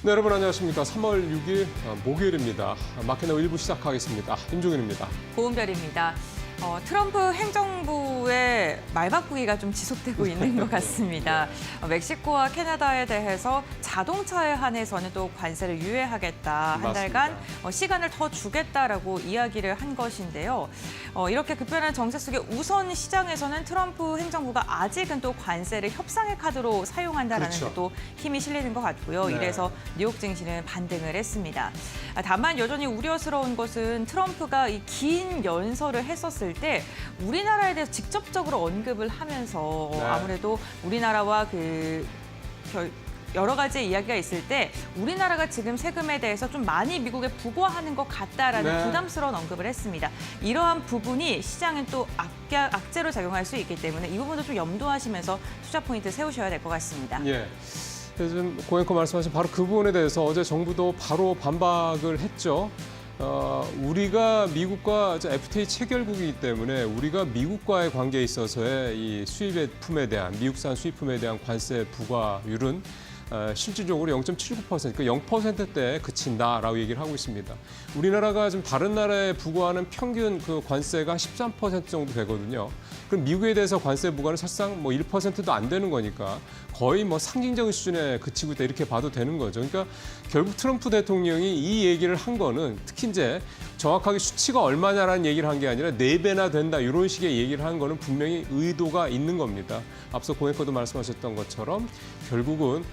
네, 여러분 안녕하십니까. 3월 6일 목요일입니다. 마켓나우 1부 시작하겠습니다. 임종윤입니다. 고은별입니다. 트럼프 행정부의 말바꾸기가 좀 지속되고 있는 것 같습니다. 멕시코와 캐나다에 대해서 자동차에 한해서는 또 관세를 유예하겠다. 한 달간 시간을 더 주겠다라고 이야기를 한 것인데요. 이렇게 급변한 정세 속에 우선 시장에서는 트럼프 행정부가 아직은 또 관세를 협상의 카드로 사용한다라는 그렇죠. 데도 힘이 실리는 것 같고요. 네. 이래서 뉴욕 증시는 반등을 했습니다. 다만 여전히 우려스러운 것은 트럼프가 이 긴 연설을 했었을 때 우리나라에 대해서 직접적으로 언급을 하면서 네. 아무래도 우리나라와 여러 가지 이야기가 있을 때 우리나라가 지금 세금에 대해서 좀 많이 미국에 부과하는 것 같다라는 네. 부담스러운 언급을 했습니다. 이러한 부분이 시장은 또 악재로 작용할 수 있기 때문에 이 부분도 좀 염두하시면서 투자 포인트 세우셔야 될 것 같습니다. 예. 지금 고앵커 말씀하신 바로 그 부분에 대해서 어제 정부도 바로 반박을 했죠. 우리가 미국과 FTA 체결국이기 때문에 우리가 미국과의 관계에 있어서의 이 수입품에 대한 미국산 수입품에 대한 관세 부과율은 실질적으로 0.79%, 그 0%대에 그친다라고 얘기를 하고 있습니다. 우리나라가 지금 다른 나라에 부과하는 평균 그 관세가 13% 정도 되거든요. 그럼 미국에 대해서 관세 부과는 사실상 뭐 1%도 안 되는 거니까 거의 뭐 상징적인 수준에 그치고 있다 이렇게 봐도 되는 거죠. 그러니까 결국 트럼프 대통령이 이 얘기를 한 거는 특히 이제 정확하게 수치가 얼마냐라는 얘기를 한 게 아니라 4배나 된다 이런 식의 얘기를 한 거는 분명히 의도가 있는 겁니다. 앞서 고앵커도 말씀하셨던 것처럼 결국은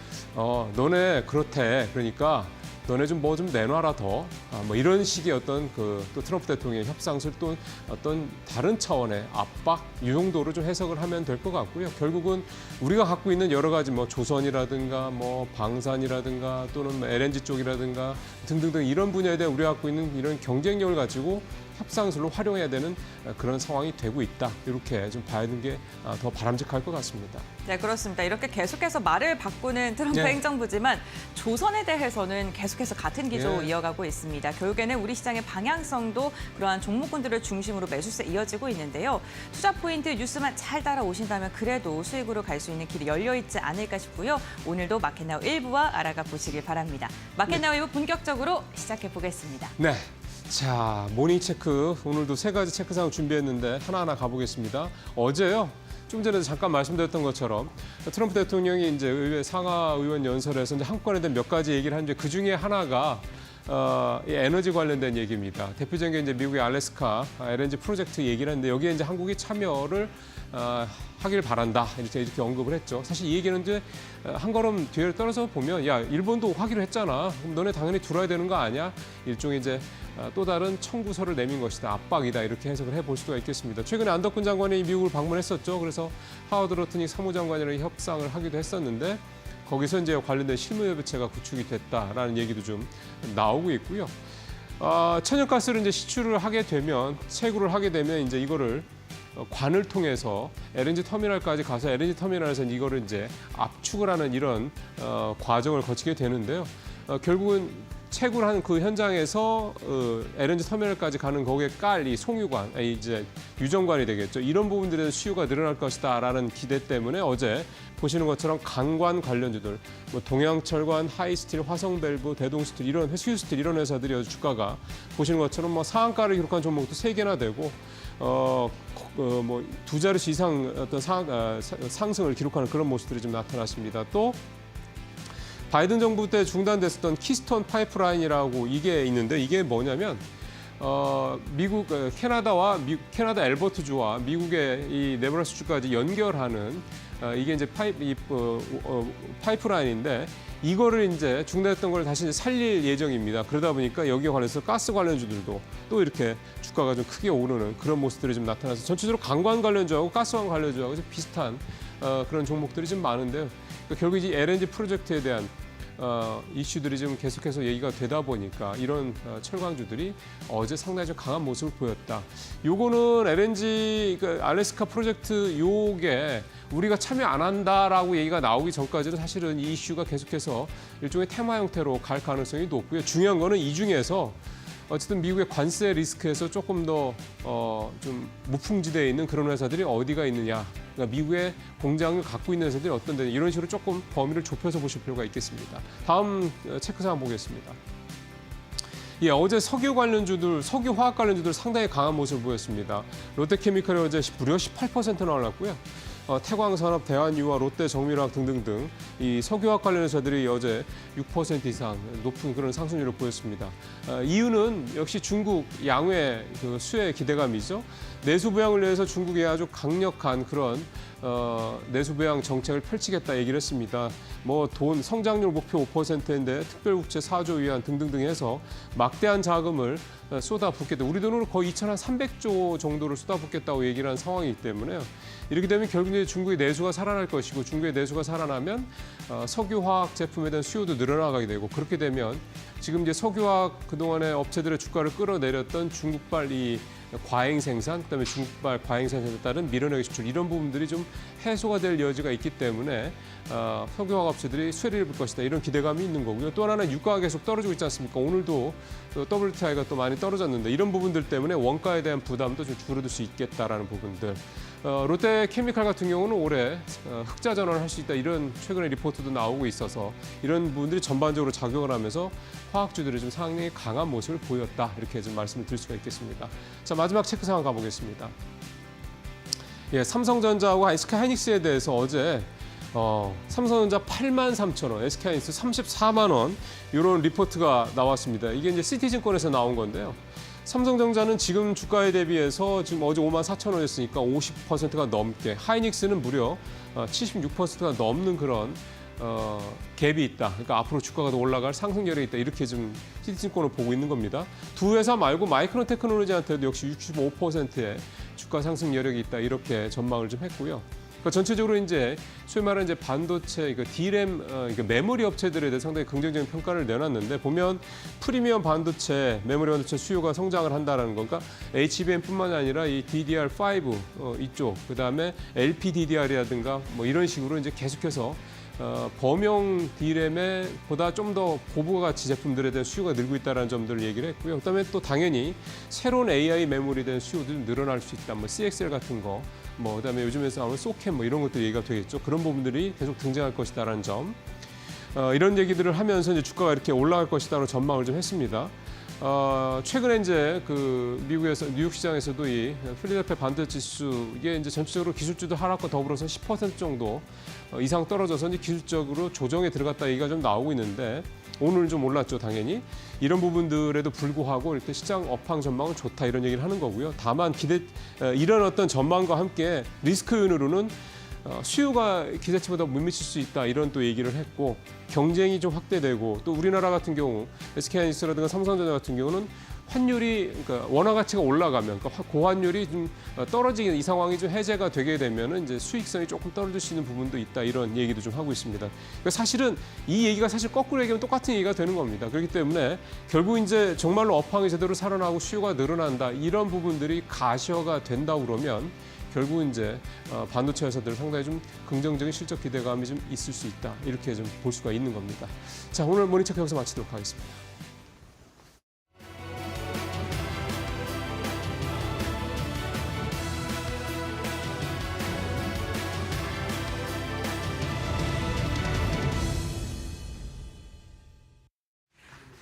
너네 그렇대. 그러니까 너네 좀 뭐 좀 내놔라 더. 뭐 이런 식의 어떤 또 트럼프 대통령의 협상술 또 어떤 다른 차원의 압박 이 정도로 좀 해석을 하면 될 것 같고요. 결국은 우리가 갖고 있는 여러 가지 뭐 조선이라든가 뭐 방산이라든가 또는 뭐 LNG 쪽이라든가 등등등 이런 분야에 대해 우리가 갖고 있는 이런 경쟁력을 가지고 협상술로 활용해야 되는 그런 상황이 되고 있다. 이렇게 좀 봐야 되는 게 더 바람직할 것 같습니다. 네, 그렇습니다. 이렇게 계속해서 말을 바꾸는 트럼프 네. 행정부지만 조선에 대해서는 계속해서 같은 기조 네. 이어가고 있습니다. 결국에는 우리 시장의 방향성도 그러한 종목군들을 중심으로 매수세 이어지고 있는데요. 투자 포인트 뉴스만 잘 따라오신다면 그래도 수익으로 갈 수 있는 길이 열려있지 않을까 싶고요. 오늘도 마켓나우 1부와 알아가 보시길 바랍니다. 마켓나우 1부 본격적으로 시작해 보겠습니다. 네. 자, 모닝 체크. 오늘도 3가지 체크사항 준비했는데 하나하나 가보겠습니다. 어제요. 좀 전에 잠깐 말씀드렸던 것처럼 트럼프 대통령이 이제 의회 상하 의원 연설에서 이제 한건에 대한 몇 가지 얘기를 하는데 그 중에 하나가 이 에너지 관련된 얘기입니다. 대표적인 게 이제 미국의 알래스카 LNG 프로젝트 얘기를 했는데 여기에 이제 한국이 참여를 하길 바란다 이렇게 언급을 했죠. 사실 이 얘기는 이제 한 걸음 뒤를 떨어져 보면 야 일본도 하기로 했잖아. 그럼 너네 당연히 들어야 되는 거 아니야? 일종의 이제 또 다른 청구서를 내민 것이다. 압박이다. 이렇게 해석을 해볼 수가 있겠습니다. 최근에 안덕훈 장관이 미국을 방문했었죠. 그래서 하워드 로트닉 사무장관이랑 협상을 하기도 했었는데 거기서 이제 관련된 실무협의체가 구축이 됐다라는 얘기도 좀 나오고 있고요. 천연가스를 이제 시추를 하게 되면 채굴을 하게 되면 이제 이거를 관을 통해서 LNG 터미널까지 가서 LNG 터미널에서 이거를 이제 압축을 하는 이런 과정을 거치게 되는데요. 결국은 채굴하는 그 현장에서 LNG 터미널까지 가는 거기에 깔 이 송유관, 이제 유정관이 되겠죠. 이런 부분들에서 수요가 늘어날 것이다라는 기대 때문에 어제 보시는 것처럼 강관 관련주들, 뭐 동양철관, 하이스틸, 화성밸브, 대동스틸 이런 회수스틸 이런 회사들이 어제 주가가 보시는 것처럼 뭐 상한가를 기록한 종목도 3개나 되고 뭐 2자릿수 이상 어떤 상승을 기록하는 그런 모습들이 좀 나타났습니다. 또 바이든 정부 때 중단됐었던 키스톤 파이프라인이라고 이게 있는데 이게 뭐냐면 미국 캐나다와 캐나다 엘버트주와 미국의 이 네브라스주까지 연결하는 이게 이제 파이프라인인데 이거를 이제 중단했던 걸 다시 이제 살릴 예정입니다. 그러다 보니까 여기에 관해서 가스 관련주들도 또 이렇게 주가가 좀 크게 오르는 그런 모습들이 좀 나타나서 전체적으로 관광 관련주하고 가스관 관련주하고 좀 비슷한 그런 종목들이 좀 많은데요. 그러니까 결국 이 LNG 프로젝트에 대한 이슈들이 좀 계속해서 얘기가 되다 보니까 이런 철강주들이 어제 상당히 좀 강한 모습을 보였다. 요거는 LNG 알래스카 프로젝트 요게 우리가 참여 안 한다라고 얘기가 나오기 전까지는 사실은 이 이슈가 계속해서 일종의 테마 형태로 갈 가능성이 높고요. 중요한 거는 이 중에서 어쨌든 미국의 관세 리스크에서 조금 더 좀 무풍지대에 있는 그런 회사들이 어디가 있느냐. 그러니까 미국의 공장을 갖고 있는 회사들이 어떤 데 이런 식으로 조금 범위를 좁혀서 보실 필요가 있겠습니다. 다음 체크사항 보겠습니다. 예, 어제 석유 관련주들, 석유 화학 관련주들 상당히 강한 모습을 보였습니다. 롯데케미칼이 어제 무려 18%나 올랐고요. 태광산업, 대한유화, 롯데 정밀화학 등등등 이 석유화학 관련 회사들이 어제 6% 이상 높은 그런 상승률을 보였습니다. 이유는 역시 중국 양회 그 수혜 기대감이죠. 내수 부양을 위해서 중국이 아주 강력한 그런 내수 부양 정책을 펼치겠다 얘기를 했습니다. 뭐 돈 성장률 목표 5%인데 특별국채 4조 위안 등등등 해서 막대한 자금을 쏟아붓겠다. 우리 돈으로 거의 2,300조 정도를 쏟아붓겠다고 얘기를 한 상황이기 때문에요. 이렇게 되면 결국 이제 중국의 내수가 살아날 것이고 중국의 내수가 살아나면 석유화학 제품에 대한 수요도 늘어나게 되고 그렇게 되면 지금 이제 석유화학 그동안에 업체들의 주가를 끌어내렸던 중국발 이 과잉 생산, 그다음에 중국발 과잉 생산에 따른 밀어내기 수출 이런 부분들이 좀 해소가 될 여지가 있기 때문에 석유화학 업체들이 수혜를 입을 것이다 이런 기대감이 있는 거고요. 또 하나는 유가가 계속 떨어지고 있지 않습니까? 오늘도 WTI가 또 많이 떨어졌는데 이런 부분들 때문에 원가에 대한 부담도 좀 줄어들 수 있겠다라는 부분들. 롯데케미칼 같은 경우는 올해 흑자 전환을 할 수 있다 이런 최근에 리포트도 나오고 있어서 이런 부분들이 전반적으로 작용을 하면서 화학주들이 좀 상당히 강한 모습을 보였다 이렇게 좀 말씀을 드릴 수가 있겠습니다. 자 마지막 체크 상황 가보겠습니다. 예, 삼성전자하고 SK하이닉스에 대해서 어제 삼성전자 83,000원, SK하이닉스 34만 원 이런 리포트가 나왔습니다. 이게 이제 시티증권에서 나온 건데요. 삼성전자는 지금 주가에 대비해서 지금 어제 54,000원이었으니까 50%가 넘게, 하이닉스는 무려 76%가 넘는 그런 갭이 있다. 그러니까 앞으로 주가가 더 올라갈 상승 여력이 있다. 이렇게 좀 시티증권을 보고 있는 겁니다. 두 회사 말고 마이크론 테크놀로지한테도 역시 65%의 주가 상승 여력이 있다. 이렇게 전망을 좀 했고요. 그러니까 전체적으로 이제 소위 말하는 이제 반도체, DRAM, 메모리 업체들에 대해 상당히 긍정적인 평가를 내놨는데 보면 프리미엄 반도체, 메모리 반도체 수요가 성장을 한다라는 건가? HBM뿐만 아니라 이 DDR5 이쪽, 그 다음에 LPDDR이라든가 뭐 이런 식으로 이제 계속해서 범용 DRAM에 보다 좀 더 고부가 가치 제품들에 대한 수요가 늘고 있다는 점들을 얘기를 했고요. 그다음에 또 당연히 새로운 AI 메모리에 대한 수요도 늘어날 수 있다. 뭐 CXL 같은 거, 뭐 그다음에 요즘에서 나오는 소켓 뭐 이런 것들 얘기가 되겠죠. 그런 부분들이 계속 등장할 것이다라는 점. 이런 얘기들을 하면서 이제 주가가 이렇게 올라갈 것이다라는 전망을 좀 했습니다. 최근에 이제 그 미국에서 뉴욕 시장에서도 이 필라델피아 반도체 지수 이게 이제 전체적으로 기술주도 하락과 더불어서 10% 정도 이상 떨어져서 이제 기술적으로 조정에 들어갔다 얘기가 좀 나오고 있는데 오늘 좀 올랐죠 당연히 이런 부분들에도 불구하고 이렇게 시장 업황 전망은 좋다 이런 얘기를 하는 거고요. 다만 이런 어떤 전망과 함께 리스크 요인으로는 수요가 기대치보다 못 미칠 수 있다 이런 또 얘기를 했고 경쟁이 좀 확대되고 또 우리나라 같은 경우 SK하이닉스라든가 삼성전자 같은 경우는 환율이 그러니까 원화 가치가 올라가면 그러니까 고환율이 좀 떨어지는 이 상황이 좀 해제가 되게 되면은 이제 수익성이 조금 떨어질 수 있는 부분도 있다 이런 얘기도 좀 하고 있습니다. 그러니까 사실은 이 얘기가 사실 거꾸로 얘기하면 똑같은 얘기가 되는 겁니다. 그렇기 때문에 결국 이제 정말로 업황이 제대로 살아나고 수요가 늘어난다 이런 부분들이 가시화가 된다 그러면 결국 이제 반도체 회사들 상당히 좀 긍정적인 실적 기대감이 좀 있을 수 있다 이렇게 좀 볼 수가 있는 겁니다. 자 오늘 모닝체크 여기서 마치도록 하겠습니다.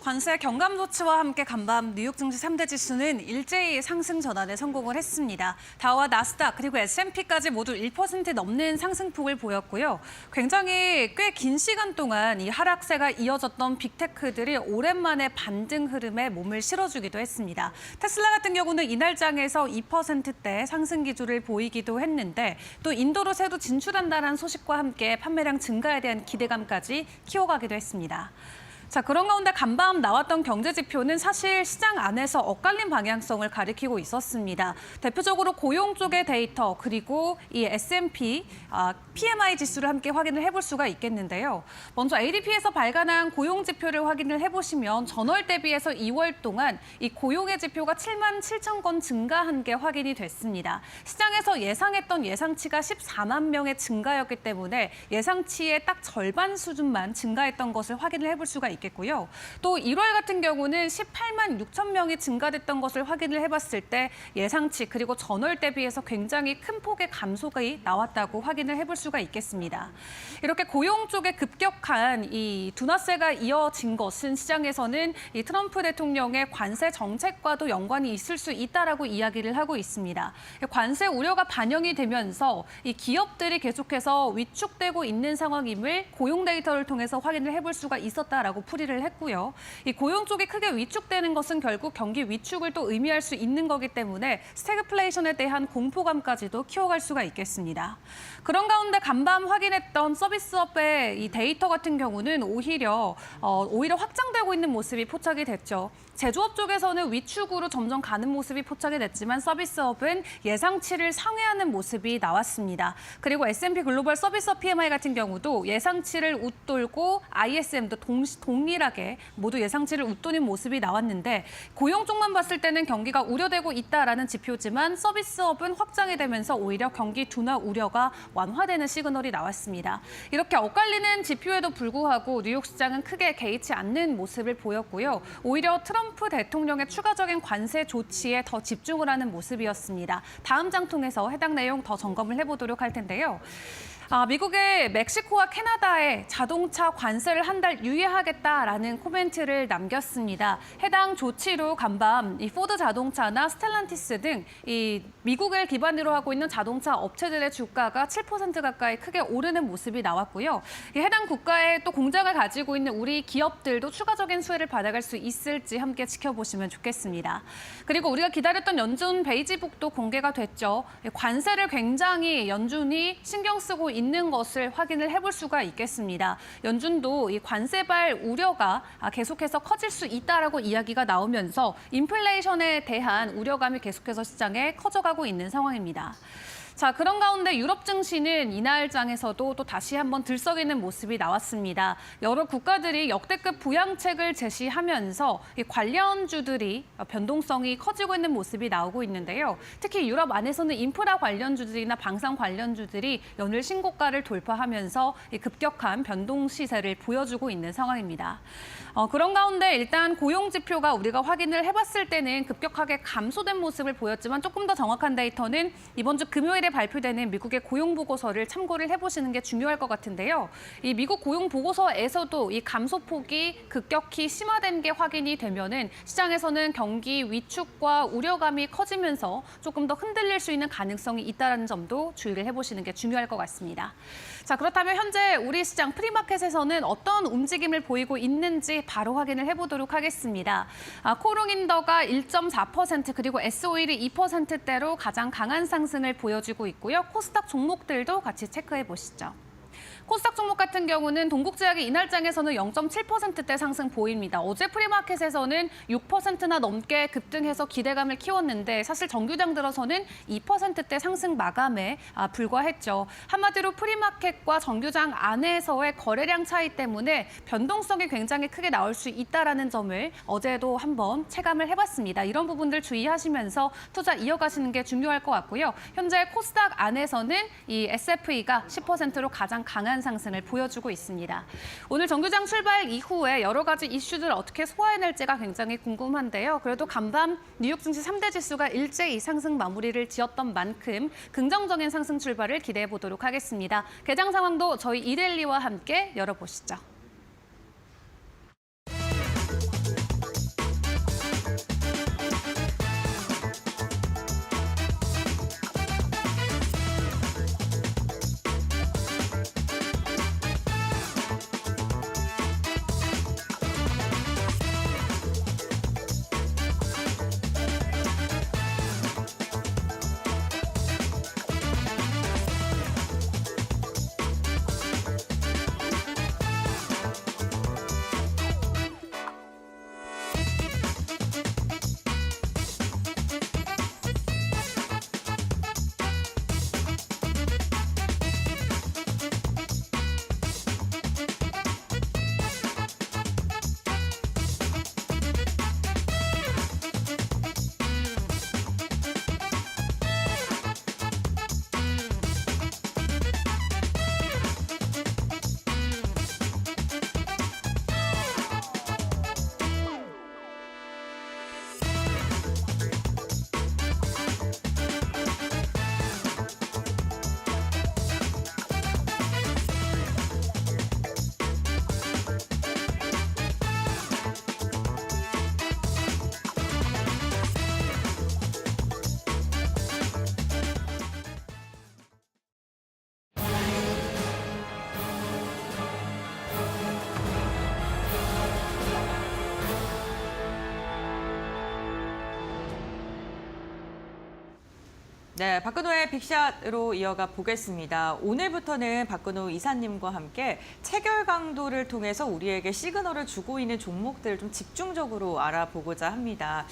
관세 경감 조치와 함께 간밤 뉴욕 증시 3대 지수는 일제히 상승 전환에 성공을 했습니다. 다우와 나스닥 그리고 S&P까지 모두 1% 넘는 상승폭을 보였고요. 굉장히 꽤 긴 시간 동안 이 하락세가 이어졌던 빅테크들이 오랜만에 반등 흐름에 몸을 실어주기도 했습니다. 테슬라 같은 경우는 이날 장에서 2%대 상승 기조를 보이기도 했는데 또 인도로 새로 진출한다는 소식과 함께 판매량 증가에 대한 기대감까지 키워가기도 했습니다. 자, 그런 가운데 간밤 나왔던 경제 지표는 사실 시장 안에서 엇갈린 방향성을 가리키고 있었습니다. 대표적으로 고용 쪽의 데이터 그리고 이 S&P, PMI 지수를 함께 확인을 해볼 수가 있겠는데요. 먼저 ADP에서 발간한 고용 지표를 확인을 해보시면 전월 대비해서 2월 동안 이 고용의 지표가 7만 7천 건 증가한 게 확인이 됐습니다. 시장에서 예상했던 예상치가 14만 명의 증가였기 때문에 예상치의 딱 절반 수준만 증가했던 것을 확인을 해볼 수가 있습니다. 있겠고요. 또 1월 같은 경우는 18만 6천 명이 증가됐던 것을 확인을 해봤을 때 예상치 그리고 전월 대비해서 굉장히 큰 폭의 감소가 나왔다고 확인을 해볼 수가 있겠습니다. 이렇게 고용 쪽에 급격한 이 둔화세가 이어진 것은 시장에서는 이 트럼프 대통령의 관세 정책과도 연관이 있을 수 있다라고 이야기를 하고 있습니다. 관세 우려가 반영이 되면서 이 기업들이 계속해서 위축되고 있는 상황임을 고용 데이터를 통해서 확인을 해볼 수가 있었다라고 풀이를 했고요. 이 고용 쪽이 크게 위축되는 것은 결국 경기 위축을 또 의미할 수 있는 거기 때문에 스태그플레이션에 대한 공포감까지도 키워갈 수가 있겠습니다. 그런 가운데 간밤 확인했던 서비스업의 이 데이터 같은 경우는 오히려 확장되고 있는 모습이 포착이 됐죠. 제조업 쪽에서는 위축으로 점점 가는 모습이 포착이 됐지만 서비스업은 예상치를 상회하는 모습이 나왔습니다. 그리고 S&P 글로벌 서비스업 PMI 같은 경우도 예상치를 웃돌고 ISM도 동일하게 모두 예상치를 웃도는 모습이 나왔는데 고용 쪽만 봤을 때는 경기가 우려되고 있다라는 지표지만 서비스업은 확장이 되면서 오히려 경기 둔화 우려가 완화되는 시그널이 나왔습니다. 이렇게 엇갈리는 지표에도 불구하고 뉴욕 시장은 크게 개의치 않는 모습을 보였고요. 오히려 트럼프 대통령의 추가적인 관세 조치에 더 집중을 하는 모습이었습니다. 다음 장 통해서 해당 내용 더 점검을 해보도록 할 텐데요. 미국의 멕시코와 캐나다에 자동차 관세를 한 달 유예하겠다라는 코멘트를 남겼습니다. 해당 조치로 간밤 이 포드 자동차나 스텔란티스 등 이 미국을 기반으로 하고 있는 자동차 업체들의 주가가 7% 가까이 크게 오르는 모습이 나왔고요. 이 해당 국가에 또 공장을 가지고 있는 우리 기업들도 추가적인 수혜를 받아갈 수 있을지 함께 지켜보시면 좋겠습니다. 그리고 우리가 기다렸던 연준 베이지북도 공개가 됐죠. 관세를 굉장히 연준이 신경 쓰고 있는 것을 확인을 해볼 수가 있겠습니다. 연준도 이 관세발 우려가 계속해서 커질 수 있다라고 이야기가 나오면서 인플레이션에 대한 우려감이 계속해서 시장에 커져가고 있는 상황입니다. 자, 그런 가운데 유럽 증시는 이날 장에서도 또 다시 한번 들썩이는 모습이 나왔습니다. 여러 국가들이 역대급 부양책을 제시하면서 이 관련주들이 변동성이 커지고 있는 모습이 나오고 있는데요. 특히 유럽 안에서는 인프라 관련주들이나 방산 관련주들이 연일 신고가를 돌파하면서 이 급격한 변동 시세를 보여주고 있는 상황입니다. 그런 가운데 일단 고용 지표가 우리가 확인을 해봤을 때는 급격하게 감소된 모습을 보였지만 조금 더 정확한 데이터는 이번 주 금요일에 발표되는 미국의 고용 보고서를 참고를 해보시는 게 중요할 것 같은데요. 이 미국 고용 보고서에서도 이 감소폭이 급격히 심화된 게 확인이 되면은 시장에서는 경기 위축과 우려감이 커지면서 조금 더 흔들릴 수 있는 가능성이 있다는 점도 주의를 해보시는 게 중요할 것 같습니다. 자, 그렇다면 현재 우리 시장 프리마켓에서는 어떤 움직임을 보이고 있는지 바로 확인을 해보도록 하겠습니다. 코롱인더가 1.4% 그리고 S-오일이 2%대로 가장 강한 상승을 보여주고 있고요. 코스닥 종목들도 같이 체크해 보시죠. 코스닥 종목 같은 경우는 동국제약이 이날장에서는 0.7%대 상승 보입니다. 어제 프리마켓에서는 6%나 넘게 급등해서 기대감을 키웠는데 사실 정규장 들어서는 2%대 상승 마감에 불과했죠. 한마디로 프리마켓과 정규장 안에서의 거래량 차이 때문에 변동성이 굉장히 크게 나올 수 있다는 점을 어제도 한번 체감을 해봤습니다. 이런 부분들 주의하시면서 투자 이어가시는 게 중요할 것 같고요. 현재 코스닥 안에서는 이 SFE가 10%로 가장 강한 상승을 보여주고 있습니다. 오늘 정규장 출발 이후에 여러 가지 이슈들 어떻게 소화해낼지가 굉장히 궁금한데요. 그래도 간밤 뉴욕 증시 3대 지수가 일제히 상승 마무리를 지었던 만큼 긍정적인 상승 출발을 기대해 보도록 하겠습니다. 개장 상황도 저희 이데일리와 함께 열어보시죠. 네, 박근호의 빅샷으로 이어가 보겠습니다. 오늘부터는 박근호 이사님과 함께 체결 강도를 통해서 우리에게 시그널을 주고 있는 종목들을 좀 집중적으로 알아보고자 합니다.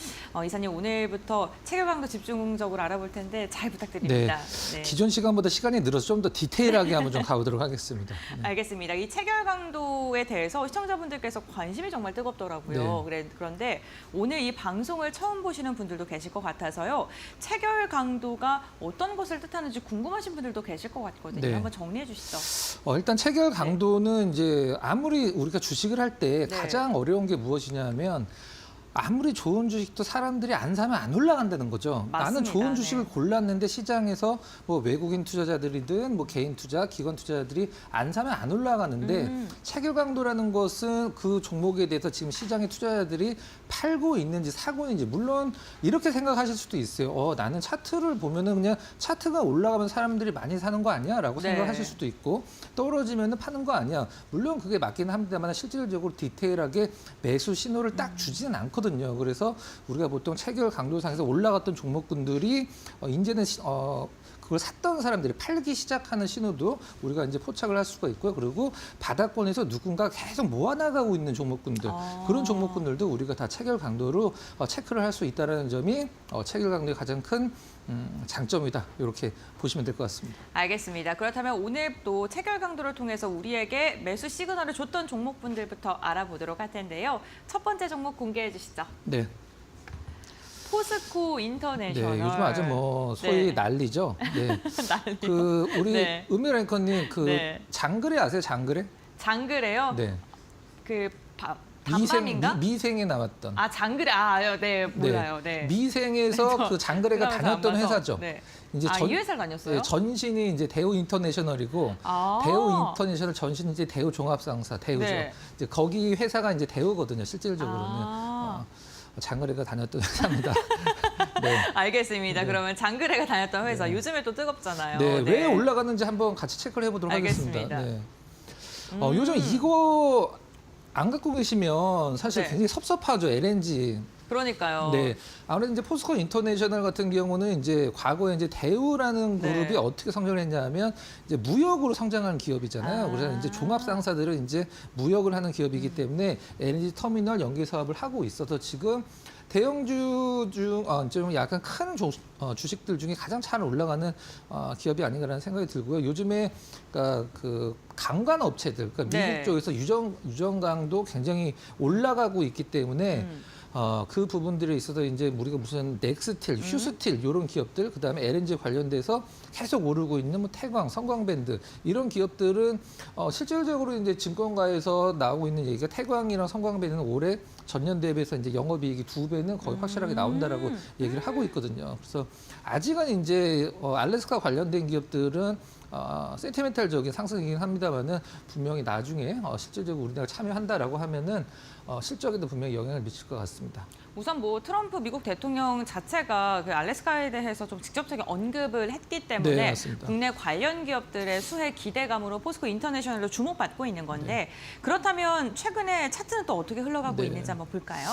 이사님, 오늘부터 체결 강도 집중적으로 알아볼 텐데 잘 부탁드립니다. 네. 기존 시간보다 시간이 늘어서 좀 더 디테일하게 한번 좀 가보도록 하겠습니다. 알겠습니다. 이 체결 강도에 대해서 시청자분들께서 관심이 정말 뜨겁더라고요. 그런데 오늘 이 방송을 처음 보시는 분들도 계실 것 같아서요. 체결 강도가 어떤 것을 뜻하는지 궁금하신 분들도 계실 것 같거든요. 네. 한번 정리해 주시죠. 일단 체결 강도는 이제 아무리 우리가 주식을 할 때 네. 가장 어려운 게 무엇이냐면 아무리 좋은 주식도 사람들이 안 사면 안 올라간다는 거죠. 맞습니다. 나는 좋은 주식을 네. 골랐는데 시장에서 뭐 외국인 투자자들이든 뭐 개인 투자, 기관 투자자들이 안 사면 안 올라가는데 체결 강도라는 것은 그 종목에 대해서 지금 시장의 투자자들이 팔고 있는지 사고 있는지 물론 이렇게 생각하실 수도 있어요. 나는 차트를 보면은 그냥 차트가 올라가면 사람들이 많이 사는 거 아니야라고 네. 생각하실 수도 있고 떨어지면은 파는 거 아니야. 물론 그게 맞긴 합니다만 실질적으로 디테일하게 매수 신호를 딱 주지는 않거든요. 그래서 우리가 보통 체결 강도상에서 올라갔던 종목군들이 이제는 그걸 샀던 사람들이 팔기 시작하는 신호도 우리가 이제 포착을 할 수가 있고요. 그리고 바닥권에서 누군가 계속 모아나가고 있는 종목군들 그런 종목군들도 우리가 다 체결 강도로 체크를 할 수 있다는 점이 체결 강도의 가장 큰 장점이다. 이렇게 보시면 될 것 같습니다. 알겠습니다. 그렇다면 오늘 또 체결 강도를 통해서 우리에게 매수 시그널을 줬던 종목분들부터 알아보도록 할 텐데요. 첫 번째 종목 공개해 주시죠. 네. 포스코 네, 인터내셔널. 요즘 아주 뭐 소위 네. 난리죠. 네. 난리요. 그 우리 네. 은밀 앵커님 그 네. 장그래 아세요? 장그래? 장그래요? 네. 그 반밤인가? 미생에 나왔던. 아, 장그래. 네, 몰라요. 네. 미생에서 그 장그래가 그나마 다녔던 안 봐서. 회사죠. 네. 이제 이 회사를 다녔어요? 네, 전신이 이제 대우 인터내셔널이고 아. 대우 인터내셔널 전신이 이제 대우 종합상사 대우죠. 네. 이제 거기 회사가 이제 대우거든요. 실질적으로는 장그래가 다녔던 회사입니다. 네. 알겠습니다. 네. 그러면 장그래가 다녔던 회사 요즘에 또 뜨겁잖아요. 네, 왜 올라가는지 한번 같이 체크를 해보도록 알겠습니다. 하겠습니다. 네. 요즘 이거 안 갖고 계시면 사실 네. 굉장히 섭섭하죠. LNG. 그러니까요. 네. 아무래도 이제 포스코 인터내셔널 같은 경우는 이제 과거에 이제 대우라는 네. 그룹이 어떻게 성장을 했냐면 이제 무역으로 성장한 기업이잖아요. 그래서 이제 종합 상사들은 이제 무역을 하는 기업이기 때문에 LNG 터미널 연계 사업을 하고 있어서 지금 대형주 중 좀 약간 큰 주식들 중에 가장 잘 올라가는 기업이 아닌가라는 생각이 들고요. 요즘에 그러니까 그 강간 업체들, 그러니까 미국 네. 쪽에서 유정강도 굉장히 올라가고 있기 때문에 그 부분들에 있어서 이제 우리가 무슨 넥스틸, 휴스틸 이런 기업들, 그다음에 LNG 관련돼서 계속 오르고 있는 뭐 태광, 성광밴드 이런 기업들은 실질적으로 이제 증권가에서 나오고 있는 얘기가 태광이랑 성광밴드는 올해 전년 대비해서 이제 영업이익이 2배는 거의 확실하게 나온다라고 얘기를 하고 있거든요. 그래서 아직은 이제 알래스카 관련된 기업들은 센티멘탈적인 상승이긴 합니다만은 분명히 나중에 실질적으로 우리나라가 참여한다라고 하면은 실적에도 분명히 영향을 미칠 것 같습니다. 우선 뭐 트럼프 미국 대통령 자체가 그 알래스카에 대해서 좀 직접적인 언급을 했기 때문에 네, 맞습니다. 국내 관련 기업들의 수혜 기대감으로 포스코 인터내셔널로 주목받고 있는 건데 그렇다면 최근에 차트는 또 어떻게 흘러가고 네. 있는지 한번 볼까요?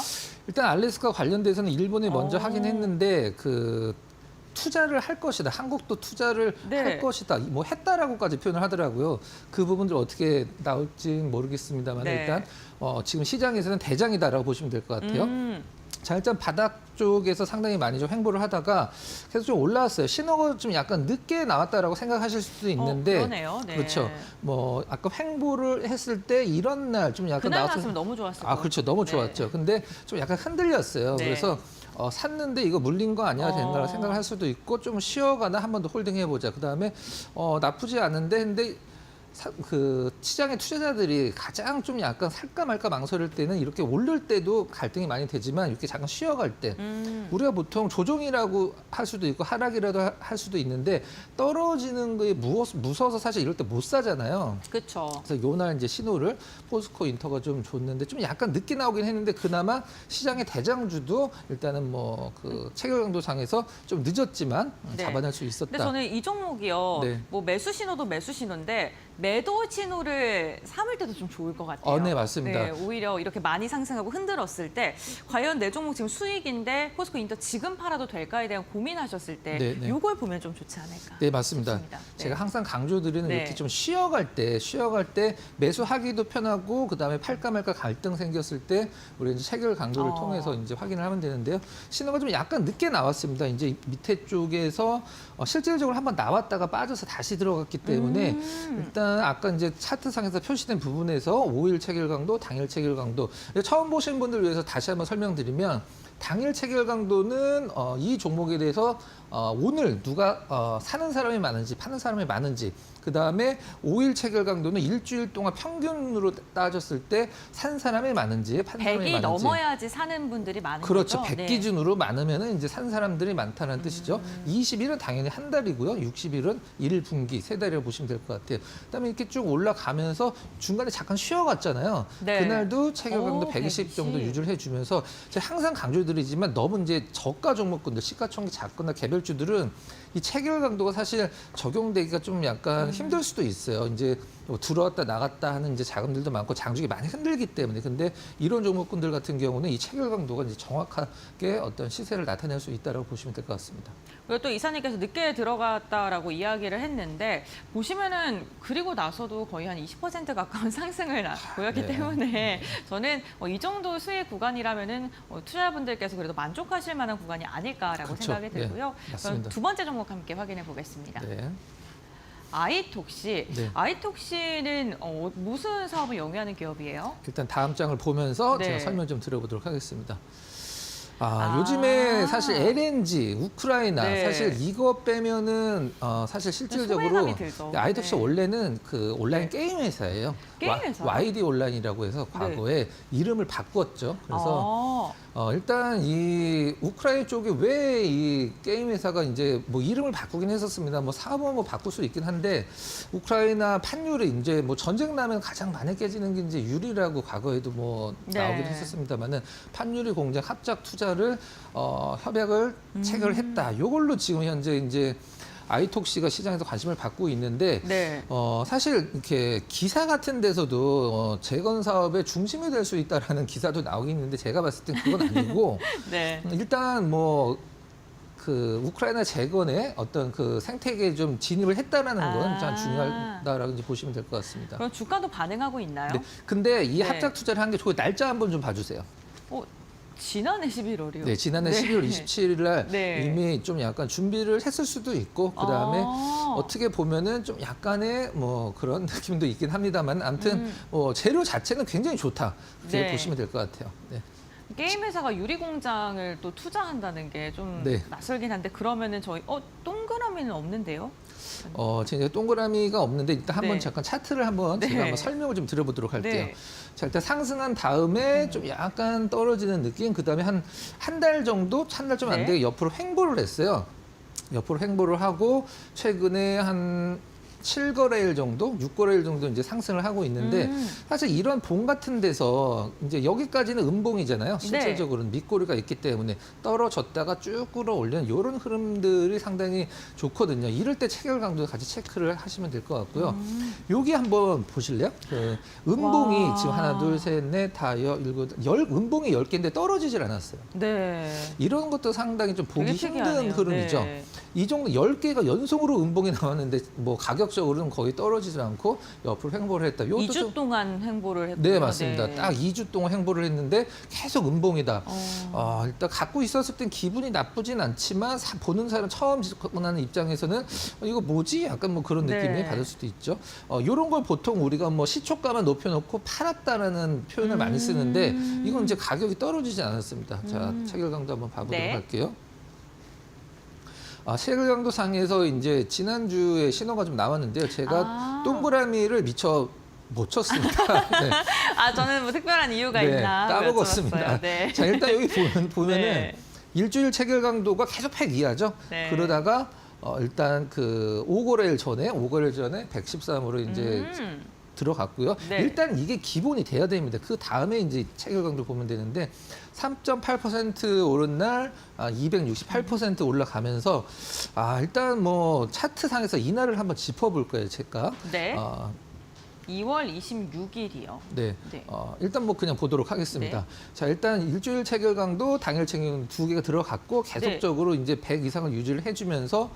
일단 알래스카 관련돼서는 일본이 먼저 하긴 했는데 그 투자를 할 것이다. 한국도 투자를 네. 할 것이다. 뭐 했다라고까지 표현을 하더라고요. 그 부분들 어떻게 나올지 모르겠습니다만 네. 일단 지금 시장에서는 대장이다라고 보시면 될 것 같아요. 자, 일단 바닥 쪽에서 상당히 많이 좀 횡보를 하다가 계속 좀 올라왔어요. 신호가 좀 약간 늦게 나왔다라고 생각하실 수도 있는데 그러네요. 네. 그렇죠. 뭐 아까 횡보를 했을 때 이런 날 좀 약간 그날 나왔으면 나왔으면 너무 좋았을 아, 그렇죠. 너무 네. 좋았죠. 근데 좀 약간 흔들렸어요. 네. 그래서 샀는데 이거 물린 거 아니야 된다고 생각을 할 수도 있고 좀 쉬어가나 한 번 더 홀딩해보자. 그다음에 나쁘지 않은데 근데 그 시장의 투자자들이 가장 좀 약간 살까 말까 망설일 때는 이렇게 오를 때도 갈등이 많이 되지만 이렇게 잠깐 쉬어갈 때 우리가 보통 조정이라고 할 수도 있고 하락이라도 할 수도 있는데 떨어지는 거에 무서워서 사실 이럴 때 못 사잖아요. 그렇죠. 그래서 요날 이제 신호를 포스코 인터가 좀 줬는데 좀 약간 늦게 나오긴 했는데 그나마 시장의 대장주도 일단은 뭐 그 체결 강도상에서 좀 늦었지만 네. 잡아낼 수 있었다. 근데 저는 이 종목이요. 네. 뭐 매수 신호도 매수 신호인데 매도 신호를 삼을 때도 좀 좋을 것 같아요. 네, 맞습니다. 네, 오히려 이렇게 많이 상승하고 흔들었을 때 과연 내 종목 지금 수익인데 포스코 인터 지금 팔아도 될까에 대한 고민하셨을 때 네, 네. 이걸 보면 좀 좋지 않을까. 네, 맞습니다. 싶습니다. 네. 제가 항상 강조드리는 네. 이렇게 좀 쉬어갈 때 매수하기도 편하고 그다음에 팔까 말까 갈등 생겼을 때 우리 이제 체결 강도를 통해서 이제 확인을 하면 되는데요. 신호가 좀 약간 늦게 나왔습니다. 이제 밑에 쪽에서 실질적으로 한번 나왔다가 빠져서 다시 들어갔기 때문에 일단 아까 이제 차트상에서 표시된 부분에서 5일 체결 강도, 당일 체결 강도 처음 보신 분들 위해서 다시 한번 설명드리면 당일 체결 강도는 이 종목에 대해서 오늘 누가 사는 사람이 많은지 파는 사람이 많은지 그다음에 5일 체결 강도는 일주일 동안 평균으로 따졌을 때 산 사람이 많은지 판 사람이 100이 많은지 넘어야지 사는 분들이 많은 그렇죠. 거죠. 100 기준으로 많으면은 이제 산 사람들이 많다는 뜻이죠. 20일은 당연히 한 달이고요. 60일은 1분기, 세 달이라고 보시면 될 것 같아요. 그다음에 이렇게 쭉 올라가면서 중간에 잠깐 쉬어갔잖아요. 네. 그날도 체결 강도 120 정도 120. 유지를 해주면서 제가 항상 강조드리지만 너무 이제 저가 종목군들, 시가총액 작거나 개별주들은 이 체결 강도가 사실 적용되기가 좀 약간 힘들 수도 있어요. 이제 뭐 들어왔다 나갔다 하는 이제 자금들도 많고 장중에 많이 흔들기 때문에. 근데 이런 종목군들 같은 경우는 이 체결 강도가 이제 정확하게 어떤 시세를 나타낼 수 있다라고 보시면 될 것 같습니다. 그리고 또 이사님께서 늦게 들어갔다라고 이야기를 했는데 보시면은 그리고 나서도 거의 한 20% 가까운 상승을 보였기 네. 때문에 저는 이 정도 수익 구간이라면은 투자분들께서 그래도 만족하실 만한 구간이 아닐까라고 그렇죠. 생각이 들고요. 네, 맞습니다. 그럼 두 번째 종목 함께 확인해 보겠습니다. 네. 아이톡시. 네. 아이톡시는 무슨 사업을 영위하는 기업이에요? 일단 다음 장을 보면서 네. 제가 설명 좀 드려보도록 하겠습니다. 아. 요즘에 사실 LNG, 우크라이나 네. 사실 이거 빼면은 사실 실질적으로 소외감이 들죠. 아이톡시 네. 원래는 그 온라인 네. 게임 회사예요. 게임 회사요? YD 온라인이라고 해서 과거에 이름을 바꿨죠. 그래서 일단 이 우크라이나 쪽에 왜 이 게임 회사가 이제 뭐 이름을 바꾸긴 했었습니다. 뭐 사업은 뭐 바꿀 수 있긴 한데 우크라이나 판유리 이제 뭐 전쟁 나면 가장 많이 깨지는 게 이제 유리라고 과거에도 뭐 네. 나오기도 했었습니다만은 판유리 공장 합작 투자를 협약을 체결했다. 요걸로 지금 현재 이제 아이톡시가 시장에서 관심을 받고 있는데 네. 사실 이렇게 기사 같은 데서도 재건 사업의 중심이 될 수 있다라는 기사도 나오긴 있는데 제가 봤을 땐 그건 아니고 네. 일단 뭐 그 우크라이나 재건에 어떤 그 생태계에 좀 진입을 했다라는 건 참 중요하다라고 이제 보시면 될 것 같습니다. 그럼 주가도 반응하고 있나요? 네. 근데 이 네. 합작 투자를 한 게 그 날짜 한번 좀 봐주세요. 지난해 11월이요. 네, 지난해 12월 27일 날 네. 이미 좀 약간 준비를 했을 수도 있고 그다음에 어떻게 보면은 좀 약간의 뭐 그런 느낌도 있긴 합니다만 아무튼 재료 자체는 굉장히 좋다. 이렇게 네. 보시면 될 것 같아요. 네. 게임 회사가 유리 공장을 또 투자한다는 게 좀 네. 낯설긴 한데 그러면은 저희 동그라미는 없는데요? 제가 동그라미가 없는데 일단 한번 네. 잠깐 차트를 한번 네. 제가 한번 설명을 좀 드려보도록 할게요. 네. 자, 일단 상승한 다음에 좀 약간 떨어지는 느낌, 그 다음에 한 달 정도, 한 달 좀 안 네. 되게 옆으로 횡보를 했어요. 옆으로 횡보를 하고 최근에 한 7거래일 정도, 6거래일 정도 이제 상승을 하고 있는데 사실 이런 봉 같은 데서 이제 여기까지는 음봉이잖아요. 실질적으로는 밑꼬리가 있기 때문에 떨어졌다가 쭉 끌어올리는 이런 흐름들이 상당히 좋거든요. 이럴 때 체결 강도 같이 체크를 하시면 될 것 같고요. 여기 한번 보실래요? 그 음봉이 와. 지금 하나, 둘, 셋, 넷, 다, 음봉이 10개인데 떨어지질 않았어요. 네. 이런 것도 상당히 좀 보기 되게 힘든 특이하네요. 흐름이죠. 네. 이 정도 10개가 연속으로 음봉이 나왔는데 뭐 가격적으로는 거의 떨어지지 않고 옆으로 횡보를 했다. 요것도 2주 좀- 동안 횡보를 했고요. 네, 맞습니다. 네. 딱 2주 동안 횡보를 했는데 계속 음봉이다. 어. 일단 갖고 있었을 땐 기분이 나쁘진 않지만 보는 사람 처음 접근하는 입장에서는 이거 뭐지? 약간 뭐 그런 느낌이 네. 받을 수도 있죠. 이런 걸 보통 우리가 뭐 시초가만 높여놓고 팔았다라는 표현을 많이 쓰는데 이건 이제 가격이 떨어지지 않았습니다. 자, 체결 강도 한번 봐보도록 네. 할게요. 체결 강도 상에서 이제 지난주에 신호가 좀 나왔는데요. 제가 동그라미를 미처 못 쳤습니다. 네. 저는 뭐 특별한 이유가 네, 있나 까먹었습니다. 여쭤봤어요. 네. 자, 일단 여기 보면은 네. 일주일 체결 강도가 계속 100 이하죠. 네. 그러다가 일단 그 5거래일 전에 113으로 이제 들어갔고요. 네. 일단 이게 기본이 돼야 됩니다. 그 다음에 이제 체결 강도 보면 되는데 3.8% 오른 날 268% 올라가면서 일단 뭐 차트상에서 이날을 한번 짚어볼 거예요, 제가. 네. 2월 26일이요. 네. 네. 일단 뭐 그냥 보도록 하겠습니다. 네. 자, 일단 일주일 체결 강도, 당일 체결 강도 두 개가 들어갔고 계속적으로 이제 100 이상을 유지를 해주면서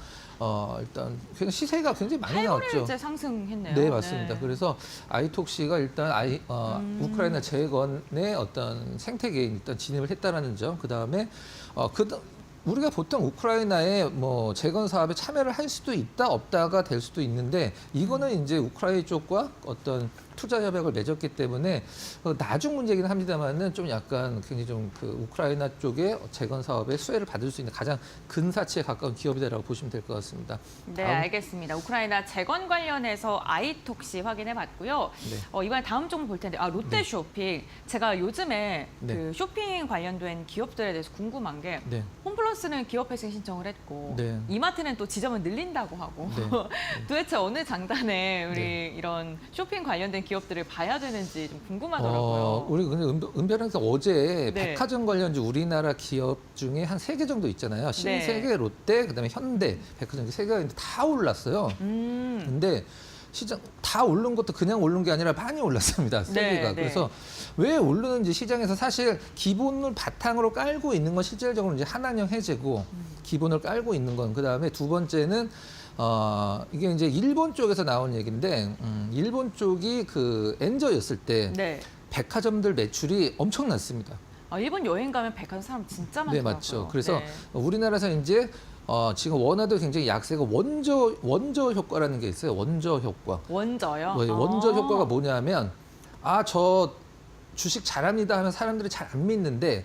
일단 그냥 시세가 굉장히 많이 나왔죠. 8일째 상승했네요. 네, 맞습니다. 그래서 아이톡시가 일단 우크라이나 재건의 어떤 생태계에 일단 진입을 했다라는 점. 그다음에 우리가 보통 우크라이나의 뭐 재건 사업에 참여를 할 수도 있다 없다가 될 수도 있는데 이거는 이제 우크라이나 쪽과 어떤 투자 협약을 맺었기 때문에 나중 문제긴 합니다만은 좀 약간 굉장히 좀 그 우크라이나 쪽의 재건 사업에 수혜를 받을 수 있는 가장 근사치에 가까운 기업이다라고 보시면 될 것 같습니다. 네, 알겠습니다. 우크라이나 재건 관련해서 아이톡시 확인해 봤고요. 네. 이번에 다음 종목 볼 텐데 롯데쇼핑. 제가 요즘에 네. 그 쇼핑 관련된 기업들에 대해서 궁금한 게 네. 홈플러스는 기업 회생 신청을 했고 네. 이마트는 또 지점을 늘린다고 하고 네. 도대체 어느 장단에 우리 네. 이런 쇼핑 관련된 기업들을 봐야 되는지 좀 궁금하더라고요. 우리 근데 은별한테 어제 네. 백화점 관련주 우리나라 기업 중에 한 3개 정도 있잖아요. 신세계, 롯데, 그다음에 현대, 백화점 3개가 있는데 다 올랐어요. 근데 시장 다 오른 것도 그냥 오른 게 아니라 많이 올랐습니다. 3개가. 네. 그래서 왜 오르는지 시장에서 사실 기본을 바탕으로 깔고 있는 건 실질적으로 이제 한한령 해제고 기본을 깔고 있는 건 그다음에 두 번째는 이게 이제 일본 쪽에서 나온 얘기인데 일본 쪽이 그 엔저였을 때 네. 백화점들 매출이 엄청났습니다. 일본 여행 가면 백화점 사람 진짜 많더라고요. 네, 맞죠. 그래서 네. 우리나라에서 이제 지금 원화도 굉장히 약세고 원저 효과라는 게 있어요. 원저 효과. 원저요? 원저 효과가 뭐냐면 저 주식 잘합니다 하면 사람들이 잘 안 믿는데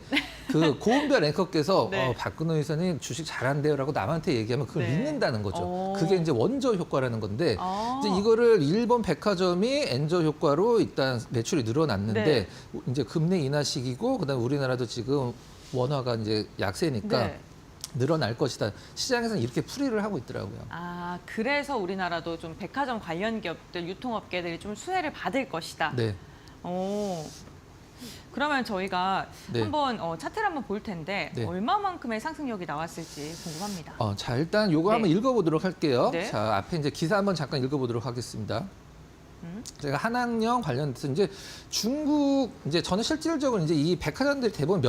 그 고은별 앵커께서 네. 박근호 의사님 주식 잘한대요라고 남한테 얘기하면 그걸 네. 믿는다는 거죠. 오. 그게 이제 원저 효과라는 건데 이제 이거를 일본 백화점이 엔저 효과로 일단 매출이 늘어났는데 네. 이제 금리 인하 시기고 그다음에 우리나라도 지금 원화가 이제 약세니까 네. 늘어날 것이다. 시장에서는 이렇게 풀이를 하고 있더라고요. 그래서 우리나라도 좀 백화점 관련 기업들, 유통업계들이 좀 수혜를 받을 것이다. 네. 그러면 저희가 네. 한번 차트를 한번 볼 텐데 네. 얼마만큼의 상승력이 나왔을지 궁금합니다. 자, 일단 요거 네. 한번 읽어보도록 할게요. 네. 자, 앞에 이제 기사 한번 잠깐 읽어보도록 하겠습니다. 제가 한학령 관련돼서 이제 중국 이제 저는 실질적으로 이제 이 백화점들이 대부분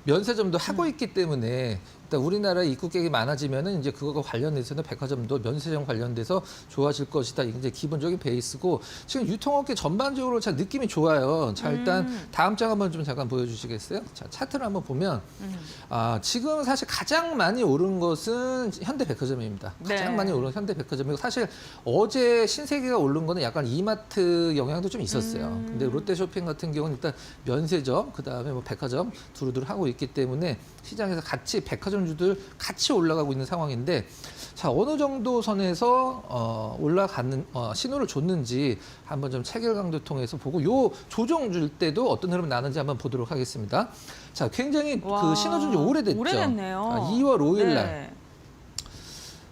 면세점도 하고 있기 때문에 일단 우리나라 입국객이 많아지면은 이제 그거가 관련돼서는 백화점도 면세점 관련돼서 좋아질 것이다. 이게 이제 기본적인 베이스고 지금 유통업계 전반적으로 참 느낌이 좋아요. 자, 일단 다음 장 한번 좀 잠깐 보여주시겠어요? 자, 차트를 한번 보면 지금 사실 가장 많이 오른 것은 현대백화점입니다. 가장 네. 많이 오른 현대백화점이고 사실 어제 신세계가 오른 거는 약간 이마트 영향도 좀 있었어요. 근데 롯데쇼핑 같은 경우는 일단 면세점, 그다음에 뭐 백화점 두루두루 하고 있기 때문에 시장에서 같이 백화점주들 같이 올라가고 있는 상황인데 자, 어느 정도 선에서 올라가는 신호를 줬는지 한번 좀 체결 강도 통해서 보고 요 조정 줄 때도 어떤 흐름이 나는지 한번 보도록 하겠습니다. 자, 굉장히 그 신호 준 지 오래됐죠. 오래됐네요. 2월 5일 날. 네.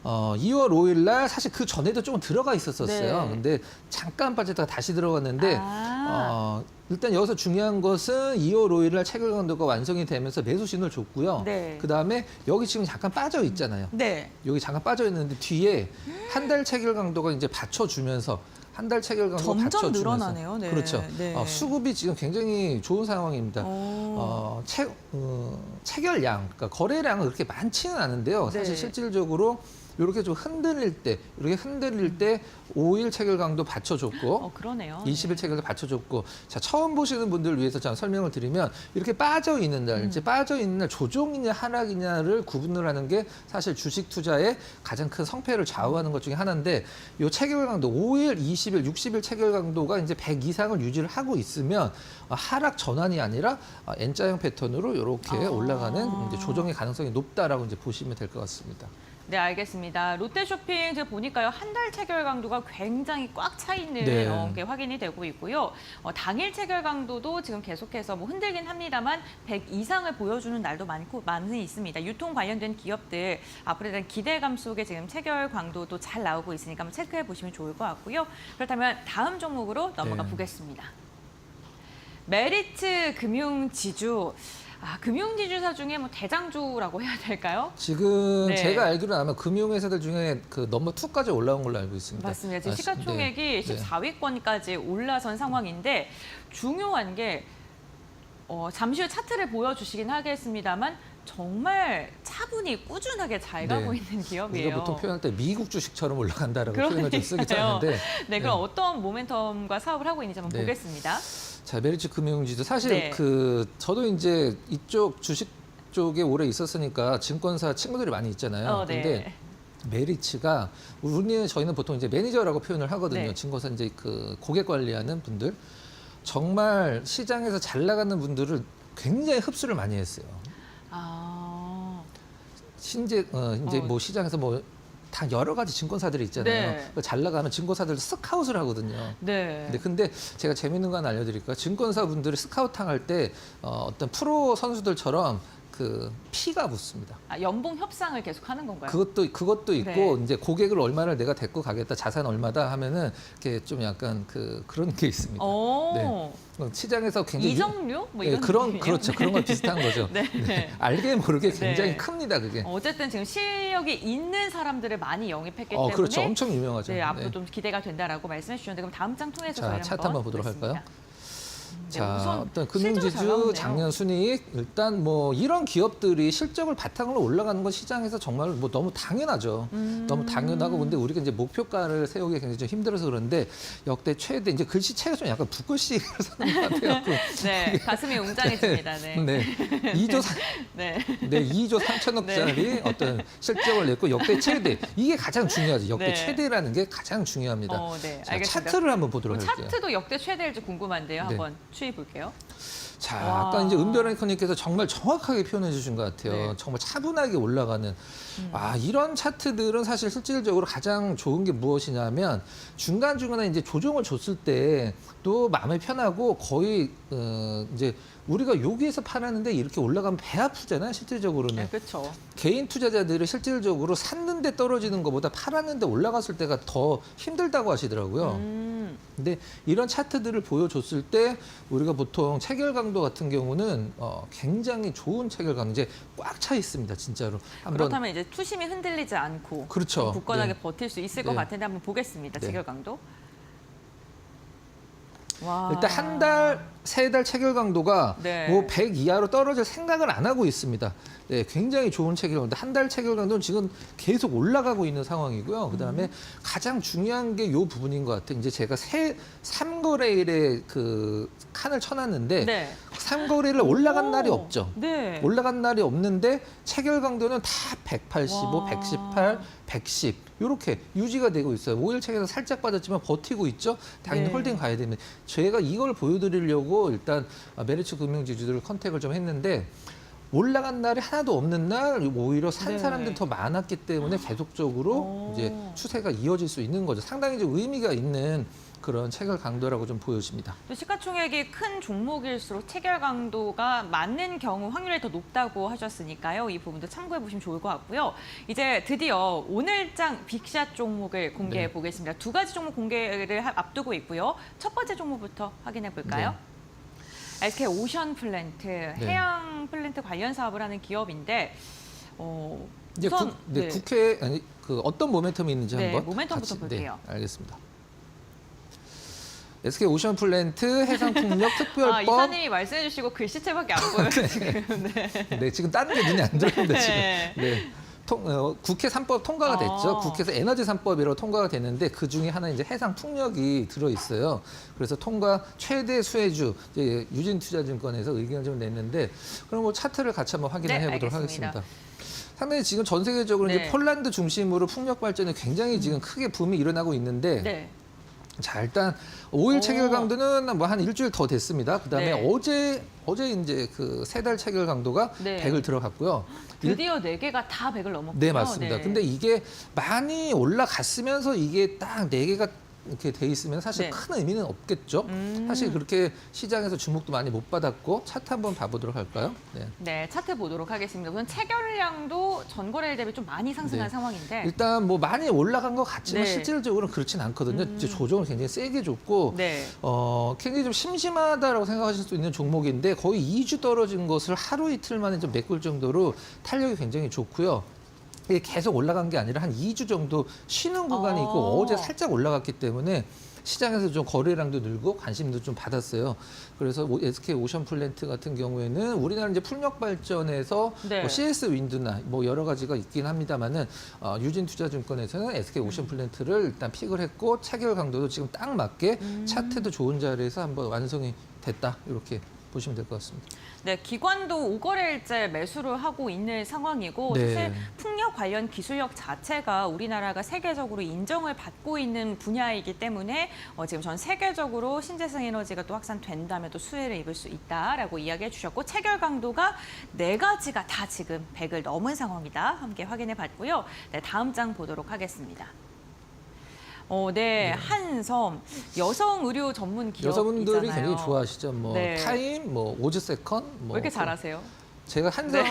2월 5일 날 사실 그 전에도 조금 들어가 있었어요. 네. 근데 잠깐 빠졌다가 다시 들어갔는데 일단 여기서 중요한 것은 2월 5일 날 체결 강도가 완성이 되면서 매수 신호를 줬고요. 네. 그다음에 여기 지금 잠깐 빠져 있잖아요. 네. 여기 잠깐 빠져 있는데 뒤에 한 달 체결 강도가 이제 받쳐주면서 한 달 체결 강도가 점점 받쳐주면서 늘어나네요. 네. 그렇죠. 네. 수급이 지금 굉장히 좋은 상황입니다. 체결량, 그러니까 거래량은 그렇게 많지는 않은데요. 사실 네. 실질적으로 이렇게 좀 흔들릴 때 5일 체결 강도 받쳐줬고 그러네요. 20일 체결도 받쳐줬고 자, 처음 보시는 분들 위해서 잠깐 설명을 드리면 이렇게 빠져 있는 날, 이제 빠져 있는 날 조정이냐 하락이냐를 구분을 하는 게 사실 주식 투자의 가장 큰 성패를 좌우하는 것 중에 하나인데 이 체결 강도 5일, 20일, 60일 체결 강도가 이제 100 이상을 유지를 하고 있으면 하락 전환이 아니라 N자형 패턴으로 이렇게 올라가는 이제 조정의 가능성이 높다라고 이제 보시면 될 것 같습니다. 네, 알겠습니다. 롯데쇼핑 제가 보니까요, 한 달 체결 강도가 굉장히 꽉 차 있는 네. 게 확인이 되고 있고요. 당일 체결 강도도 지금 계속해서 뭐 흔들긴 합니다만 100 이상을 보여주는 날도 많이 있습니다. 유통 관련된 기업들 앞으로에 대한 기대감 속에 지금 체결 강도도 잘 나오고 있으니까 한번 체크해 보시면 좋을 것 같고요. 그렇다면 다음 종목으로 넘어가 네. 보겠습니다. 메리츠 금융지주. 금융지주사 중에 뭐 대장주라고 해야 될까요? 지금 네. 제가 알기로는 아마 금융회사들 중에 그 넘버 2까지 올라온 걸로 알고 있습니다. 맞습니다. 지금 시가총액이 네. 14위권까지 올라선 상황인데 중요한 게 잠시 후에 차트를 보여주시긴 하겠습니다만 정말 차분히 꾸준하게 잘 가고 네. 있는 기업이에요. 우리가 보통 표현할 때 미국 주식처럼 올라간다라고 표현을 좀 쓰기도 그러니까요. 하는데 네, 그럼 어떤 모멘텀과 사업을 하고 있는지 한번 네. 보겠습니다. 자, 메리츠 금융지주 사실 네. 저도 이제 이쪽 주식 쪽에 오래 있었으니까 증권사 친구들이 많이 있잖아요. 네. 근데 메리츠가 저희는 보통 이제 매니저라고 표현을 하거든요. 네. 증권사 이제 그 고객 관리하는 분들 정말 시장에서 잘 나가는 분들을 굉장히 흡수를 많이 했어요. 아, 이제 뭐 시장에서 뭐 다 여러 가지 증권사들이 있잖아요. 네. 잘 나가면 증권사들 스카웃을 하거든요. 네. 근데 제가 재밌는 거 하나 알려드릴까요? 증권사 분들이 스카우팅 할 때 어떤 프로 선수들처럼 그 피가 붙습니다. 연봉 협상을 계속 하는 건가요? 그것도 있고 네. 이제 고객을 얼마를 내가 데리고 가겠다, 자산 얼마다 하면은 이렇게 좀 약간 그런 게 있습니다. 오, 시장에서 굉장히 이정료? 뭐 네, 이런 느낌이에요? 그렇죠. 그런 거 비슷한 거죠. 네. 네. 알게 모르게 굉장히 네. 큽니다, 그게. 어쨌든 지금 실력이 있는 사람들을 많이 영입했기 때문에 그렇죠. 엄청 유명하죠. 네, 앞으로 좀 기대가 된다라고 말씀해 주셨는데 그럼 다음 장 통해서 자, 저희 차트 한번 보도록 보겠습니다. 할까요? 네, 자, 우선 어떤 실적이 잘 금융지주 나오네요. 작년 순이익 일단 뭐 이런 기업들이 실적을 바탕으로 올라가는 건 시장에서 정말 뭐 너무 당연하죠. 너무 당연하고 근데 우리가 이제 목표가를 세우기 굉장히 좀 힘들어서 그런데 역대 최대 이제 글씨체가 좀 약간 붓글씨를 쓰는 것 같아요. 네, 가슴이 웅장해집니다. 네. 네. 2조 네. 2조 3천억짜리 어떤 실적을 냈고 역대 최대. 이게 가장 중요하죠. 역대 네. 최대라는 게 가장 중요합니다. 네, 자, 알겠습니다. 차트를 한번 보도록 할게요. 차트도 역대 최대일지 궁금한데요. 네. 한번 추이 볼게요. 자, 와. 아까 이제 은별앵커님께서 정말 정확하게 표현해 주신 것 같아요. 네. 정말 차분하게 올라가는. 이런 차트들은 사실 실질적으로 가장 좋은 게 무엇이냐면 중간중간에 이제 조정을 줬을 때 또 마음이 편하고 거의 이제 우리가 여기에서 팔았는데 이렇게 올라가면 배 아프잖아요, 실질적으로는. 네, 그렇죠. 개인 투자자들이 실질적으로 샀는데 떨어지는 것보다 팔았는데 올라갔을 때가 더 힘들다고 하시더라고요. 근데 이런 차트들을 보여줬을 때 우리가 보통 체결 강도 같은 경우는 굉장히 좋은 체결 강도 이제 꽉 차 있습니다, 진짜로. 한번 그렇다면 이제 투심이 흔들리지 않고 그렇죠. 굳건하게 네. 버틸 수 있을 것 네. 같은데 한번 보겠습니다. 네. 체결 강도. 와. 일단 한 달, 세 달 체결 강도가 네. 뭐 100 이하로 떨어질 생각을 안 하고 있습니다. 네, 굉장히 좋은 체결 강도. 한 달 체결 강도는 지금 계속 올라가고 있는 상황이고요. 그다음에 가장 중요한 게 이 부분인 것 같아요. 이제 제가 3거래일에 그 칸을 쳐놨는데 네. 3거래일 올라간 오. 날이 없죠. 네. 올라간 날이 없는데 체결 강도는 다 185, 와. 118, 110 이렇게 유지가 되고 있어요. 5일 책에서 살짝 빠졌지만 버티고 있죠. 당연히 네. 홀딩 가야 됩니다. 제가 이걸 보여드리려고 일단 메리츠 금융지주들을 컨택을 좀 했는데 올라간 날이 하나도 없는 날 오히려 산 네. 사람들이 더 많았기 때문에 계속적으로 오. 이제 추세가 이어질 수 있는 거죠. 상당히 좀 의미가 있는 그런 체결 강도라고 좀 보여집니다. 또 시가총액이 큰 종목일수록 체결 강도가 맞는 경우 확률이 더 높다고 하셨으니까요. 이 부분도 참고해 보시면 좋을 것 같고요. 이제 드디어 오늘장 빅샷 종목을 공개해 네. 보겠습니다. 두 가지 종목 공개를 앞두고 있고요. 첫 번째 종목부터 확인해 볼까요? SK 오션 플랜트, 해양 플랜트 관련 사업을 하는 기업인데 이제 우선 국회 아니 그 어떤 모멘텀이 있는지 네, 한번 모멘텀부터 같이, 볼게요. 네, 알겠습니다. SK 오션 플랜트 해상폭력 특별법. 이사님이 말씀해 주시고 글씨체밖에 안 보여요, 지금. 네. 네, 지금 다른 게 눈에 안 들어오는데 네. 지금. 네. 국회 3법 통과가 됐죠. 국회에서 에너지 3법이라고 통과가 됐는데 그 중에 하나 이제 해상 풍력이 들어 있어요. 그래서 통과 최대 수혜주 이제 유진투자증권에서 의견을 좀 냈는데 그럼 뭐 차트를 같이 한번 확인을 해보도록 알겠습니다. 하겠습니다. 상당히 지금 전 세계적으로 네. 이제 폴란드 중심으로 풍력 발전이 굉장히 지금 크게 붐이 일어나고 있는데 네. 자, 일단 5일 오. 체결 강도는 뭐 한 일주일 더 됐습니다. 그다음에 네. 어제 이제 그 3달 체결 강도가 네. 100을 들어갔고요. 드디어 4개가 다 100을 넘었군요. 네, 맞습니다. 네. 근데 이게 많이 올라갔으면서 이게 딱 4개가 이렇게 돼 있으면 사실 네. 큰 의미는 없겠죠. 사실 그렇게 시장에서 주목도 많이 못 받았고 차트 한번 봐보도록 할까요? 네. 네, 차트 보도록 하겠습니다. 우선 체결량도 전거래일 대비 좀 많이 상승한 네. 상황인데. 일단 뭐 많이 올라간 것 같지만 네. 실질적으로는 그렇진 않거든요. 이제 조정을 굉장히 세게 줬고 네. 굉장히 좀 심심하다라고 생각하실 수 있는 종목인데 거의 2주 떨어진 것을 하루 이틀 만에 좀 메꿀 정도로 탄력이 굉장히 좋고요. 이게 계속 올라간 게 아니라 한 2주 정도 쉬는 구간이 있고 어제 살짝 올라갔기 때문에 시장에서 좀 거래량도 늘고 관심도 좀 받았어요. 그래서 SK 오션플랜트 같은 경우에는 우리나라 이제 풍력 발전에서 네. 뭐 CS 윈드나 뭐 여러 가지가 있긴 합니다만은 유진투자증권에서는 SK 오션플랜트를 일단 픽을 했고 체결 강도도 지금 딱 맞게 차트도 좋은 자리에서 한번 완성이 됐다 이렇게 보시면 될 것 같습니다. 네, 기관도 5거래일째 매수를 하고 있는 상황이고 네. 사실 풍력 관련 기술력 자체가 우리나라가 세계적으로 인정을 받고 있는 분야이기 때문에 지금 전 세계적으로 신재생 에너지가 또 확산된다면 또 수혜를 입을 수 있다라고 이야기해 주셨고 체결 강도가 4가지가 다 지금 100을 넘은 상황이다. 함께 확인해 봤고요. 네, 다음 장 보도록 하겠습니다. 네, 한섬 여성 의료 전문 기업이잖아요. 여성분들이 굉장히 좋아하시죠. 뭐 네. 타임, 뭐 오즈세컨, 뭐 왜 이렇게 잘하세요? 제가 한섬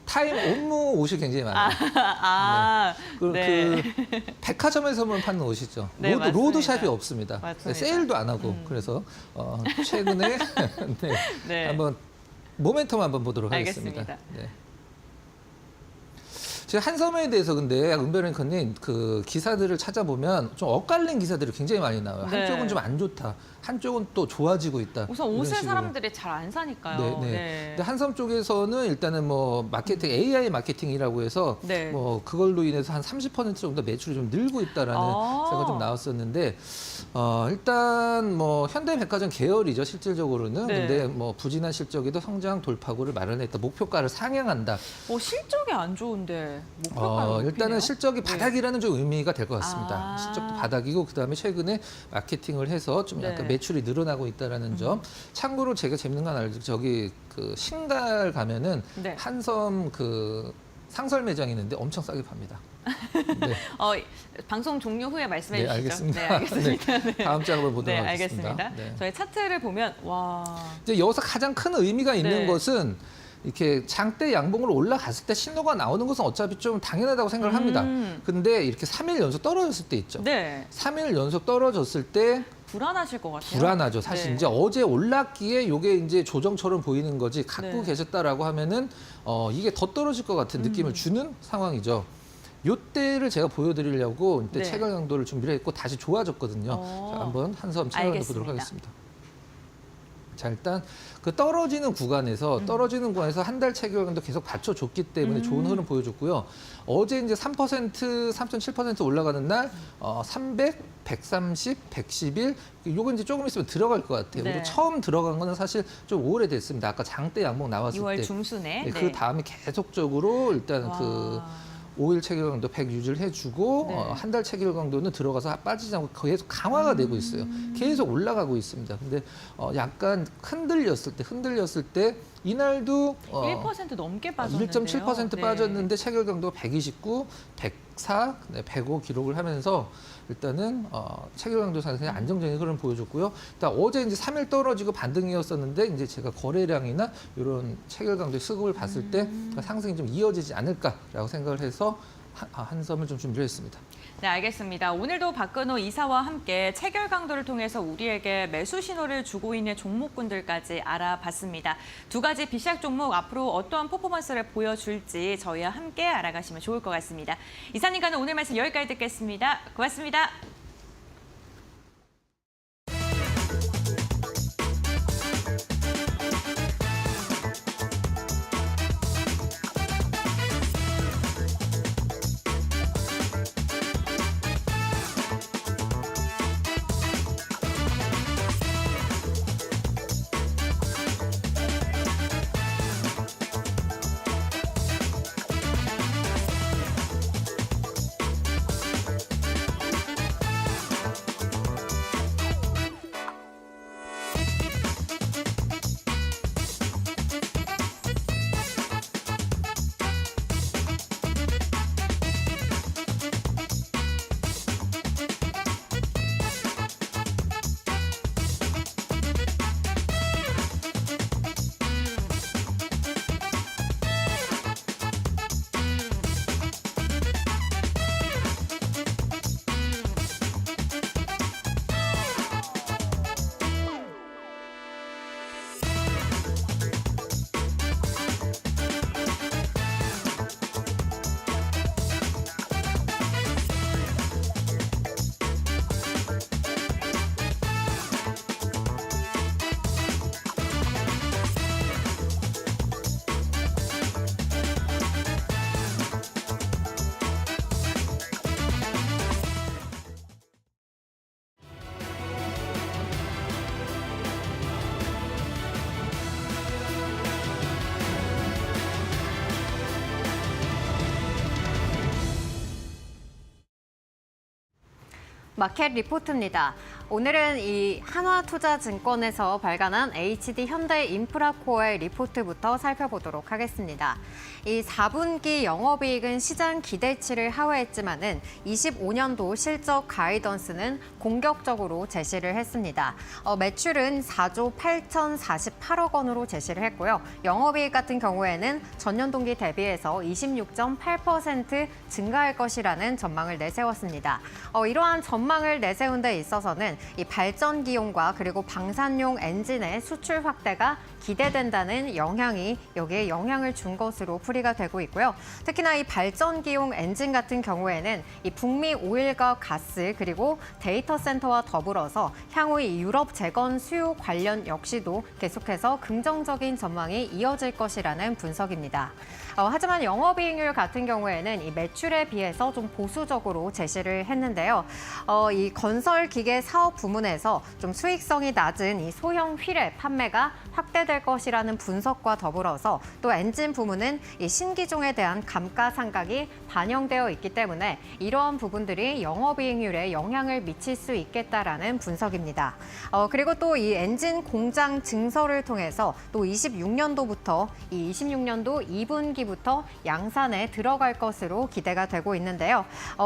타임 업무 옷이 굉장히 많아요. 네. 그 백화점에서만 파는 옷이죠. 네, 맞습니다. 로드샵이 없습니다. 맞습니다. 세일도 안 하고 그래서 최근에 네, 네. 한번 모멘텀 한번 보도록 알겠습니다. 하겠습니다. 네. 제가 한섬에 대해서 근데 은별앵커님 그 기사들을 찾아보면 좀 엇갈린 기사들이 굉장히 많이 나와요. 네. 한쪽은 좀 안 좋다, 한쪽은 또 좋아지고 있다. 우선 이런 옷을 식으로. 사람들이 잘 안 사니까요. 네, 네. 근데 한섬 쪽에서는 일단은 뭐 마케팅 AI 마케팅이라고 해서 네. 뭐 그걸로 인해서 한 30% 정도 매출이 좀 늘고 있다라는 생각이 좀 나왔었는데 일단 뭐 현대백화점 계열이죠 실질적으로는. 네. 근데 뭐 부진한 실적에도 성장 돌파구를 마련했다. 목표가를 상향한다. 실적이 안 좋은데 목표가 일단은 실적이 네. 바닥이라는 좀 의미가 될 것 같습니다. 아. 실적도 바닥이고 그다음에 최근에 마케팅을 해서 좀 약간 네. 매출이 늘어나고 있다라는 점. 참고로 제가 재밌는 건 알죠. 저기 그 신갈 가면은 네. 한섬 그 상설 매장이 있는데 엄청 싸게 팝니다. 네, 방송 종료 후에 말씀해 네, 주시죠. 알겠습니다. 네, 알겠습니다. 네, 다음 장 한번 보도록 네, 하겠습니다. 알겠습니다. 네. 저희 차트를 보면 와. 이제 여기서 가장 큰 의미가 있는 네. 것은 이렇게 장대 양봉으로 올라갔을 때 신호가 나오는 것은 어차피 좀 당연하다고 생각을 합니다. 근데 이렇게 3일 연속 떨어졌을 때 있죠. 네. 3일 연속 떨어졌을 때 불안하실 것 같아요. 불안하죠. 사실 네. 이제 어제 올랐기에 이게 이제 조정처럼 보이는 거지 갖고 네. 계셨다라고 하면은 이게 더 떨어질 것 같은 느낌을 주는 상황이죠. 요때를 제가 보여드리려고 이때 네. 체결 강도를 준비를 했고 다시 좋아졌거든요. 자, 한번 한섬 체결 강도 알겠습니다. 보도록 하겠습니다. 자, 일단 그 떨어지는 구간에서 한 달 체결강도 계속 받쳐줬기 때문에 좋은 흐름 보여줬고요. 어제 이제 3%, 3.7% 올라가는 날 300, 130, 111 요거 이제 조금 있으면 들어갈 것 같아요. 네. 그리고 처음 들어간 거는 사실 좀 오래됐습니다. 아까 장대 양봉 나왔을 6월 때. 중순에. 네, 그 다음에 계속적으로 일단 와. 그 5일 체결 강도 100 유지를 해주고 네. 한 달 체결 강도는 들어가서 빠지지 않고 계속 강화가 되고 있어요. 계속 올라가고 있습니다. 근데 약간 흔들렸을 때 이날도 1% 넘게 빠졌는데요. 1.7% 네. 빠졌는데 체결 강도가 129, 104, 105 기록을 하면서 일단은 체결 강도 상승의 안정적인 흐름 보여줬고요. 일단 어제 이제 3일 떨어지고 반등이었었는데 이제 제가 거래량이나 이런 체결 강도의 수급을 봤을 때 상승이 좀 이어지지 않을까라고 생각을 해서 한섬을 좀 준비를 했습니다. 네, 알겠습니다. 오늘도 박근호 이사와 함께 체결 강도를 통해서 우리에게 매수 신호를 주고 있는 종목군들까지 알아봤습니다. 두 가지 비시작 종목 앞으로 어떠한 퍼포먼스를 보여줄지 저희와 함께 알아가시면 좋을 것 같습니다. 이사님과는 오늘 말씀 여기까지 듣겠습니다. 고맙습니다. 마켓 리포트입니다. 오늘은 이 한화투자증권에서 발간한 HD 현대인프라코어의 리포트부터 살펴보도록 하겠습니다. 이 4분기 영업이익은 시장 기대치를 하회했지만은 25년도 실적 가이던스는 공격적으로 제시를 했습니다. 매출은 4조 8,048억 원으로 제시를 했고요. 영업이익 같은 경우에는 전년 동기 대비해서 26.8% 증가할 것이라는 전망을 내세웠습니다. 이러한 전망을 내세운 데 있어서는 이 발전기용과 그리고 방산용 엔진의 수출 확대가 기대된다는 영향이 여기에 영향을 준 것으로 풀이가 되고 있고요. 특히나 이 발전기용 엔진 같은 경우에는 이 북미 오일과 가스 그리고 데이터 센터와 더불어서 향후 이 유럽 재건 수요 관련 역시도 계속해서 긍정적인 전망이 이어질 것이라는 분석입니다. 하지만 영업이익률 같은 경우에는 이 매출에 비해서 좀 보수적으로 제시를 했는데요. 이 건설 기계 사업 부문에서 좀 수익성이 낮은 이 소형 휠의 판매가 확대될 것이라는 분석과 더불어서 또 엔진 부문은 이 신기종에 대한 감가상각이 반영되어 있기 때문에 이러한 부분들이 영업이익률에 영향을 미칠 수 있겠다라는 분석입니다. 그리고 또 이 엔진 공장 증설을 통해서 또 26년도부터 이 26년도 2분기부터 양산에 들어갈 것으로 기대가 되고 있는데요.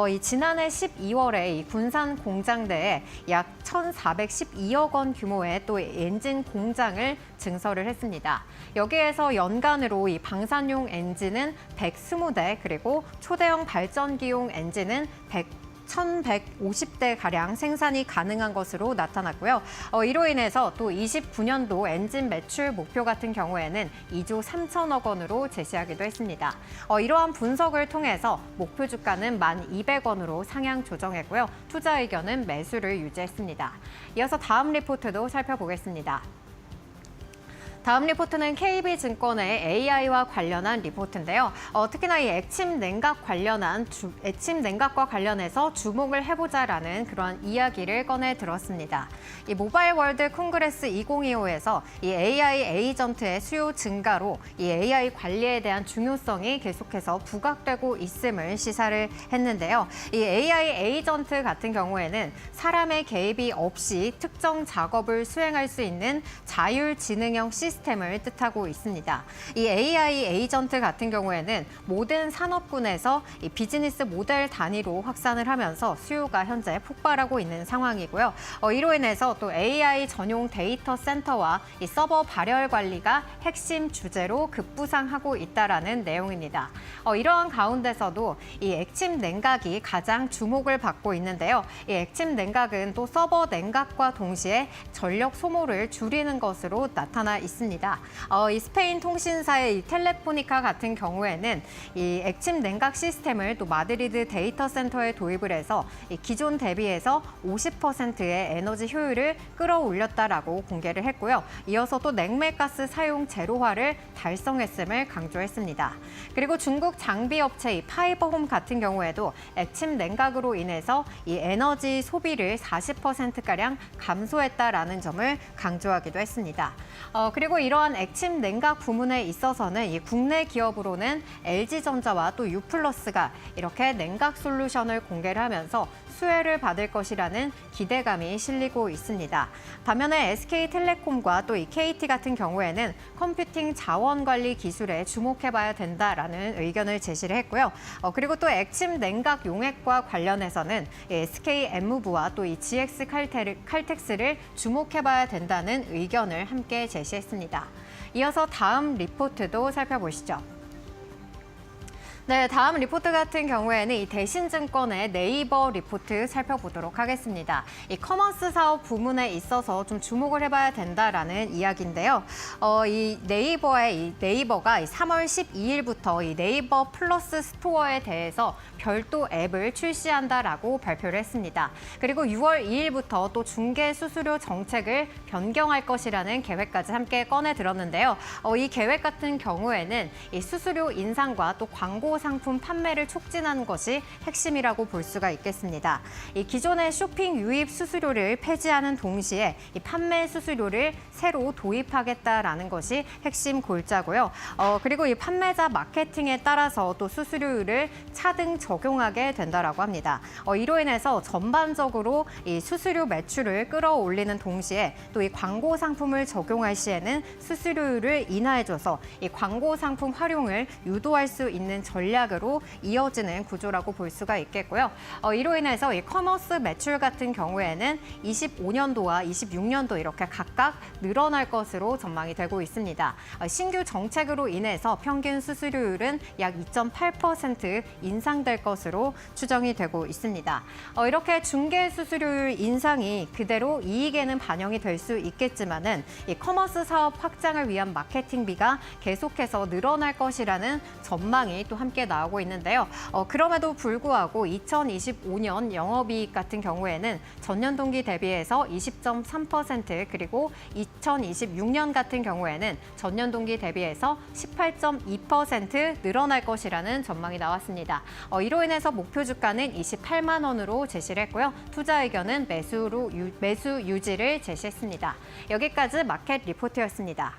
이 지난해 12월에 이 군산 공장 내에 약 1,412억 원 규모의 또 엔진 공장을 증설을 했습니다. 여기에서 연간으로 이 방산용 엔진은 120대 그리고 초대형 발전기용 엔진은 1,150대-가량 생산이 가능한 것으로 나타났고요. 이로 인해서 또 29년도 엔진 매출 목표 같은 경우에는 2조 3천억 원으로 제시하기도 했습니다. 이러한 분석을 통해서 목표 주가는 1,200원으로 상향 조정했고요. 투자 의견은 매수를 유지했습니다. 이어서 다음 리포트도 살펴보겠습니다. 다음 리포트는 KB증권의 AI와 관련한 리포트인데요. 특히나 이 액침 냉각과 관련해서 주목을 해보자라는 그런 이야기를 꺼내 들었습니다. 이 모바일 월드 콩그레스 2025에서 이 AI 에이전트의 수요 증가로 이 AI 관리에 대한 중요성이 계속해서 부각되고 있음을 시사를 했는데요. 이 AI 에이전트 같은 경우에는 사람의 개입이 없이 특정 작업을 수행할 수 있는 자율지능형 시스템을 뜻하고 있습니다. 이 AI 에이전트 같은 경우에는 모든 산업군에서 이 비즈니스 모델 단위로 확산을 하면서 수요가 현재 폭발하고 있는 상황이고요. 이로 인해서 또 AI 전용 데이터 센터와 이 서버 발열 관리가 핵심 주제로 급부상하고 있다라는 내용입니다. 이러한 가운데서도 이 액침 냉각이 가장 주목을 받고 있는데요. 이 액침 냉각은 또 서버 냉각과 동시에 전력 소모를 줄이는 것으로 나타나 있습니다. 이 스페인 통신사의 이 텔레포니카 같은 경우에는 이 액침 냉각 시스템을 또 마드리드 데이터 센터에 도입을 해서 이 기존 대비해서 50%의 에너지 효율을 끌어올렸다라고 공개를 했고요. 이어서 또 냉매가스 사용 제로화를 달성했음을 강조했습니다. 그리고 중국 장비 업체 이 파이버홈 같은 경우에도 액침 냉각으로 인해서 이 에너지 소비를 40%가량 감소했다라는 점을 강조하기도 했습니다. 그리고 이러한 액침 냉각 부문에 있어서는 이 국내 기업으로는 LG전자와 또 유플러스가 이렇게 냉각 솔루션을 공개를 하면서 수혜를 받을 것이라는 기대감이 실리고 있습니다. 반면에 SK텔레콤과 또 이 KT 같은 경우에는 컴퓨팅 자원 관리 기술에 주목해봐야 된다라는 의견을 제시를 했고요. 그리고 또 액침 냉각 용액과 관련해서는 SK엠무브와 또 이 GX 칼텍스를 주목해봐야 된다는 의견을 함께 제시했습니다. 이어서 다음 리포트도 살펴보시죠. 네, 다음 리포트 같은 경우에는 이 대신증권의 네이버 리포트 살펴보도록 하겠습니다. 이 커머스 사업 부문에 있어서 좀 주목을 해봐야 된다라는 이야기인데요. 이 네이버가 3월 12일부터 이 네이버 플러스 스토어에 대해서 별도 앱을 출시한다라고 발표를 했습니다. 그리고 6월 2일부터 또 중개 수수료 정책을 변경할 것이라는 계획까지 함께 꺼내 들었는데요. 이 계획 같은 경우에는 이 수수료 인상과 또 광고 상품 판매를 촉진하는 것이 핵심이라고 볼 수가 있겠습니다. 이 기존의 쇼핑 유입 수수료를 폐지하는 동시에 이 판매 수수료를 새로 도입하겠다라는 것이 핵심 골자고요. 그리고 이 판매자 마케팅에 따라서 또 수수료율을 차등 적용하게 된다라고 합니다. 이로 인해서 전반적으로 이 수수료 매출을 끌어올리는 동시에 또 이 광고 상품을 적용할 시에는 수수료율을 인하해줘서 이 광고 상품 활용을 유도할 수 있는 전략으로 이어지는 구조라고 볼 수가 있겠고요. 이로 인해서 이 커머스 매출 같은 경우에는 25년도와 26년도 이렇게 각각 늘어날 것으로 전망이 되고 있습니다. 신규 정책으로 인해서 평균 수수료율은 약 2.8% 인상될 것으로 추정이 되고 있습니다. 이렇게 중개 수수료율 인상이 그대로 이익에는 반영이 될 수 있겠지만은 이 커머스 사업 확장을 위한 마케팅비가 계속해서 늘어날 것이라는 전망이 또 함께 나오고 있는데요. 그럼에도 불구하고 2025년 영업이익 같은 경우에는 전년 동기 대비해서 20.3% 그리고 2026년 같은 경우에는 전년 동기 대비해서 18.2% 늘어날 것이라는 전망이 나왔습니다. 이로 인해서 목표 주가는 28만 원으로 제시를 했고요. 투자 의견은 매수 유지를 제시했습니다. 여기까지 마켓 리포트였습니다.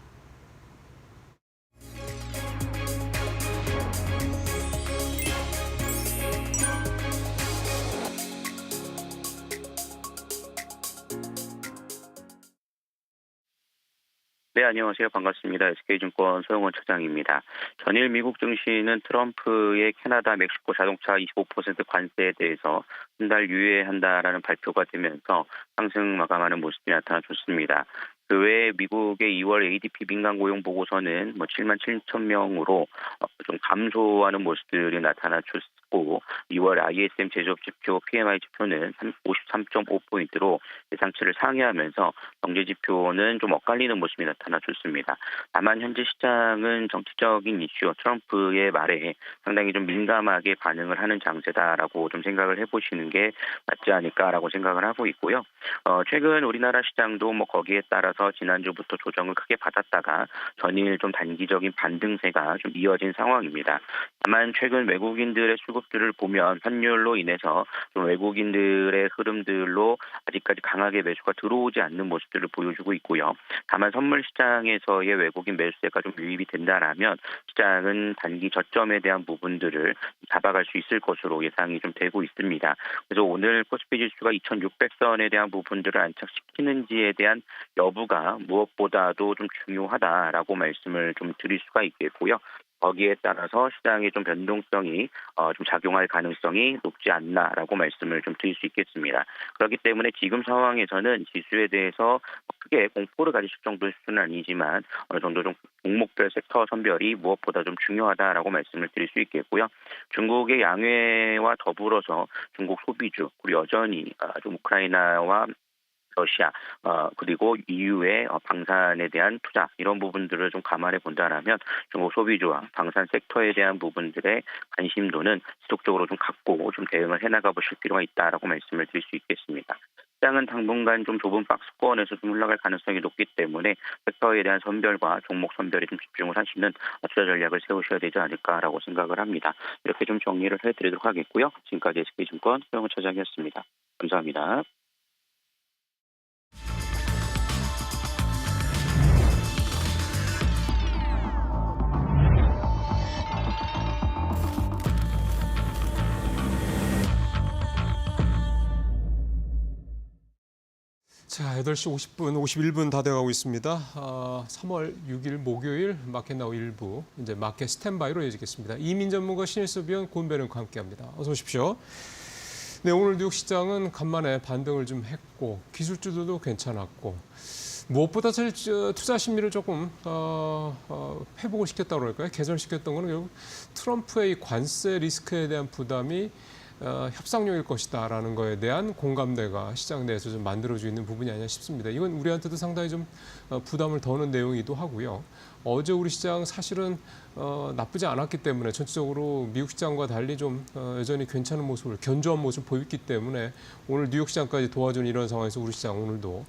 네, 안녕하세요. 반갑습니다. SK증권 소영원 차장입니다. 전일 미국 증시는 트럼프의 캐나다, 멕시코 자동차 25% 관세에 대해서 한 달 유예한다라는 발표가 되면서 상승 마감하는 모습이 나타나줬습니다. 그 외에 미국의 2월 ADP 민간 고용 보고서는 7만 7천 명으로 좀 감소하는 모습들이 나타나줬고 2월 ISM 제조업 지표 PMI 지표는 53.5포인트로 예상치를 상회하면서 경제 지표는 좀 엇갈리는 모습이 나타나줬습니다. 다만 현재 시장은 정치적인 이슈 트럼프의 말에 상당히 좀 민감하게 반응을 하는 장세다라고 좀 생각을 해보시는 게 맞지 않을까라고 생각을 하고 있고요. 최근 우리나라 시장도 거기에 따라서 지난주부터 조정을 크게 받았다가 전일 좀 단기적인 반등세가 좀 이어진 상황입니다. 다만 최근 외국인들의 수급들을 보면 환율로 인해서 좀 외국인들의 흐름들로 아직까지 강하게 매수가 들어오지 않는 모습들을 보여주고 있고요. 다만 선물 시장에서의 외국인 매수세가 좀 유입이 된다라면 시장은 단기 저점에 대한 부분들을 잡아갈 수 있을 것으로 예상이 좀 되고 있습니다. 그래서 오늘 코스피 지수가 2,600선에 대한 부분들을 안착시키는지에 대한 여부가 무엇보다도 좀 중요하다라고 말씀을 좀 드릴 수가 있겠고요. 거기에 따라서 시장의 좀 변동성이 좀 작용할 가능성이 높지 않나라고 말씀을 좀 드릴 수 있겠습니다. 그렇기 때문에 지금 상황에서는 지수에 대해서 크게 공포를 가지실 정도의 수준은 아니지만 어느 정도 좀 종목별 섹터 선별이 무엇보다 좀 중요하다라고 말씀을 드릴 수 있겠고요. 중국의 양회와 더불어서 중국 소비주 그리고 여전히 좀 우크라이나와 러시아 그리고 EU의 방산에 대한 투자 이런 부분들을 좀 감안해 본다라면 중국 소비주와 방산 섹터에 대한 부분들의 관심도는 지속적으로 좀 갖고 좀 대응을 해나가 보실 필요가 있다라고 말씀을 드릴 수 있겠습니다. 시장은 당분간 좀 좁은 박스권에서 좀 올라갈 가능성이 높기 때문에 섹터에 대한 선별과 종목 선별에 좀 집중을 하시는 투자 전략을 세우셔야 되지 않을까라고 생각을 합니다. 이렇게 좀 정리를 해드리도록 하겠고요. 지금까지 SK증권 소영원 차장이었습니다. 감사합니다. 자, 8시 50분, 51분 다 돼가고 있습니다. 3월 6일 목요일 마켓나우 1부 이제 마켓 스탠바이로 이어지겠습니다. 이민 전문가 신일섭 위원 곤배른과 함께합니다. 어서 오십시오. 네, 오늘 뉴욕 시장은 간만에 반등을 좀 했고 기술주들도 괜찮았고 무엇보다 제일 투자 심리를 조금 회복을 시켰다고 그럴까요? 개선시켰던 거는 결국 트럼프의 이 관세 리스크에 대한 부담이 협상력일 것이다라는 거에 대한 공감대가 시장 내에서 좀 만들어지고 있는 부분이 아니냐 싶습니다. 이건 우리한테도 상당히 좀 부담을 더는 내용이기도 하고요. 어제 우리 시장 사실은 나쁘지 않았기 때문에 전체적으로 미국 시장과 달리 좀 여전히 괜찮은 모습을 견조한 모습을 보였기 때문에 오늘 뉴욕 시장까지 도와준 이런 상황에서 우리 시장 오늘도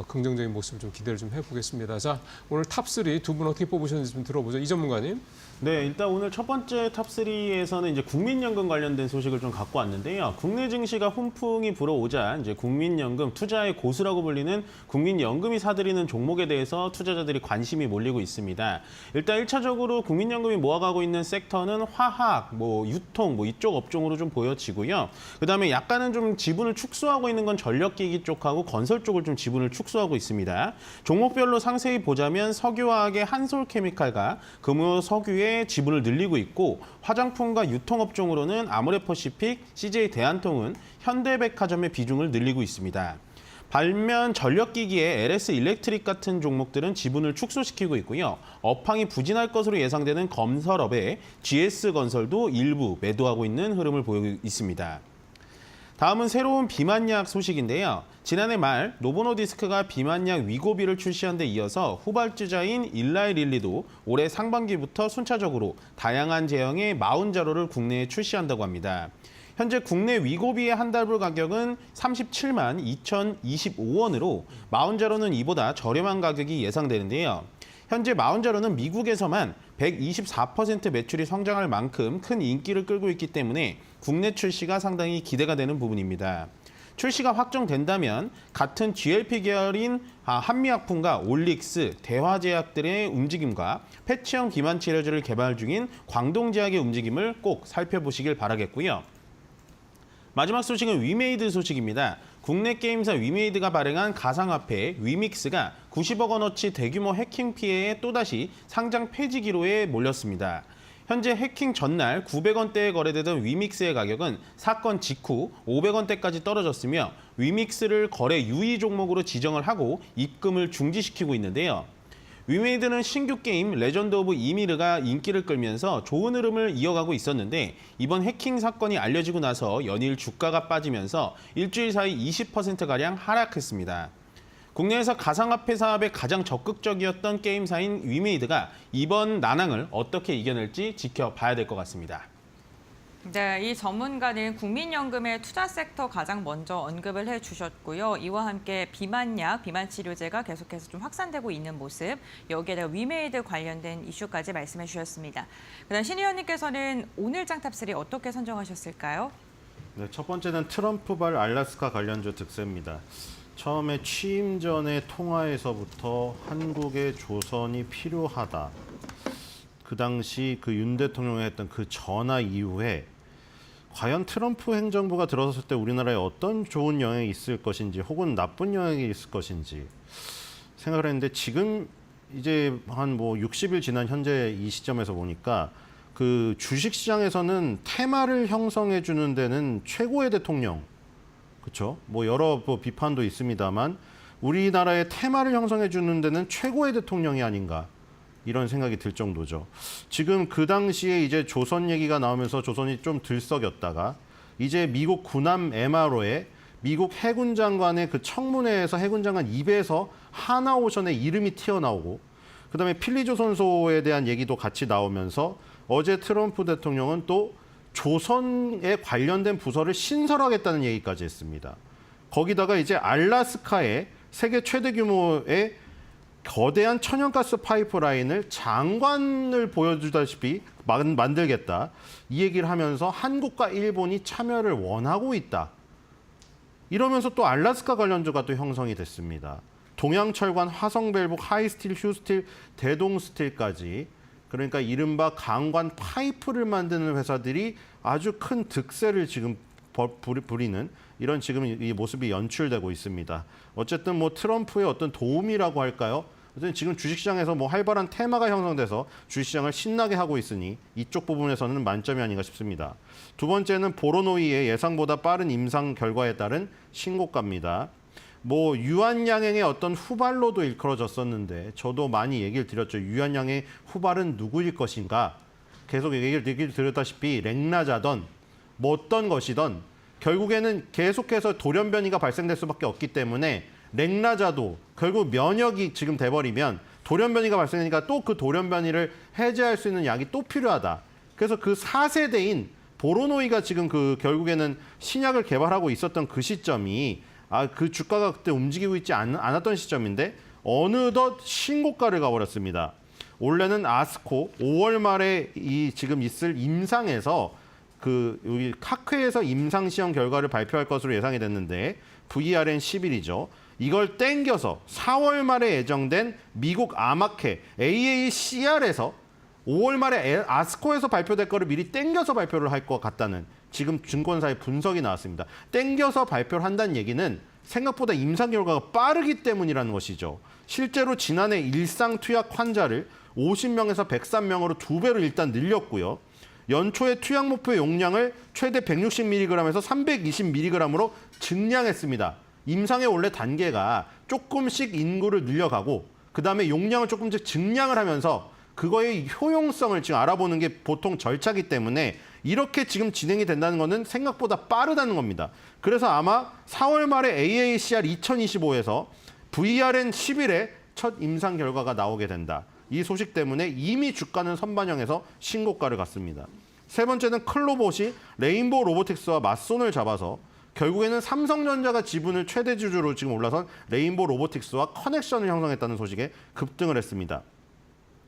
긍정적인 모습을 좀 기대를 좀 해보겠습니다. 자, 오늘 탑3 두 분 어떻게 뽑으셨는지 좀 들어보죠. 이 전문가님. 네, 일단 오늘 첫 번째 탑3에서는 이제 국민연금 관련된 소식을 좀 갖고 왔는데요. 국내 증시가 훈풍이 불어오자 이제 국민연금 투자의 고수라고 불리는 국민연금이 사들이는 종목에 대해서 투자자들이 관심이 몰리고 있습니다. 일단 1차적으로 국민연금이 모아가고 있는 섹터는 화학, 유통, 이쪽 업종으로 좀 보여지고요. 그다음에 약간은 좀 지분을 축소하고 있는 건 전력기기 쪽하고 건설 쪽을 좀 지분을 축소하고 있습니다. 종목별로 상세히 보자면 석유화학의 한솔케미칼과 금호 석유의 지분을 늘리고 있고 화장품과 유통업종으로는 아모레퍼시픽, CJ 대한통운, 현대백화점의 비중을 늘리고 있습니다. 반면 전력기기의 LS 일렉트릭 같은 종목들은 지분을 축소시키고 있고요. 업황이 부진할 것으로 예상되는 건설업의 GS건설도 일부 매도하고 있는 흐름을 보이고 있습니다. 다음은 새로운 비만약 소식인데요. 지난해 말 노보노디스크가 비만약 위고비를 출시한 데 이어서 후발주자인 일라이 릴리도 올해 상반기부터 순차적으로 다양한 제형의 40자로를 국내에 출시한다고 합니다. 현재 국내 위고비의 한 달불 가격은 37만 2,025원으로 40자로는 이보다 저렴한 가격이 예상되는데요. 현재 40자로는 미국에서만 124% 매출이 성장할 만큼 큰 인기를 끌고 있기 때문에 국내 출시가 상당히 기대가 되는 부분입니다. 출시가 확정된다면 같은 GLP 계열인 한미약품과 올릭스, 대화제약들의 움직임과 패치형 비만 치료제를 개발 중인 광동제약의 움직임을 꼭 살펴보시길 바라겠고요. 마지막 소식은 위메이드 소식입니다. 국내 게임사 위메이드가 발행한 가상화폐 위믹스가 90억 원어치 대규모 해킹 피해에 또다시 상장 폐지 기로에 몰렸습니다. 현재 해킹 전날 900원대에 거래되던 위믹스의 가격은 사건 직후 500원대까지 떨어졌으며 위믹스를 거래 유의 종목으로 지정을 하고 입금을 중지시키고 있는데요. 위메이드는 신규 게임 레전드 오브 이미르가 인기를 끌면서 좋은 흐름을 이어가고 있었는데 이번 해킹 사건이 알려지고 나서 연일 주가가 빠지면서 일주일 사이 20%가량 하락했습니다. 국내에서 가상화폐 사업에 가장 적극적이었던 게임사인 위메이드가 이번 난항을 어떻게 이겨낼지 지켜봐야 될 것 같습니다. 네, 이 전문가는 국민연금의 투자 섹터 가장 먼저 언급을 해주셨고요. 이와 함께 비만약, 비만치료제가 계속해서 좀 확산되고 있는 모습, 여기에다가 위메이드 관련된 이슈까지 말씀해 주셨습니다. 그다음 신 의원님께서는 오늘 장 탑3 어떻게 선정하셨을까요? 네, 첫 번째는 트럼프발 알래스카 관련주 득세입니다. 처음에 취임 전의 통화에서부터 한국의 조선이 필요하다. 그 당시 그 윤 대통령이 했던 그 전화 이후에 과연 트럼프 행정부가 들어섰을 때 우리나라에 어떤 좋은 영향이 있을 것인지 혹은 나쁜 영향이 있을 것인지 생각을 했는데 지금 이제 한 60일 지난 현재 이 시점에서 보니까 그 주식시장에서는 테마를 형성해 주는 데는 최고의 대통령, 그렇죠? 여러 비판도 있습니다만 우리나라의 테마를 형성해 주는 데는 최고의 대통령이 아닌가. 이런 생각이 들 정도죠. 지금 그 당시에 이제 조선 얘기가 나오면서 조선이 좀 들썩였다가 이제 미국 군함 MRO에 미국 해군 장관의 그 청문회에서 해군 장관 입에서 하나오션의 이름이 튀어나오고 그다음에 필리조선소에 대한 얘기도 같이 나오면서 어제 트럼프 대통령은 또 조선에 관련된 부서를 신설하겠다는 얘기까지 했습니다. 거기다가 이제 알래스카에 세계 최대 규모의 거대한 천연가스 파이프라인을 장관을 보여주다시피 만들겠다. 이 얘기를 하면서 한국과 일본이 참여를 원하고 있다. 이러면서 또 알래스카 관련주가 또 형성이 됐습니다. 동양철관, 화성벨복, 하이스틸, 휴스틸, 대동스틸까지 그러니까 이른바 강관 파이프를 만드는 회사들이 아주 큰 득세를 지금 부리는 이런 지금 이 모습이 연출되고 있습니다. 어쨌든 트럼프의 어떤 도움이라고 할까요? 어쨌든 지금 주식시장에서 활발한 테마가 형성돼서 주식시장을 신나게 하고 있으니 이쪽 부분에서는 만점이 아닌가 싶습니다. 두 번째는 보로노이의 예상보다 빠른 임상 결과에 따른 신고가입니다. 유한양행의 어떤 후발로도 일컬어졌었는데 저도 많이 얘기를 드렸죠. 유한양의 후발은 누구일 것인가? 계속 얘기를 드렸다시피 렉나자던 어떤 것이던 결국에는 계속해서 돌연변이가 발생될 수밖에 없기 때문에 렉나자도 결국 면역이 지금 돼버리면 돌연변이가 발생하니까 또 그 돌연변이를 해제할 수 있는 약이 또 필요하다. 그래서 그 4세대인 보로노이가 지금 그 결국에는 신약을 개발하고 있었던 그 시점이 그 주가가 그때 움직이고 있지 않았던 시점인데 어느덧 신고가를 가버렸습니다. 원래는 아스코 5월 말에 이 지금 있을 임상에서 여기 카크에서 임상 시험 결과를 발표할 것으로 예상이 됐는데 VRN 10일이죠. 이걸 땡겨서 4월 말에 예정된 미국 아마케 AACR에서 5월 말에 아스코에서 발표될 거를 미리 땡겨서 발표를 할 것 같다는 지금 증권사의 분석이 나왔습니다. 땡겨서 발표를 한다는 얘기는 생각보다 임상 결과가 빠르기 때문이라는 것이죠. 실제로 지난해 일상 투약 환자를 50명에서 103명으로 2배로 일단 늘렸고요. 연초에 투약 목표 용량을 최대 160mg에서 320mg으로 증량했습니다. 임상의 원래 단계가 조금씩 인구를 늘려가고 그다음에 용량을 조금씩 증량을 하면서 그거의 효용성을 지금 알아보는 게 보통 절차이기 때문에 이렇게 지금 진행이 된다는 것은 생각보다 빠르다는 겁니다. 그래서 아마 4월 말에 AACR 2025에서 VRN 10일에 첫 임상 결과가 나오게 된다. 이 소식 때문에 이미 주가는 선반영해서 신고가를 갔습니다. 세 번째는 클로봇이 레인보우 로보틱스와 맞손을 잡아서 결국에는 삼성전자가 지분을 최대 주주로 지금 올라선 레인보우 로보틱스와 커넥션을 형성했다는 소식에 급등을 했습니다.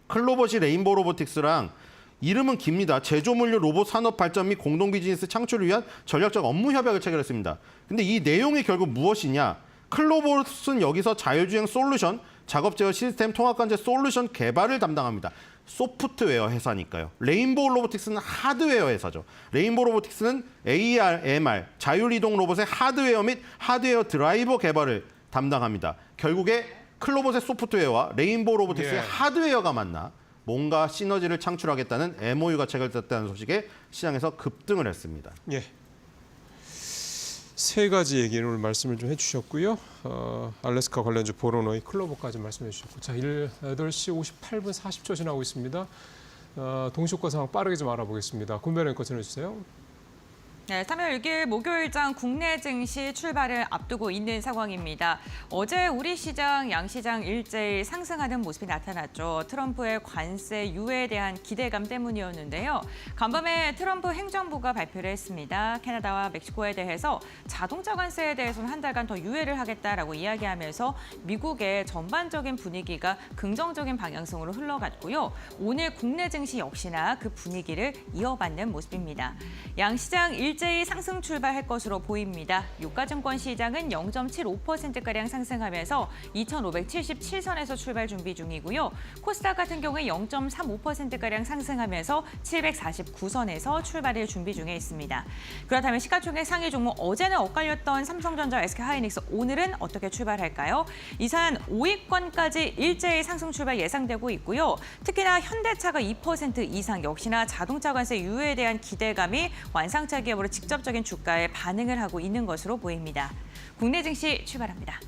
클로봇이 레인보우 로보틱스랑 이름은 깁니다. 제조물류 로봇 산업 발전 및 공동 비즈니스 창출을 위한 전략적 업무 협약을 체결했습니다. 근데 이 내용이 결국 무엇이냐? 클로봇은 여기서 자율주행 솔루션, 작업 제어 시스템 통합관제 솔루션 개발을 담당합니다. 소프트웨어 회사니까요. 레인보우 로보틱스는 하드웨어 회사죠. 레인보우 로보틱스는 AR, MR, 자율이동 로봇의 하드웨어 및 하드웨어 드라이버 개발을 담당합니다. 결국에 클로봇의 소프트웨어와 레인보우 로보틱스의 하드웨어가 만나 뭔가 시너지를 창출하겠다는 MOU가 체결됐다는 소식에 시장에서 급등을 했습니다. 예. 세 가지 얘기를 오늘 말씀을 좀 해주셨고요. 알래스카 관련주 보로노이, 클로봇까지 말씀해 주셨고, 자, 8시 58분 40초 지나고 있습니다. 동시효과 상황 빠르게 좀 알아보겠습니다. 군별 앵커 전해주세요. 네, 3월 6일 목요일장 국내 증시 출발을 앞두고 있는 상황입니다. 어제 우리 시장, 양시장 일제히 상승하는 모습이 나타났죠. 트럼프의 관세 유예에 대한 기대감 때문이었는데요. 간밤에 트럼프 행정부가 발표를 했습니다. 캐나다와 멕시코에 대해서 자동차 관세에 대해서는 한 달간 더 유예를 하겠다라고 이야기하면서 미국의 전반적인 분위기가 긍정적인 방향성으로 흘러갔고요. 오늘 국내 증시 역시나 그 분위기를 이어받는 모습입니다. 양시장 일제히 상승 출발할 것으로 보입니다. 유가증권 시장은 0.75%가량 상승하면서 2,577선에서 출발 준비 중이고요. 코스닥 같은 경우에 0.35%가량 상승하면서 749선에서 출발을 준비 중에 있습니다. 그렇다면 시가총액 상위 종목 어제는 엇갈렸던 삼성전자, SK하이닉스 오늘은 어떻게 출발할까요? 이산 5위권까지 일제히 상승 출발 예상되고 있고요. 특히나 현대차가 2% 이상 역시나 자동차 관세 유예에 대한 기대감이 완상차 기업으로 직접적인 주가에 반응을 하고 있는 것으로 보입니다. 국내 증시 출발합니다.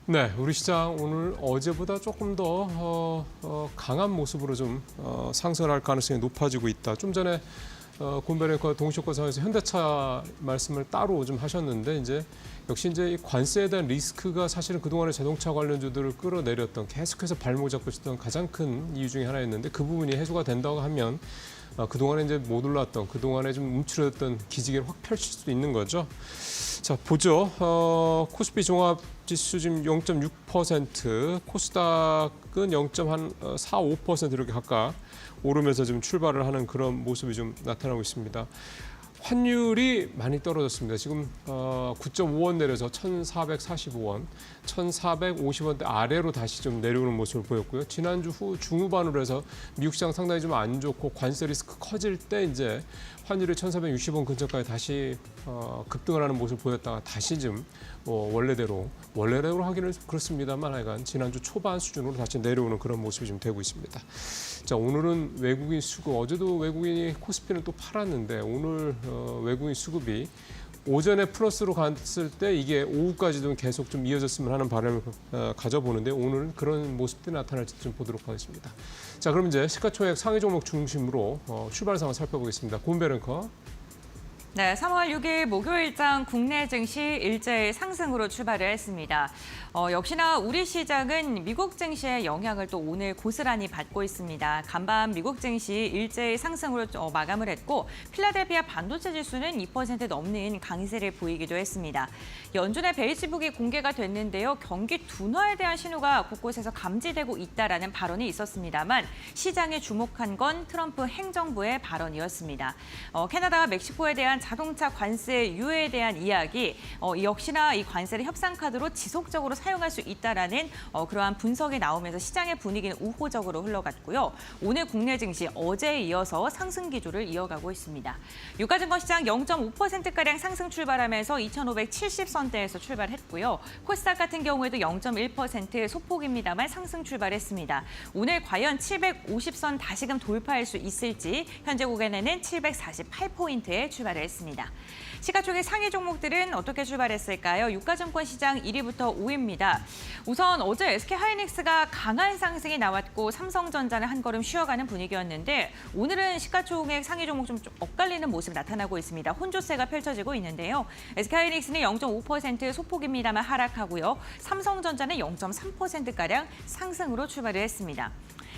네, 우리 시장 오늘 어제보다 조금 더 강한 모습으로 좀 상승할 가능성이 높아지고 있다. 좀 전에 군별 앵커 동시효과 상황에서 현대차 말씀을 따로 좀 하셨는데 이제 역시 이제 이 관세에 대한 리스크가 사실은 그동안의 자동차 관련주들을 끌어내렸던 계속해서 발목 잡고 있었던 가장 큰 이유 중에 하나였는데 그 부분이 해소가 된다고 하면 그동안에 이제 못 올랐던 그동안에 좀 움츠렸던 기지개를 확 펼칠 수도 있는 거죠. 자, 보죠. 코스피 종합지수 지금 0.6%, 코스닥은 0.45% 이렇게 각각 오르면서 지금 출발을 하는 그런 모습이 좀 나타나고 있습니다. 환율이 많이 떨어졌습니다. 지금 9.5원 내려서 1,445원, 1,450원대 아래로 다시 좀 내려오는 모습을 보였고요. 지난주 중후반으로 해서 미국 시장 상당히 좀 안 좋고 관세 리스크 커질 때 이제 환율이 1,460원 근처까지 다시 급등을 하는 모습을 보였다가 다시 좀 원래대로 하기는 그렇습니다만 하여간 지난주 초반 수준으로 다시 내려오는 그런 모습이 좀 되고 있습니다. 자, 오늘은 외국인 수급, 어제도 외국인이 코스피는 또 팔았는데 오늘 외국인 수급이 오전에 플러스로 갔을 때 이게 오후까지도 계속 좀 이어졌으면 하는 바람을 가져보는데 오늘은 그런 모습들이 나타날지 좀 보도록 하겠습니다. 자, 그럼 이제 시가총액 상위 종목 중심으로 출발 상황 살펴보겠습니다. 고은별 앵커. 네, 3월 6일 목요일장 국내 증시 일제히 상승으로 출발을 했습니다. 역시나 우리 시장은 미국 증시의 영향을 또 오늘 고스란히 받고 있습니다. 간밤 미국 증시 일제히 상승으로 마감을 했고 필라델피아 반도체 지수는 2% 넘는 강세를 보이기도 했습니다. 연준의 베이스북이 공개가 됐는데요. 경기 둔화에 대한 신호가 곳곳에서 감지되고 있다라는 발언이 있었습니다만 시장에 주목한 건 트럼프 행정부의 발언이었습니다. 캐나다와 멕시코에 대한 자동차 관세 유예에 대한 이야기, 역시나 이 관세를 협상 카드로 지속적으로 사용할 수 있다라는 그러한 분석이 나오면서 시장의 분위기는 우호적으로 흘러갔고요. 오늘 국내 증시 어제에 이어서 상승 기조를 이어가고 있습니다. 유가증권 시장 0.5%가량 상승 출발하면서 2,570선대에서 출발했고요. 코스닥 같은 경우에도 0.1% 소폭입니다만 상승 출발했습니다. 오늘 과연 750선 다시금 돌파할 수 있을지 현재 고개는 748포인트에 출발을 했습니다. 시가총액 상위 종목들은 어떻게 출발했을까요? 유가증권 시장 1위부터 5위입니다. 우선 어제 SK하이닉스가 강한 상승이 나왔고 삼성전자는 한 걸음 쉬어가는 분위기였는데 오늘은 시가총액 상위 종목 좀 엇갈리는 모습이 나타나고 있습니다. 혼조세가 펼쳐지고 있는데요. SK하이닉스는 0.5% 소폭입니다만 하락하고요. 삼성전자는 0.3%가량 상승으로 출발을 했습니다.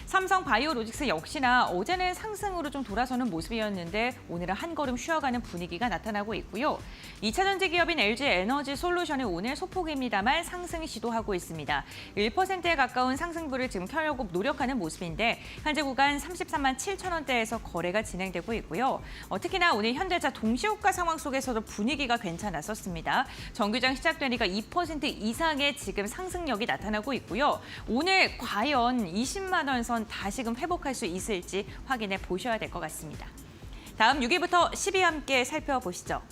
삼성바이오로직스 역시나 어제는 상승으로 좀 돌아서는 모습이었는데 오늘은 한 걸음 쉬어가는 분위기가 나타나고 있고요. 2차 전지 기업인 LG에너지솔루션이 오늘 소폭입니다만 상승 시도하고 있습니다. 1%에 가까운 상승부를 지금 켜려고 노력하는 모습인데 현재 구간 33만 7천 원대에서 거래가 진행되고 있고요. 특히나 오늘 현대차 동시호가 상황 속에서도 분위기가 괜찮았었습니다. 정규장 시작되니까 2% 이상의 지금 상승력이 나타나고 있고요. 오늘 과연 20만 원 선 다시금 회복할 수 있을지 확인해 보셔야 될 것 같습니다. 다음 6위부터 10위 함께 살펴보시죠.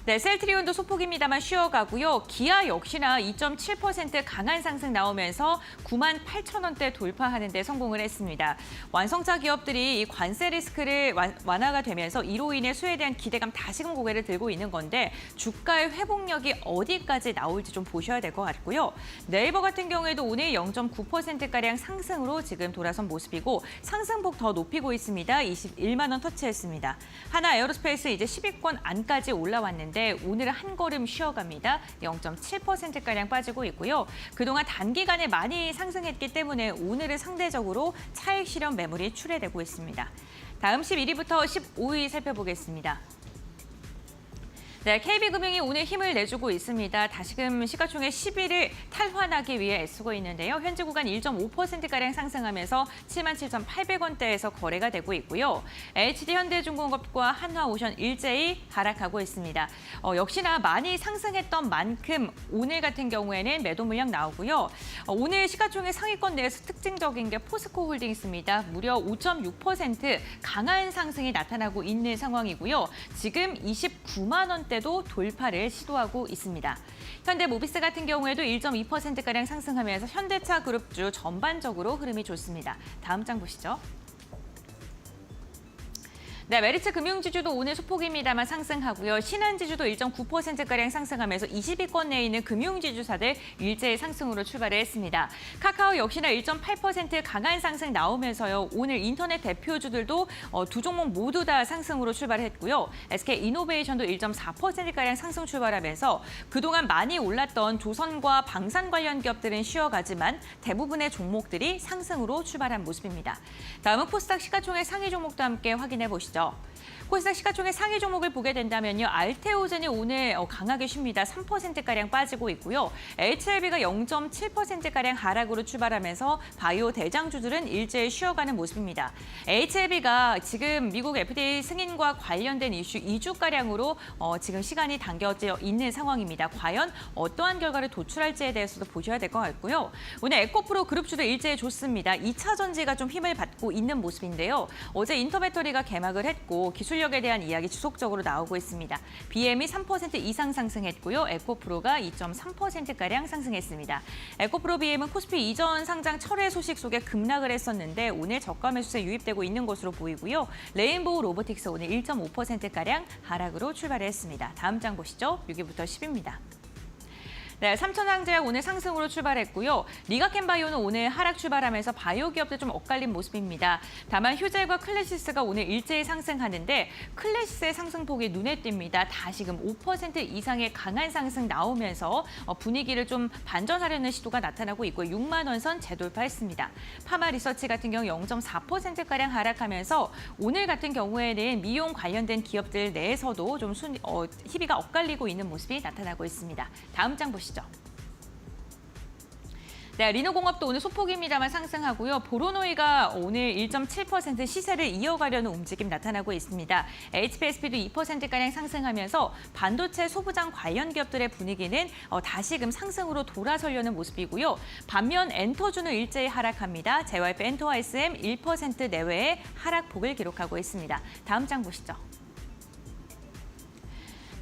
네, 셀트리온도 소폭입니다만 쉬어가고요. 기아 역시나 2.7% 강한 상승 나오면서 9만 8천 원대 돌파하는 데 성공을 했습니다. 완성차 기업들이 이 관세 리스크를 완화가 되면서 이로 인해 수혜에 대한 기대감 다시금 고개를 들고 있는 건데 주가의 회복력이 어디까지 나올지 좀 보셔야 될 것 같고요. 네이버 같은 경우에도 오늘 0.9%가량 상승으로 지금 돌아선 모습이고 상승폭 더 높이고 있습니다. 21만 원 터치했습니다. 하나 에어로스페이스 이제 10위권 안까지 올라왔는데 오늘은 한 걸음 쉬어갑니다. 0.7%가량 빠지고 있고요. 그동안 단기간에 많이 상승했기 때문에 오늘은 상대적으로 차익 실현 매물이 출회되고 있습니다. 다음 11위부터 15위 살펴보겠습니다. 네, KB금융이 오늘 힘을 내주고 있습니다. 다시금 시가총액 10위를 탈환하기 위해 애쓰고 있는데요. 현재 구간 1.5%가량 상승하면서 77,800원대에서 거래가 되고 있고요. HD현대중공업과 한화오션 일제히 하락하고 있습니다. 역시나 많이 상승했던 만큼 오늘 같은 경우에는 매도 물량 나오고요. 오늘 시가총액 상위권 내에서 특징적인 게 포스코홀딩스입니다. 무려 5.6% 강한 상승이 나타나고 있는 상황이고요. 지금 29만 원대 때도 돌파를 시도하고 있습니다. 현대모비스 같은 경우에도 1.2%가량 상승하면서 현대차 그룹주 전반적으로 흐름이 좋습니다. 다음 장 보시죠. 네, 메리츠 금융지주도 오늘 소폭입니다만 상승하고요. 신한지주도 1.9%가량 상승하면서 20위권 내에 있는 금융지주사들 일제히 상승으로 출발을 했습니다. 카카오 역시나 1.8% 강한 상승 나오면서요. 오늘 인터넷 대표주들도 두 종목 모두 다 상승으로 출발했고요. SK이노베이션도 1.4%가량 상승 출발하면서 그동안 많이 올랐던 조선과 방산 관련 기업들은 쉬어가지만 대부분의 종목들이 상승으로 출발한 모습입니다. 다음은 코스닥 시가총액 상위 종목도 함께 확인해 보시죠. 코스닥 시가총액 상위 종목을 보게 된다면요. 알테오젠이 오늘 강하게 쉽니다. 3%가량 빠지고 있고요. HLB가 0.7%가량 하락으로 출발하면서 바이오 대장주들은 일제히 쉬어가는 모습입니다. HLB가 지금 미국 FDA 승인과 관련된 이슈 2주가량으로 지금 시간이 당겨져 있는 상황입니다. 과연 어떠한 결과를 도출할지에 대해서도 보셔야 될 것 같고요. 오늘 에코프로 그룹주도 일제히 좋습니다. 2차 전지가 좀 힘을 받고 있는 모습인데요. 어제 인터배터리가 개막을 했고 기술력 기술력에 대한 이야기 지속적으로 나오고 있습니다. BM이 3% 이상 상승했고요. 에코프로가 2.3%가량 상승했습니다. 에코프로 BM은 코스피 이전 상장 철회 소식 속에 급락을 했었는데 오늘 저가 매수세 유입되고 있는 것으로 보이고요. 레인보우 로보틱스 오늘 1.5%가량 하락으로 출발했습니다. 다음 장 보시죠. 6위부터 10위입니다. 네, 삼천항제약 오늘 상승으로 출발했고요. 리가켄바이오는 오늘 하락 출발하면서 바이오 기업들 좀 엇갈린 모습입니다. 다만 휴젤과 클래시스가 오늘 일제히 상승하는데 클래시스의 상승폭이 눈에 띕니다. 다시금 5% 이상의 강한 상승 나오면서 분위기를 좀 반전하려는 시도가 나타나고 있고 6만 원 선 재돌파했습니다. 파마 리서치 같은 경우 0.4%가량 하락하면서 오늘 같은 경우에는 미용 관련된 기업들 내에서도 좀 희비가 엇갈리고 있는 모습이 나타나고 있습니다. 다음 장 보시죠. 네, 리노공업도 오늘 소폭입니다만 상승하고요. 보로노이가 오늘 1.7% 시세를 이어가려는 움직임 나타나고 있습니다. HPSP도 2%가량 상승하면서 반도체 소부장 관련 기업들의 분위기는 다시금 상승으로 돌아서려는 모습이고요. 반면 엔터주는 일제히 하락합니다. JYP 엔터와 SM 1% 내외의 하락폭을 기록하고 있습니다. 다음 장 보시죠.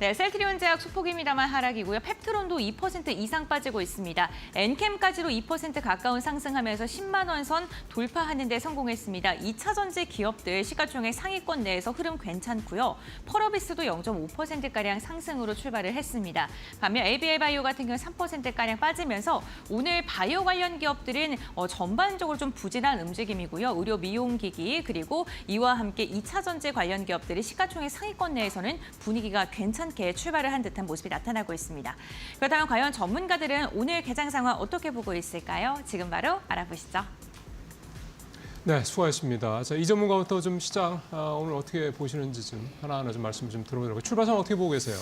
네, 셀트리온 제약 소폭입니다만 하락이고요. 펩트론도 2% 이상 빠지고 있습니다. 엔캠까지도 2% 가까운 상승하면서 10만 원 선 돌파하는 데 성공했습니다. 2차 전지 기업들 시가총액 상위권 내에서 흐름 괜찮고요. 펄어비스도 0.5%가량 상승으로 출발을 했습니다. 반면 ABL 바이오 같은 경우 3%가량 빠지면서 오늘 바이오 관련 기업들은 전반적으로 좀 부진한 움직임이고요. 의료 미용기기 그리고 이와 함께 2차 전지 관련 기업들이 시가총액 상위권 내에서는 분위기가 괜찮게 출발을 한 듯한 모습이 나타나고 있습니다. 그렇다면 과연 전문가들은 오늘 개장 상황 어떻게 보고 있을까요? 지금 바로 알아보시죠. 네, 수고하셨습니다. 자, 이 전문가부터 좀 시장 오늘 어떻게 보시는지 좀 하나하나 좀 말씀 좀 들어보도록 하겠습니다. 출발 상황 어떻게 보고 계세요?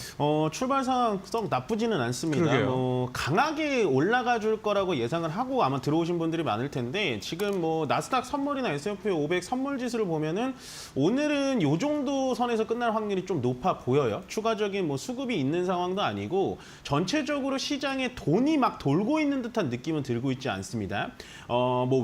출발 상황 썩 나쁘지는 않습니다. 그러게요. 강하게 올라가 줄 거라고 예상을 하고 아마 들어오신 분들이 많을 텐데 지금 나스닥 선물이나 S&P 500 선물 지수를 보면은 오늘은 요 정도 선에서 끝날 확률이 좀 높아 보여요. 추가적인 수급이 있는 상황도 아니고 전체적으로 시장에 돈이 막 돌고 있는 듯한 느낌은 들고 있지 않습니다.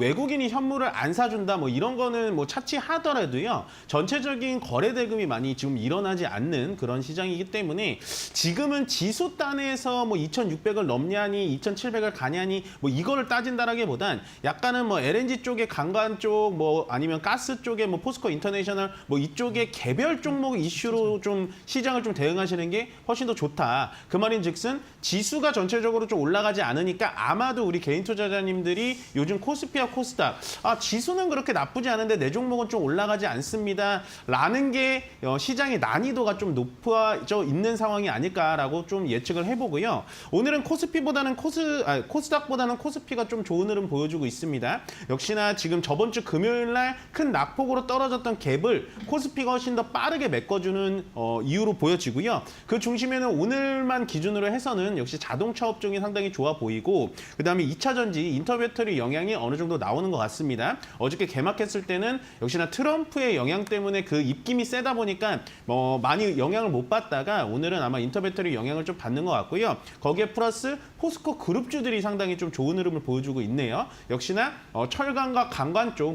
외국인이 현물을 안 사준다 이런 거는 차치하더라도요. 전체적인 거래 대금이 많이 지금 일어나지 않는 그런 시장이기 때문에 지금은 지수 단에서 2,600을 넘냐니 2,700을 가냐니 이거를 따진다라기보단 약간은 LNG 쪽의 강관 쪽 아니면 가스 쪽의 포스코 인터내셔널 이쪽의 개별 종목 이슈로 좀 시장을 좀 대응하시는 게 훨씬 더 좋다. 그 말인즉슨 지수가 전체적으로 좀 올라가지 않으니까 아마도 우리 개인 투자자님들이 요즘 코스피와 코스닥 지수는 그렇게 나쁘지 않은데 내 종목은 좀 올라가지 않습니다. 라는 게 시장의 난이도가 좀 높아져 있는 상황이 아닐까라고 좀 예측을 해보고요. 오늘은 코스피보다는 코스닥보다는 코스피가 좀 좋은 흐름 보여주고 있습니다. 역시나 지금 저번 주 금요일 날 큰 낙폭으로 떨어졌던 갭을 코스피가 훨씬 더 빠르게 메꿔주는 이유로 보여지고요. 그 중심에는 오늘만 기준으로 해서는 역시 자동차 업종이 상당히 좋아 보이고 그다음에 2차 전지 인터배터리 영향이 어느 정도 나오는 것 같습니다. 어저께 개막했을 때는 역시나 트럼프의 영향 때문에 그 입김이 세다 보니까 많이 영향을 못 받다가 오늘은 아마 인터배터리 영향을 좀 받는 것 같고요. 거기에 플러스 포스코 그룹주들이 상당히 좀 좋은 흐름을 보여주고 있네요. 역시나 철강과 강관 쪽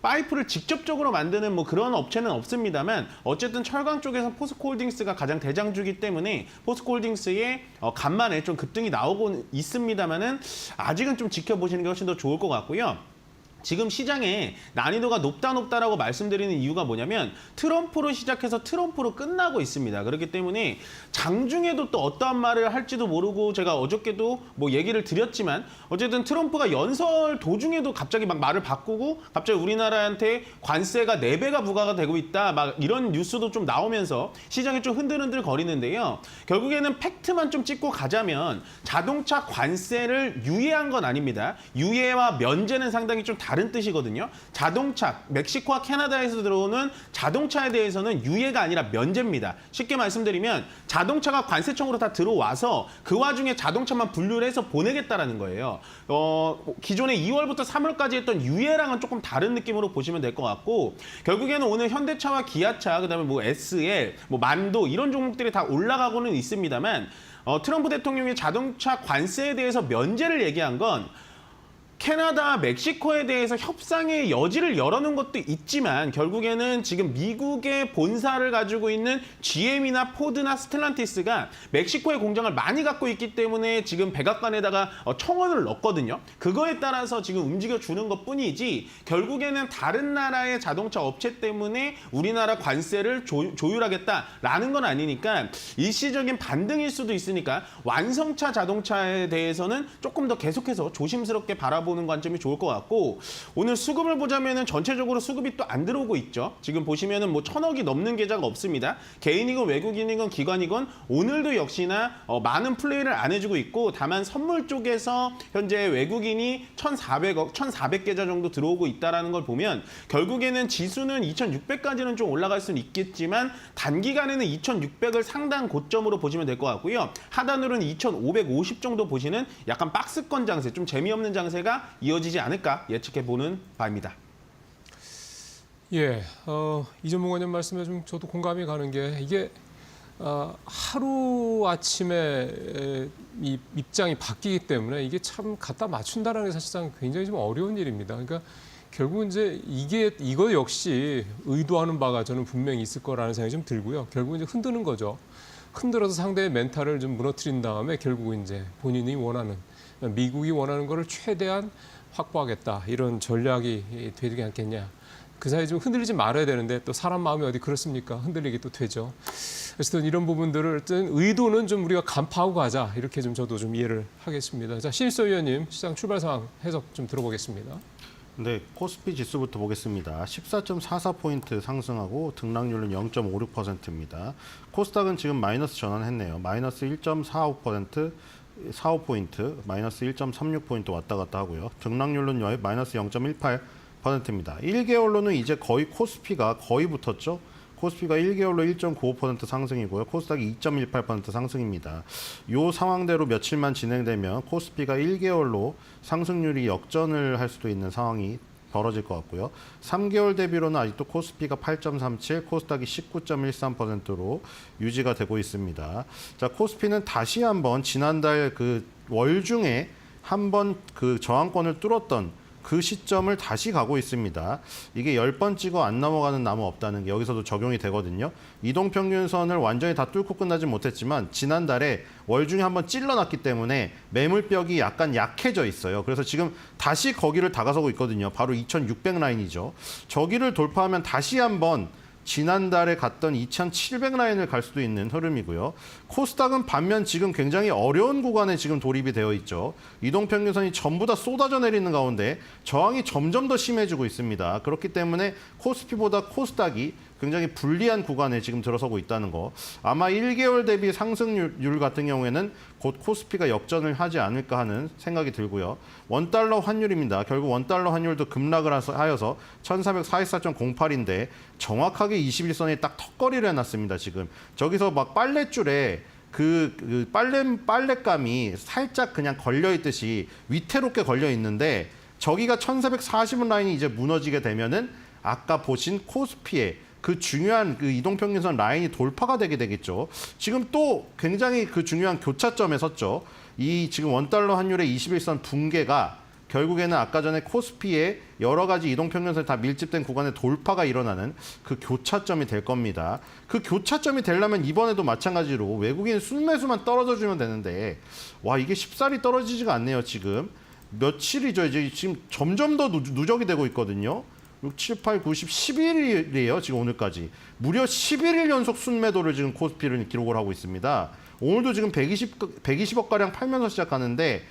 파이프를 직접적으로 만드는 그런 업체는 없습니다만 어쨌든 철강 쪽에서 포스코홀딩스가 가장 대장주기 때문에 포스코홀딩스의 간만에 좀 급등이 나오고 있습니다만은 아직은 좀 지켜보시는 게 훨씬 더 좋을 것 같고요. 지금 시장에 난이도가 높다라고 말씀드리는 이유가 뭐냐면 트럼프로 시작해서 트럼프로 끝나고 있습니다. 그렇기 때문에 장중에도 또 어떠한 말을 할지도 모르고 제가 어저께도 얘기를 드렸지만 어쨌든 트럼프가 연설 도중에도 갑자기 막 말을 바꾸고 갑자기 우리나라한테 관세가 4배가 부과가 되고 있다 이런 뉴스도 좀 나오면서 시장이 좀 흔들흔들 거리는데요. 결국에는 팩트만 좀 찍고 가자면 자동차 관세를 유예한 건 아닙니다. 유예와 면제는 상당히 좀 다른 뜻이거든요. 자동차, 멕시코와 캐나다에서 들어오는 자동차에 대해서는 유예가 아니라 면제입니다. 쉽게 말씀드리면 자동차가 관세청으로 다 들어와서 그 와중에 자동차만 분류를 해서 보내겠다라는 거예요. 기존에 2월부터 3월까지 했던 유예랑은 조금 다른 느낌으로 보시면 될 것 같고 결국에는 오늘 현대차와 기아차, 그다음에 SL, 만도 이런 종목들이 다 올라가고는 있습니다만 트럼프 대통령이 자동차 관세에 대해서 면제를 얘기한 건 캐나다, 멕시코에 대해서 협상의 여지를 열어놓은 것도 있지만 결국에는 지금 미국의 본사를 가지고 있는 GM이나 포드나 스텔란티스가 멕시코의 공장을 많이 갖고 있기 때문에 지금 백악관에다가 청원을 넣었거든요. 그거에 따라서 지금 움직여주는 것뿐이지 결국에는 다른 나라의 자동차 업체 때문에 우리나라 관세를 조율하겠다라는 건 아니니까 일시적인 반등일 수도 있으니까 완성차 자동차에 대해서는 조금 더 계속해서 조심스럽게 바라보는 관점이 좋을 것 같고 오늘 수급을 보자면은 전체적으로 수급이 또 안 들어오고 있죠. 지금 보시면은 뭐 1,000억이 넘는 계좌가 없습니다. 개인이건 외국인이건 기관이건 오늘도 역시나 많은 플레이를 안 해주고 있고 다만 선물 쪽에서 현재 외국인이 1,400억, 1,400계좌 정도 들어오고 있다라는 걸 보면 결국에는 지수는 2,600까지는 좀 올라갈 수는 있겠지만 단기간에는 2,600을 상당 고점으로 보시면 될 것 같고요. 하단으로는 2,550 정도 보시는 약간 박스권 장세, 좀 재미없는 장세가 이어지지 않을까 예측해보는 바입니다. 예, 이전봉 원님 말씀에 좀 저도 공감이 가는 게 이게 하루 아침에 이 입장이 바뀌기 때문에 이게 참 갖다 맞춘다는 게 사실상 굉장히 좀 어려운 일입니다. 그러니까 결국 이제 이거 역시 의도하는 바가 저는 분명히 있을 거라는 생각이 좀 들고요. 결국 이제 흔드는 거죠. 흔들어서 상대의 멘탈을 좀 무너뜨린 다음에 결국 이제 본인이 원하는 미국이 원하는 거를 최대한 확보하겠다 이런 전략이 되지 않겠냐. 그 사이에 좀 흔들리지 말아야 되는데 또 사람 마음이 어디 그렇습니까? 흔들리게 또 되죠. 어쨌든 이런 부분들을 의도는 좀 우리가 간파하고 가자 이렇게 좀 저도 좀 이해를 하겠습니다. 자, 신일서 위원님 시장 출발 상황 해석 좀 들어보겠습니다. 네, 코스피 지수부터 보겠습니다. 14.44포인트 상승하고 등락률은 0.56%입니다. 코스닥은 지금 마이너스 전환했네요. 마이너스 1.45%, 45포인트, 마이너스 1.36포인트 왔다 갔다 하고요. 등락률은 마이너스 0.18%입니다. 1개월로는 이제 거의 코스피가 거의 붙었죠. 코스피가 1개월로 1.95% 상승이고요. 코스닥이 2.18% 상승입니다. 이 상황대로 며칠만 진행되면 코스피가 1개월로 상승률이 역전을 할 수도 있는 상황이 벌어질 것 같고요. 3개월 대비로는 아직도 코스피가 8.37, 코스닥이 19.13%로 유지가 되고 있습니다. 자, 코스피는 다시 한번 지난달 그 월중에 한번 그 저항권을 뚫었던 그 시점을 다시 가고 있습니다. 이게 10번 찍어 안 넘어가는 나무 없다는 게 여기서도 적용이 되거든요. 이동평균선을 완전히 다 뚫고 끝나진 못했지만 지난달에 월중에 한번 찔러놨기 때문에 매물벽이 약간 약해져 있어요. 그래서 지금 다시 거기를 다가서고 있거든요. 바로 2600 라인이죠. 저기를 돌파하면 다시 한번 지난달에 갔던 2700 라인을 갈 수도 있는 흐름이고요. 코스닥은 반면 지금 굉장히 어려운 구간에 지금 돌입이 되어 있죠. 이동평균선이 전부 다 쏟아져 내리는 가운데 저항이 점점 더 심해지고 있습니다. 그렇기 때문에 코스피보다 코스닥이 굉장히 불리한 구간에 지금 들어서고 있다는 거. 아마 1개월 대비 상승률 같은 경우에는 곧 코스피가 역전을 하지 않을까 하는 생각이 들고요. 원달러 환율입니다. 결국 원달러 환율도 급락을 하여서 1444.08인데 정확하게 21선에 딱 턱걸이를 해놨습니다. 지금 저기서 막 빨랫줄에 그 빨랫감이 살짝 그냥 걸려 있듯이 위태롭게 걸려 있는데 저기가 1440원 라인이 이제 무너지게 되면은 아까 보신 코스피의 그 중요한 그 이동평균선 라인이 돌파가 되게 되겠죠. 지금 또 굉장히 그 중요한 교차점에 섰죠. 이 지금 원달러 환율의 21선 붕괴가 결국에는 아까 전에 코스피의 여러 가지 이동평균선이 다 밀집된 구간에 돌파가 일어나는 그 교차점이 될 겁니다. 그 교차점이 되려면 이번에도 마찬가지로 외국인 순매수만 떨어져주면 되는데 와 이게 쉽사리 떨어지지가 않네요. 지금 며칠이죠. 이제 지금 점점 더 누적이 되고 있거든요. 6, 7, 8, 9, 10, 11일이에요. 지금 오늘까지. 무려 11일 연속 순매도를 지금 코스피를 기록을 하고 있습니다. 오늘도 지금 120억가량 팔면서 시작하는데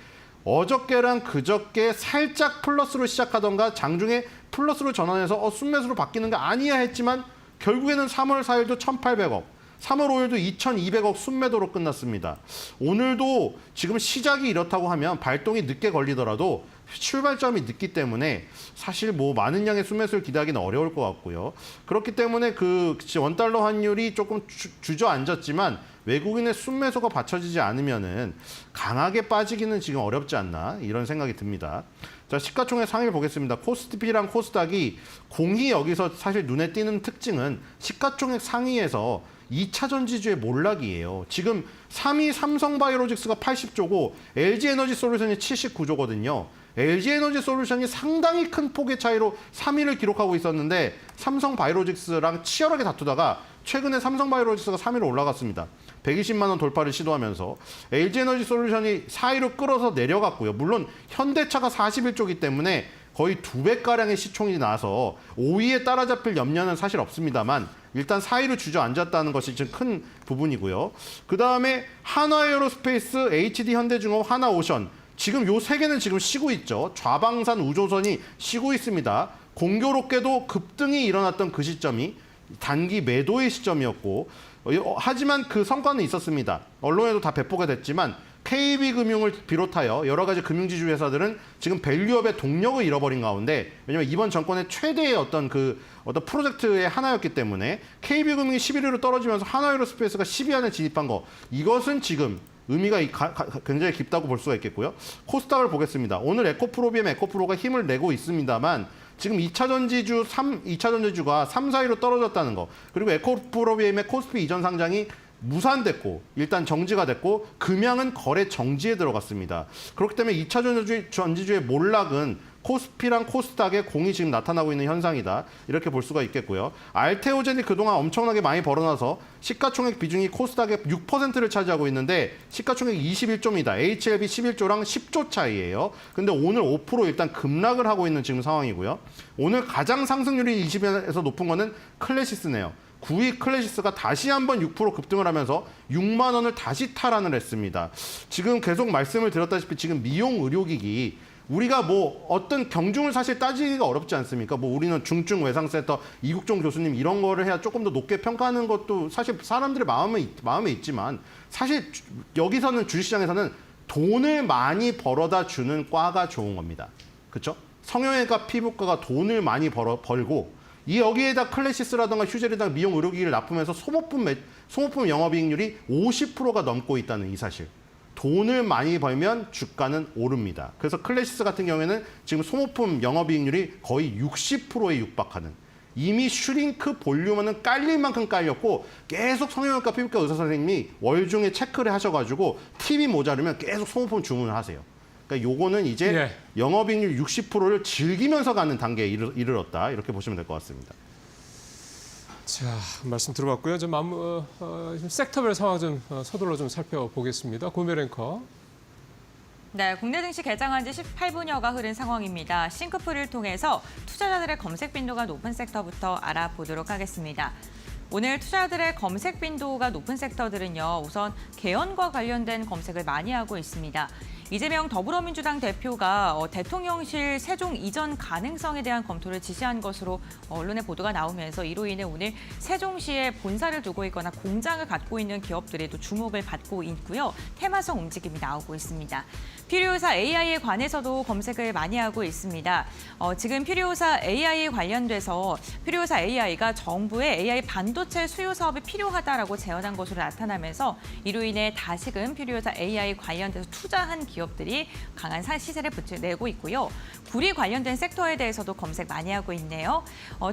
어저께랑 그저께 살짝 플러스로 시작하던가 장중에 플러스로 전환해서 순매수로 바뀌는 거 아니야 했지만 결국에는 3월 4일도 1,800억. 3월 5일도 2,200억 순매도로 끝났습니다. 오늘도 지금 시작이 이렇다고 하면 발동이 늦게 걸리더라도 출발점이 늦기 때문에 사실 뭐 많은 양의 순매수를 기대하기는 어려울 것 같고요. 그렇기 때문에 그 원달러 환율이 조금 주저앉았지만 외국인의 순매수가 받쳐지지 않으면은 강하게 빠지기는 지금 어렵지 않나 이런 생각이 듭니다. 자, 시가총액 상위를 보겠습니다. 코스피랑 코스닥이 공히 여기서 사실 눈에 띄는 특징은 시가총액 상위에서 2차 전지주의 몰락이에요. 지금 3위 삼성바이오로직스가 80조고 LG에너지솔루션이 79조거든요. LG에너지솔루션이 상당히 큰 폭의 차이로 3위를 기록하고 있었는데 삼성바이오로직스랑 치열하게 다투다가 최근에 삼성바이오로직스가 3위로 올라갔습니다. 120만 원 돌파를 시도하면서 LG에너지솔루션이 4위로 끌어서 내려갔고요. 물론 현대차가 41조이기 때문에 거의 2배가량의 시총이 나서 5위에 따라잡힐 염려는 사실 없습니다만 일단 4위로 주저앉았다는 것이 지금 큰 부분이고요. 그다음에 한화에어로스페이스, HD 현대중업, 하나오션 지금 요 세 개는 지금 쉬고 있죠. 좌방산 우조선이 쉬고 있습니다. 공교롭게도 급등이 일어났던 그 시점이 단기 매도의 시점이었고 하지만 그 성과는 있었습니다. 언론에도 다 배포가 됐지만 KB금융을 비롯하여 여러 가지 금융지주 회사들은 지금 밸류업의 동력을 잃어버린 가운데 왜냐면 이번 정권의 최대의 어떤 프로젝트의 하나였기 때문에 KB금융이 11위로 떨어지면서 한화에어로스페이스가 10위 안에 진입한 거 이것은 지금 의미가 굉장히 깊다고 볼 수가 있겠고요. 코스닥을 보겠습니다. 오늘 에코프로 비하면 에코프로가 힘을 내고 있습니다만 지금 2차 전지주가 3, 4위로 떨어졌다는 거 그리고 에코프로 비하면 코스피 이전 상장이 무산됐고 일단 정지가 됐고 금양은 거래 정지에 들어갔습니다. 그렇기 때문에 2차 전지주의 몰락은 코스피랑 코스닥에 공이 지금 나타나고 있는 현상이다. 이렇게 볼 수가 있겠고요. 알테오젠이 그동안 엄청나게 많이 벌어나서 시가총액 비중이 코스닥의 6%를 차지하고 있는데 시가총액 21조입니다. HLB 11조랑 10조 차이예요. 근데 오늘 5% 일단 급락을 하고 있는 지금 상황이고요. 오늘 가장 상승률이 20에서 높은 거는 클래시스네요. 9위 클래시스가 다시 한번 6% 급등을 하면서 6만 원을 다시 탈환을 했습니다. 지금 계속 말씀을 드렸다시피 지금 미용 의료기기 우리가 뭐 어떤 경중을 사실 따지기가 어렵지 않습니까? 뭐 우리는 중증 외상센터 이국종 교수님 이런 거를 해야 조금 더 높게 평가하는 것도 사실 사람들의 마음에 있지만 사실 여기서는 주식시장에서는 돈을 많이 벌어다 주는 과가 좋은 겁니다. 그렇죠? 성형외과, 피부과가 돈을 많이 벌고 이 여기에다 클래시스라든가 휴젤이나 미용 의료기기를 납품해서 소모품 영업이익률이 50%가 넘고 있다는 이 사실. 돈을 많이 벌면 주가는 오릅니다. 그래서 클래시스 같은 경우에는 지금 소모품 영업이익률이 거의 60%에 육박하는 이미 슈링크 볼륨은 깔릴 만큼 깔렸고 계속 성형외과 피부과 의사 선생님이 월중에 체크를 하셔가지고 팁이 모자르면 계속 소모품 주문을 하세요. 그러니까 요거는 이제 영업이익률 60%를 즐기면서 가는 단계에 이르렀다. 이렇게 보시면 될 것 같습니다. 자, 말씀 들어봤고요. 좀 섹터별 상황 좀 서둘러 좀 살펴보겠습니다. 고메 앵커. 네, 국내 증시 개장한 지 18분여가 흐른 상황입니다. 싱크풀을 통해서 투자자들의 검색 빈도가 높은 섹터부터 알아보도록 하겠습니다. 오늘 투자자들의 검색 빈도가 높은 섹터들은요. 우선 개헌과 관련된 검색을 많이 하고 있습니다. 이재명 더불어민주당 대표가 대통령실 세종 이전 가능성에 대한 검토를 지시한 것으로 언론의 보도가 나오면서 이로 인해 오늘 세종시에 본사를 두고 있거나 공장을 갖고 있는 기업들이 또 주목을 받고 있고요. 테마성 움직임이 나오고 있습니다. 필요유사 AI에 관해서도 검색을 많이 하고 있습니다. 지금 필요유사 AI에 관련돼서 필요유사 AI가 정부의 AI 반도체 수요 사업이 필요하다라고 제언한 것으로 나타나면서 이로 인해 다시금 필요유사 AI 관련돼서 투자한 기업들이 강한 시세를 내고 있고요. 구리 관련된 섹터에 대해서도 검색 많이 하고 있네요.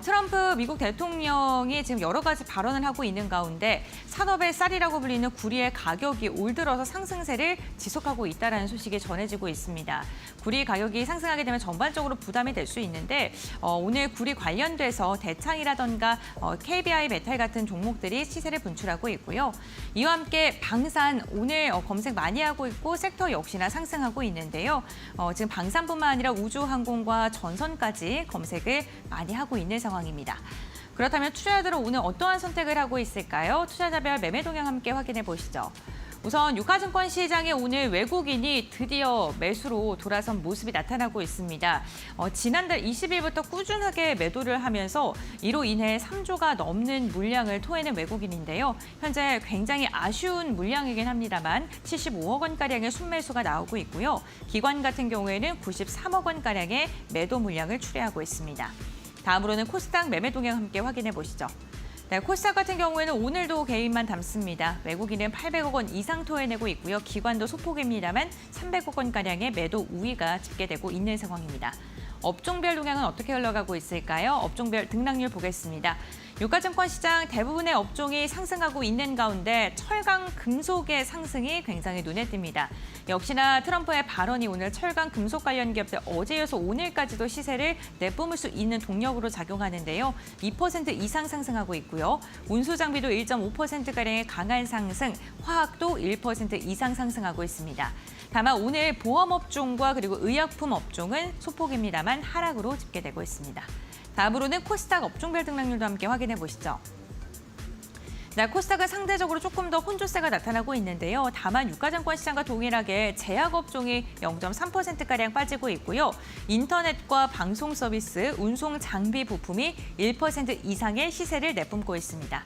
트럼프 미국 대통령이 지금 여러 가지 발언을 하고 있는 가운데 산업의 쌀이라고 불리는 구리의 가격이 올 들어서 상승세를 지속하고 있다는 소식이 전해지고 있습니다. 구리 가격이 상승하게 되면 전반적으로 부담이 될 수 있는데 오늘 구리 관련돼서 대창이라던가 KBI 메탈 같은 종목들이 시세를 분출하고 있고요. 이와 함께 방산 오늘 검색 많이 하고 있고 섹터 역시나 상승하고 있는데요. 지금 방산뿐만 아니라 우주항공과 전선까지 검색을 많이 하고 있는 상황입니다. 그렇다면 투자자들은 오늘 어떠한 선택을 하고 있을까요? 투자자별 매매 동향 함께 확인해 보시죠. 우선 유가증권 시장에 오늘 외국인이 드디어 매수로 돌아선 모습이 나타나고 있습니다. 지난달 20일부터 꾸준하게 매도를 하면서 이로 인해 3조가 넘는 물량을 토해낸 외국인인데요. 현재 굉장히 아쉬운 물량이긴 합니다만 75억 원가량의 순매수가 나오고 있고요. 기관 같은 경우에는 93억 원가량의 매도 물량을 출회하고 있습니다. 다음으로는 코스닥 매매 동향 함께 확인해 보시죠. 네, 코스닥 같은 경우에는 오늘도 개인만 담습니다. 외국인은 800억 원 이상 토해내고 있고요. 기관도 소폭입니다만 300억 원가량의 매도 우위가 집계되고 있는 상황입니다. 업종별 동향은 어떻게 흘러가고 있을까요? 업종별 등락률 보겠습니다. 유가증권 시장 대부분의 업종이 상승하고 있는 가운데 철강 금속의 상승이 굉장히 눈에 띕니다. 역시나 트럼프의 발언이 오늘 철강 금속 관련 기업들 어제 이어서 오늘까지도 시세를 내뿜을 수 있는 동력으로 작용하는데요. 2% 이상 상승하고 있고요. 운수 장비도 1.5%가량의 강한 상승, 화학도 1% 이상 상승하고 있습니다. 다만 오늘 보험업종과 그리고 의약품 업종은 소폭입니다만 하락으로 집계되고 있습니다. 다음으로는 코스닥 업종별 등락률도 함께 확인해 보시죠. 네, 코스닥은 상대적으로 조금 더 혼조세가 나타나고 있는데요. 다만 유가증권 시장과 동일하게 제약업종이 0.3%가량 빠지고 있고요. 인터넷과 방송 서비스, 운송 장비 부품이 1% 이상의 시세를 내뿜고 있습니다.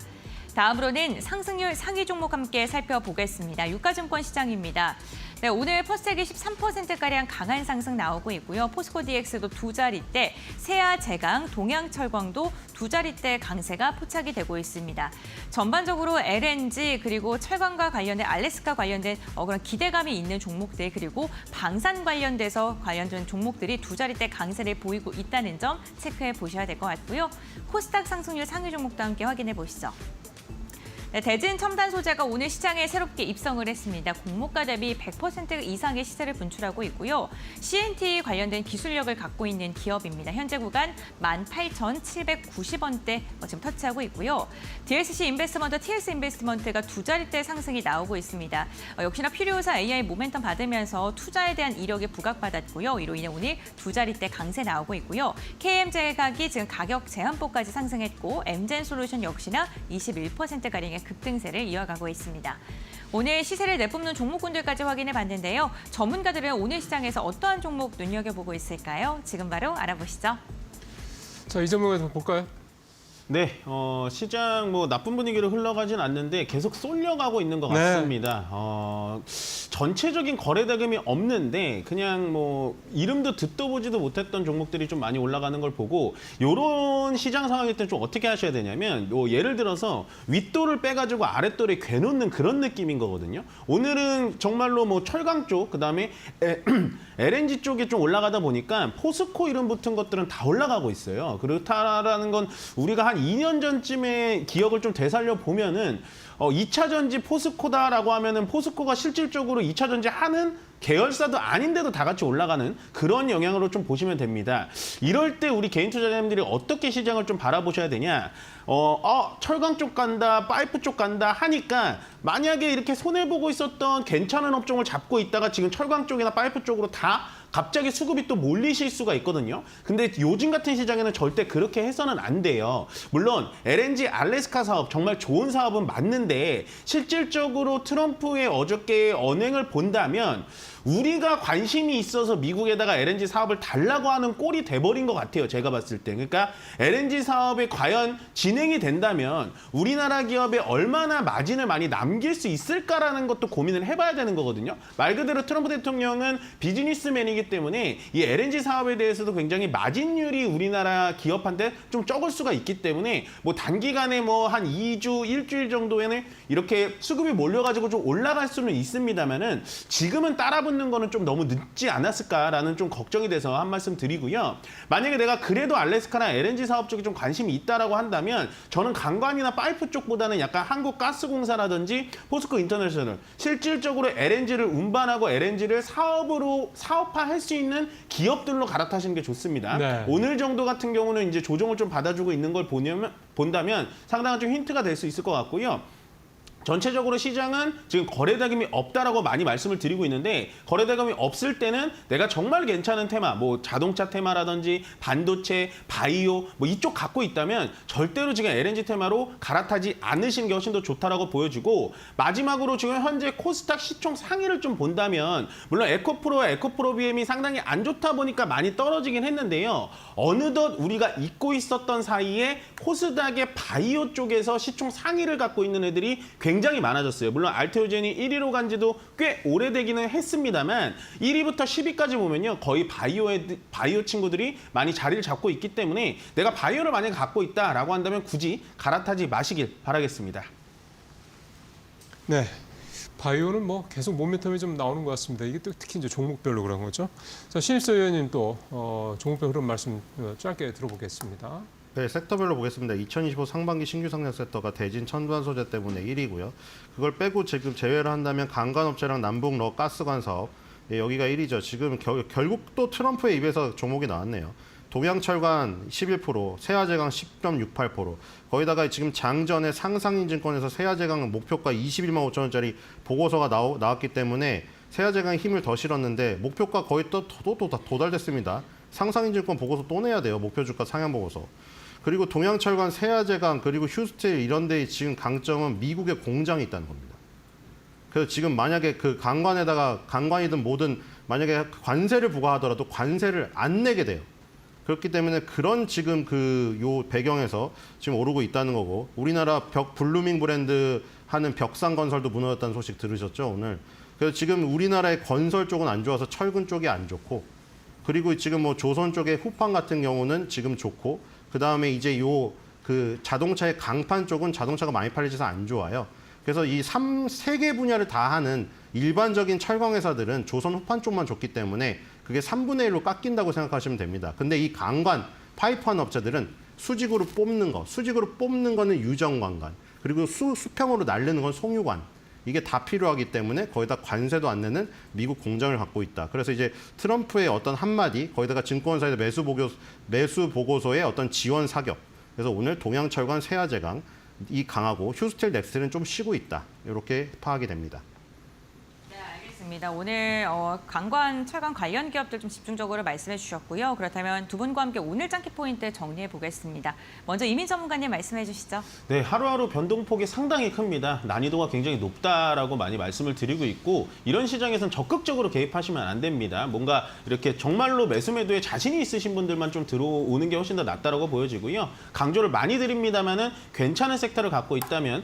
다음으로는 상승률 상위 종목 함께 살펴보겠습니다. 유가증권 시장입니다. 네, 오늘 퍼스텍이 13%가량 강한 상승 나오고 있고요. 포스코 DX도 두 자릿대, 세아제강, 동양철광도 두 자릿대 강세가 포착이 되고 있습니다. 전반적으로 LNG 그리고 철강과 관련된 알래스카 관련된 그런 기대감이 있는 종목들 그리고 방산 관련돼서 관련된 종목들이 두 자릿대 강세를 보이고 있다는 점 체크해 보셔야 될 것 같고요. 코스닥 상승률 상위 종목도 함께 확인해 보시죠. 네, 대진 첨단 소재가 오늘 시장에 새롭게 입성을 했습니다. 공모가 대비 100% 이상의 시세를 분출하고 있고요. CNT 관련된 기술력을 갖고 있는 기업입니다. 현재 구간 18,790원대 지금 터치하고 있고요. DSC 인베스트먼트, TS 인베스트먼트가 두 자릿대 상승이 나오고 있습니다. 역시나 필요사 AI 모멘텀 받으면서 투자에 대한 이력이 부각받았고요. 이로 인해 오늘 두 자릿대 강세 나오고 있고요. KM제약이 지금 가격 제한폭까지 상승했고 엠젠솔루션 역시나 21%가량의 급등세를 이어가고 있습니다. 오늘 시세를 내뿜는 종목군들까지 확인해 봤는데요. 전문가들은 오늘 시장에서 어떠한 종목 눈여겨보고 있을까요? 지금 바로 알아보시죠. 자, 이 종목에 좀 볼까요? 네, 시장 뭐 나쁜 분위기로 흘러가진 않는데 계속 쏠려가고 있는 것 같습니다. 전체적인 거래 대금이 없는데 그냥 뭐 이름도 듣도 보지도 못했던 종목들이 좀 많이 올라가는 걸 보고 이런 시장 상황일 때 좀 어떻게 하셔야 되냐면 예를 들어서 윗돌을 빼가지고 아랫돌에 괴놓는 그런 느낌인 거거든요. 오늘은 정말로 뭐 철강 쪽, 그다음에 LNG 쪽에 좀 올라가다 보니까 포스코 이름 붙은 것들은 다 올라가고 있어요. 그렇다라는 건 우리가 한 2년 전쯤에 기억을 좀 되살려 보면은 2차 전지 포스코다라고 하면은 포스코가 실질적으로 2차 전지 하는 계열사도 아닌데도 다 같이 올라가는 그런 영향으로 좀 보시면 됩니다. 이럴 때 우리 개인 투자자님들이 어떻게 시장을 좀 바라보셔야 되냐? 철강 쪽 간다, 파이프 쪽 간다 하니까 만약에 이렇게 손해보고 있었던 괜찮은 업종을 잡고 있다가 지금 철강 쪽이나 파이프 쪽으로 다 갑자기 수급이 또 몰리실 수가 있거든요. 근데 요즘 같은 시장에는 절대 그렇게 해서는 안 돼요. 물론 LNG 알래스카 사업 정말 좋은 사업은 맞는데 실질적으로 트럼프의 어저께의 언행을 본다면 우리가 관심이 있어서 미국에다가 LNG 사업을 달라고 하는 꼴이 돼버린 것 같아요. 제가 봤을 때. 그러니까 LNG 사업이 과연 진행이 된다면 우리나라 기업에 얼마나 마진을 많이 남길 수 있을까라는 것도 고민을 해봐야 되는 거거든요. 말 그대로 트럼프 대통령은 비즈니스맨이기 때문에 이 LNG 사업에 대해서도 굉장히 마진율이 우리나라 기업한테 좀 적을 수가 있기 때문에 뭐 단기간에 뭐 한 2주, 일주일 정도에는 이렇게 수급이 몰려가지고 좀 올라갈 수는 있습니다만은 지금은 따라붙는 거는 좀 너무 늦지 않았을까라는 좀 걱정이 돼서 한 말씀 드리고요. 만약에 내가 그래도 알래스카나 LNG 사업 쪽에 좀 관심이 있다라고 한다면 저는 강관이나 파이프 쪽보다는 약간 한국가스공사라든지 포스코 인터내셔널 실질적으로 LNG를 운반하고 LNG를 사업화할 수 있는 기업들로 갈아타시는 게 좋습니다. 네. 오늘 정도 같은 경우는 이제 조정을 좀 받아주고 있는 걸 본다면 상당한 좀 힌트가 될 수 있을 것 같고요. 전체적으로 시장은 지금 거래 대금이 없다라고 많이 말씀을 드리고 있는데 거래 대금이 없을 때는 내가 정말 괜찮은 테마, 뭐 자동차 테마라든지 반도체, 바이오 뭐 이쪽 갖고 있다면 절대로 지금 LNG 테마로 갈아타지 않으시는 게 훨씬 더 좋다라고 보여지고 마지막으로 지금 현재 코스닥 시총 상위를 좀 본다면 물론 에코프로와 에코프로비엠이 상당히 안 좋다 보니까 많이 떨어지긴 했는데요. 어느덧 우리가 잊고 있었던 사이에 코스닥의 바이오 쪽에서 시총 상위를 갖고 있는 애들이 굉장히 많아졌어요. 물론 알테오젠이 1위로 간 지도 꽤 오래되기는 했습니다만 1위부터 10위까지 보면요. 거의 바이오 친구들이 많이 자리를 잡고 있기 때문에 내가 바이오를 만약에 갖고 있다라고 한다면 굳이 갈아타지 마시길 바라겠습니다. 네. 바이오는 뭐 계속 모멘텀이 좀 나오는 것 같습니다. 이게 또 특히 이제 종목별로 그런 거죠. 자, 신입서 의원님 또 종목별 흐름 말씀 짧게 들어보겠습니다. 네, 섹터별로 보겠습니다. 2025 상반기 신규 상장 섹터가 대진 첨단 소재 때문에 1위고요. 그걸 빼고 지금 제외를 한다면 강간업체랑 남북러 가스관 사업, 여기가 1위죠. 지금 결국 또 트럼프의 입에서 종목이 나왔네요. 동양철관 11%, 세아제강 10.68%. 거기다가 지금 장전에 상상인증권에서 세아제강 목표가 21만 5천 원짜리 보고서가 나왔기 때문에 세아제강에 힘을 더 실었는데 목표가 거의 또 도달됐습니다. 상상인증권 보고서 또 내야 돼요. 목표 주가 상향 보고서. 그리고 동양철관, 세아제강, 그리고 휴스틸 이런 데의 지금 강점은 미국에 공장이 있다는 겁니다. 그래서 지금 만약에 그 강관이든 뭐든 만약에 관세를 부과하더라도 관세를 안 내게 돼요. 그렇기 때문에 그런 지금 요 배경에서 지금 오르고 있다는 거고, 우리나라 블루밍 브랜드 하는 벽상건설도 무너졌다는 소식 들으셨죠, 오늘? 그래서 지금 우리나라의 건설 쪽은 안 좋아서 철근 쪽이 안 좋고, 그리고 지금 뭐 조선 쪽의 후판 같은 경우는 지금 좋고, 그 다음에 이제 자동차의 강판 쪽은 자동차가 많이 팔리져서 안 좋아요. 그래서 이 세 개 분야를 다 하는 일반적인 철강 회사들은 조선 후판 쪽만 좋기 때문에 그게 3분의 1로 깎인다고 생각하시면 됩니다. 근데 이 강관, 파이프한 업체들은 수직으로 뽑는 거는 유정관관, 그리고 수평으로 날리는 건 송유관. 이게 다 필요하기 때문에 거기다 관세도 안 내는 미국 공장을 갖고 있다. 그래서 이제 트럼프의 어떤 한마디, 거기다가 증권사의 매수 보고서의 어떤 지원 사격. 그래서 오늘 동양철관, 세아제강 이 강하고 휴스틸, 넥스틸은 좀 쉬고 있다. 이렇게 파악이 됩니다. 알겠습니다. 오늘 강관, 철강 관련 기업들 좀 집중적으로 말씀해 주셨고요. 그렇다면 두 분과 함께 오늘 짱키 포인트 정리해 보겠습니다. 먼저 이민 전문가님 말씀해 주시죠. 네, 하루하루 변동폭이 상당히 큽니다. 난이도가 굉장히 높다라고 많이 말씀을 드리고 있고, 이런 시장에서는 적극적으로 개입하시면 안 됩니다. 뭔가 이렇게 정말로 매수 매도에 자신이 있으신 분들만 좀 들어오는 게 훨씬 더 낫다라고 보여지고요. 강조를 많이 드립니다만은 괜찮은 섹터를 갖고 있다면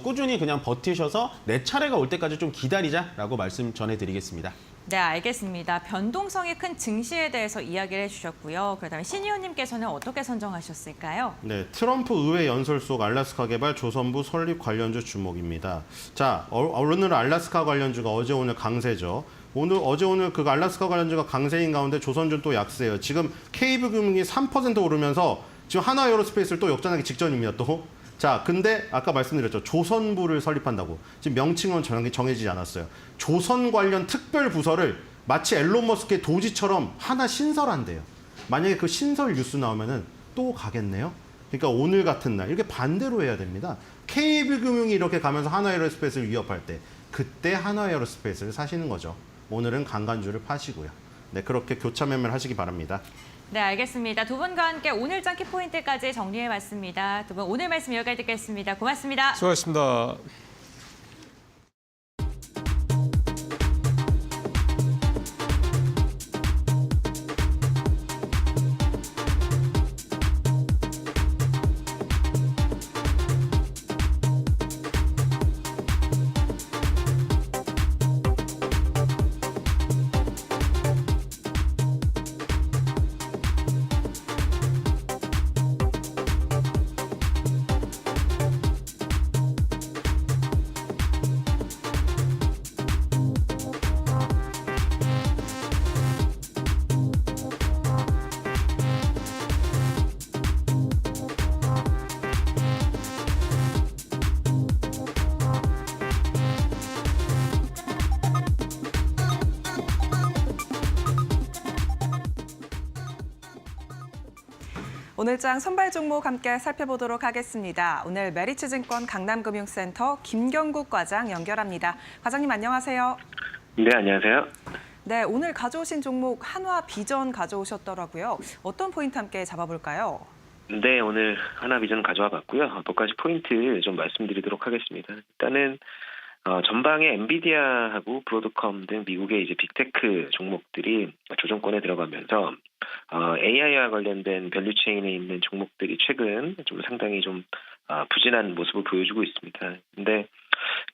꾸준히 그냥 버티셔서 내 차례가 올 때까지 좀 기다리자라고 말씀 전해드리겠습니다. 네, 알겠습니다. 변동성이 큰 증시에 대해서 이야기를 해주셨고요. 그렇다면 신 의원님께서는 어떻게 선정하셨을까요? 네, 트럼프 의회 연설 속 알래스카 개발 조선부 설립 관련주 주목입니다. 자, 오늘 알래스카 관련주가 어제 오늘 강세죠. 어제 오늘 그 알래스카 관련주가 강세인 가운데 조선주는 또 약세예요. 지금 KB금융이 3% 오르면서 지금 하나에어로스페이스를 또 역전하기 직전입니다. 또. 자, 근데 아까 말씀드렸죠. 조선부를 설립한다고. 지금 명칭은 정해지지 않았어요. 조선 관련 특별 부서를 마치 앨런 머스크의 도지처럼 하나 신설한대요. 만약에 그 신설 뉴스 나오면은 또 가겠네요. 그러니까 오늘 같은 날 이렇게 반대로 해야 됩니다. KB금융이 이렇게 가면서 하나에어로스페이스를 위협할 때 그때 하나에어로스페이스를 사시는 거죠. 오늘은 강간주를 파시고요. 네, 그렇게 교차 매매를 하시기 바랍니다. 네, 알겠습니다. 두 분과 함께 오늘 짱키 포인트까지 정리해봤습니다. 두 분 오늘 말씀 여기까지 듣겠습니다. 고맙습니다. 수고하셨습니다. 오늘장 선발 종목 함께 살펴보도록 하겠습니다. 오늘 메리츠증권 강남금융센터 김경국 과장 연결합니다. 과장님 안녕하세요. 네, 안녕하세요. 네, 오늘 가져오신 종목 한화비전 가져오셨더라고요. 어떤 포인트 함께 잡아볼까요? 네, 오늘 하나비전 가져와 봤고요. 몇 가지 포인트 좀 말씀드리도록 하겠습니다. 일단은 전방에 엔비디아하고 브로드컴 등 미국의 이제 빅테크 종목들이 조정권에 들어가면서 AI와 관련된 밸류체인에 있는 종목들이 최근 좀 상당히 좀 부진한 모습을 보여주고 있습니다. 근데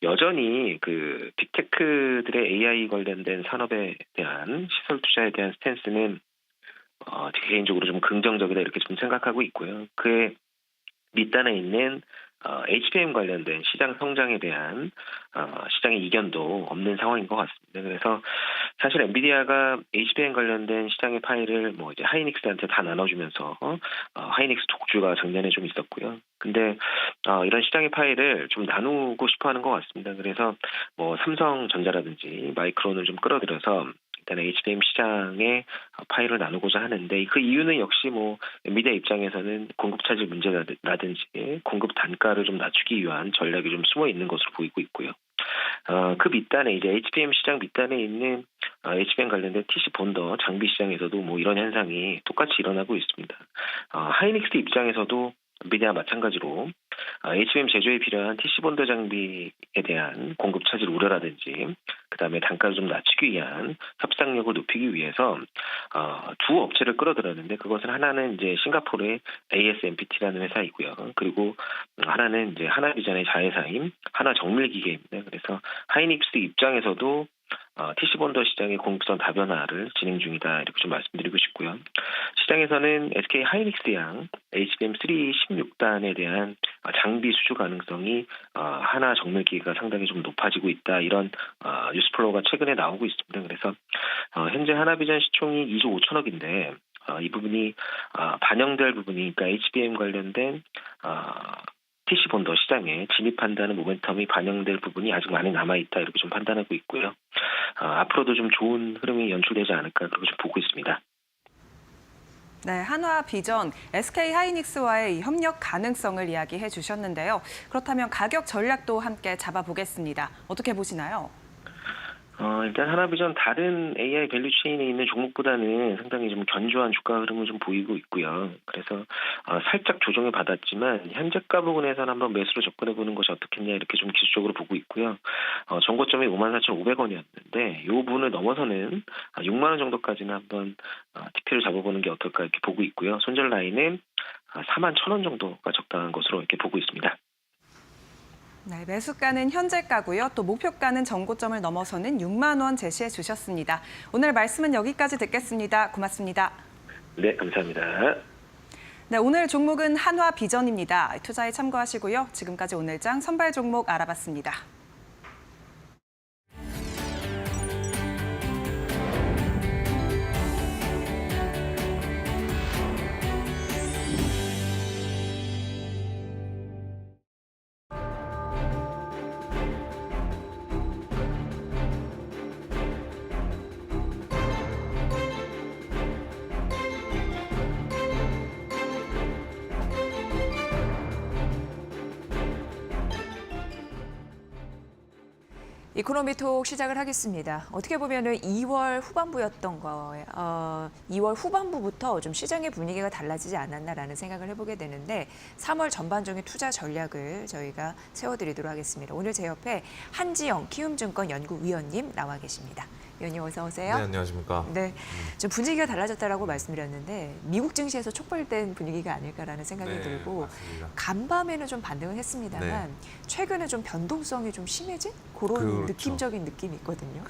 여전히 그 빅테크들의 AI 관련된 산업에 대한 시설 투자에 대한 스탠스는 개인적으로 좀 긍정적이다 이렇게 좀 생각하고 있고요. 그에 밑단에 있는 HBM 관련된 시장 성장에 대한 시장의 이견도 없는 상황인 것 같습니다. 그래서 사실 엔비디아가 HBM 관련된 시장의 파일을 뭐 이제 하이닉스한테 다 나눠주면서 하이닉스 독주가 작년에 좀 있었고요. 근데 이런 시장의 파일을 좀 나누고 싶어하는 것 같습니다. 그래서 뭐 삼성전자라든지 마이크론을 좀 끌어들여서 일단 HBM 시장에 파일을 나누고자 하는데 그 이유는 역시 뭐 엔비디아 입장에서는 공급 차질 문제라든지 공급 단가를 좀 낮추기 위한 전략이 좀 숨어 있는 것으로 보이고 있고요. 그 밑단에 이제 HBM 시장 밑단에 있는 HBM 관련된 TC 본더 장비 시장에서도 뭐 이런 현상이 똑같이 일어나고 있습니다. 하이닉스 입장에서도 엔비디아 마찬가지로 HBM 제조에 필요한 TC 본더 장비에 대한 공급 차질 우려라든지 그다음에 단가를 좀 낮추기 위한 협상력을 높이기 위해서 두 업체를 끌어들였는데 그것은 하나는 이제 싱가포르의 ASMPT라는 회사이고요. 그리고 하나는 이제 하나비전의 자회사인 하나정밀기계입니다. 그래서 하이닉스 입장에서도 TC 본더 시장의 공급선 다변화를 진행 중이다 이렇게 좀 말씀드리고 싶고요. 시장에서는 SK 하이닉스양 HBM3 16단에 대한 장비 수주 가능성이 하나 정밀기계가 상당히 좀 높아지고 있다 이런 뉴스플로우가 최근에 나오고 있습니다. 그래서 현재 하나비전 시총이 2조 5천억인데 이 부분이 반영될 부분이 그러니까 HBM 관련된 TC 본더 시장에 진입한다는 모멘텀이 반영될 부분이 아직 많이 남아있다 이렇게 좀 판단하고 있고요. 앞으로도 좀 좋은 흐름이 연출되지 않을까 그렇게 좀 보고 있습니다. 네, 한화비전, SK하이닉스와의 협력 가능성을 이야기해 주셨는데요. 그렇다면 가격 전략도 함께 잡아보겠습니다. 어떻게 보시나요? 일단 하나비전 다른 AI 밸류 체인에 있는 종목보다는 상당히 좀 견조한 주가 흐름을 좀 보이고 있고요. 그래서 살짝 조정을 받았지만 현재가 부분에서는 한번 매수로 접근해 보는 것이 어떻겠냐 이렇게 좀 기술적으로 보고 있고요. 전고점이 54,500원이었는데 이 부분을 넘어서는 6만 원 정도까지는 한번 TP를 잡아보는 게 어떨까 이렇게 보고 있고요. 손절 라인은 41,000원 정도가 적당한 것으로 이렇게 보고 있습니다. 네, 매수가는 현재가고요. 또 목표가는 전고점을 넘어서는 6만 원 제시해 주셨습니다. 오늘 말씀은 여기까지 듣겠습니다. 고맙습니다. 네, 감사합니다. 네, 오늘 종목은 한화비전입니다. 투자에 참고하시고요. 지금까지 오늘장 선발 종목 알아봤습니다. 이코노미톡 시작을 하겠습니다. 어떻게 보면은 2월 후반부였던 거예요. 2월 후반부부터 좀 시장의 분위기가 달라지지 않았나라는 생각을 해보게 되는데 3월 전반적인 투자 전략을 저희가 세워드리도록 하겠습니다. 오늘 제 옆에 한지영 키움증권 연구위원님 나와 계십니다. 위원님 어서 오세요. 네, 안녕하십니까. 네, 좀 분위기가 달라졌다라고 말씀드렸는데 미국 증시에서 촉발된 분위기가 아닐까라는 생각이 네, 들고 맞습니다. 간밤에는 좀 반등은 했습니다만 네. 최근에 좀 변동성이 좀 심해진 그런 그렇죠. 느낌적인 느낌이 있거든요.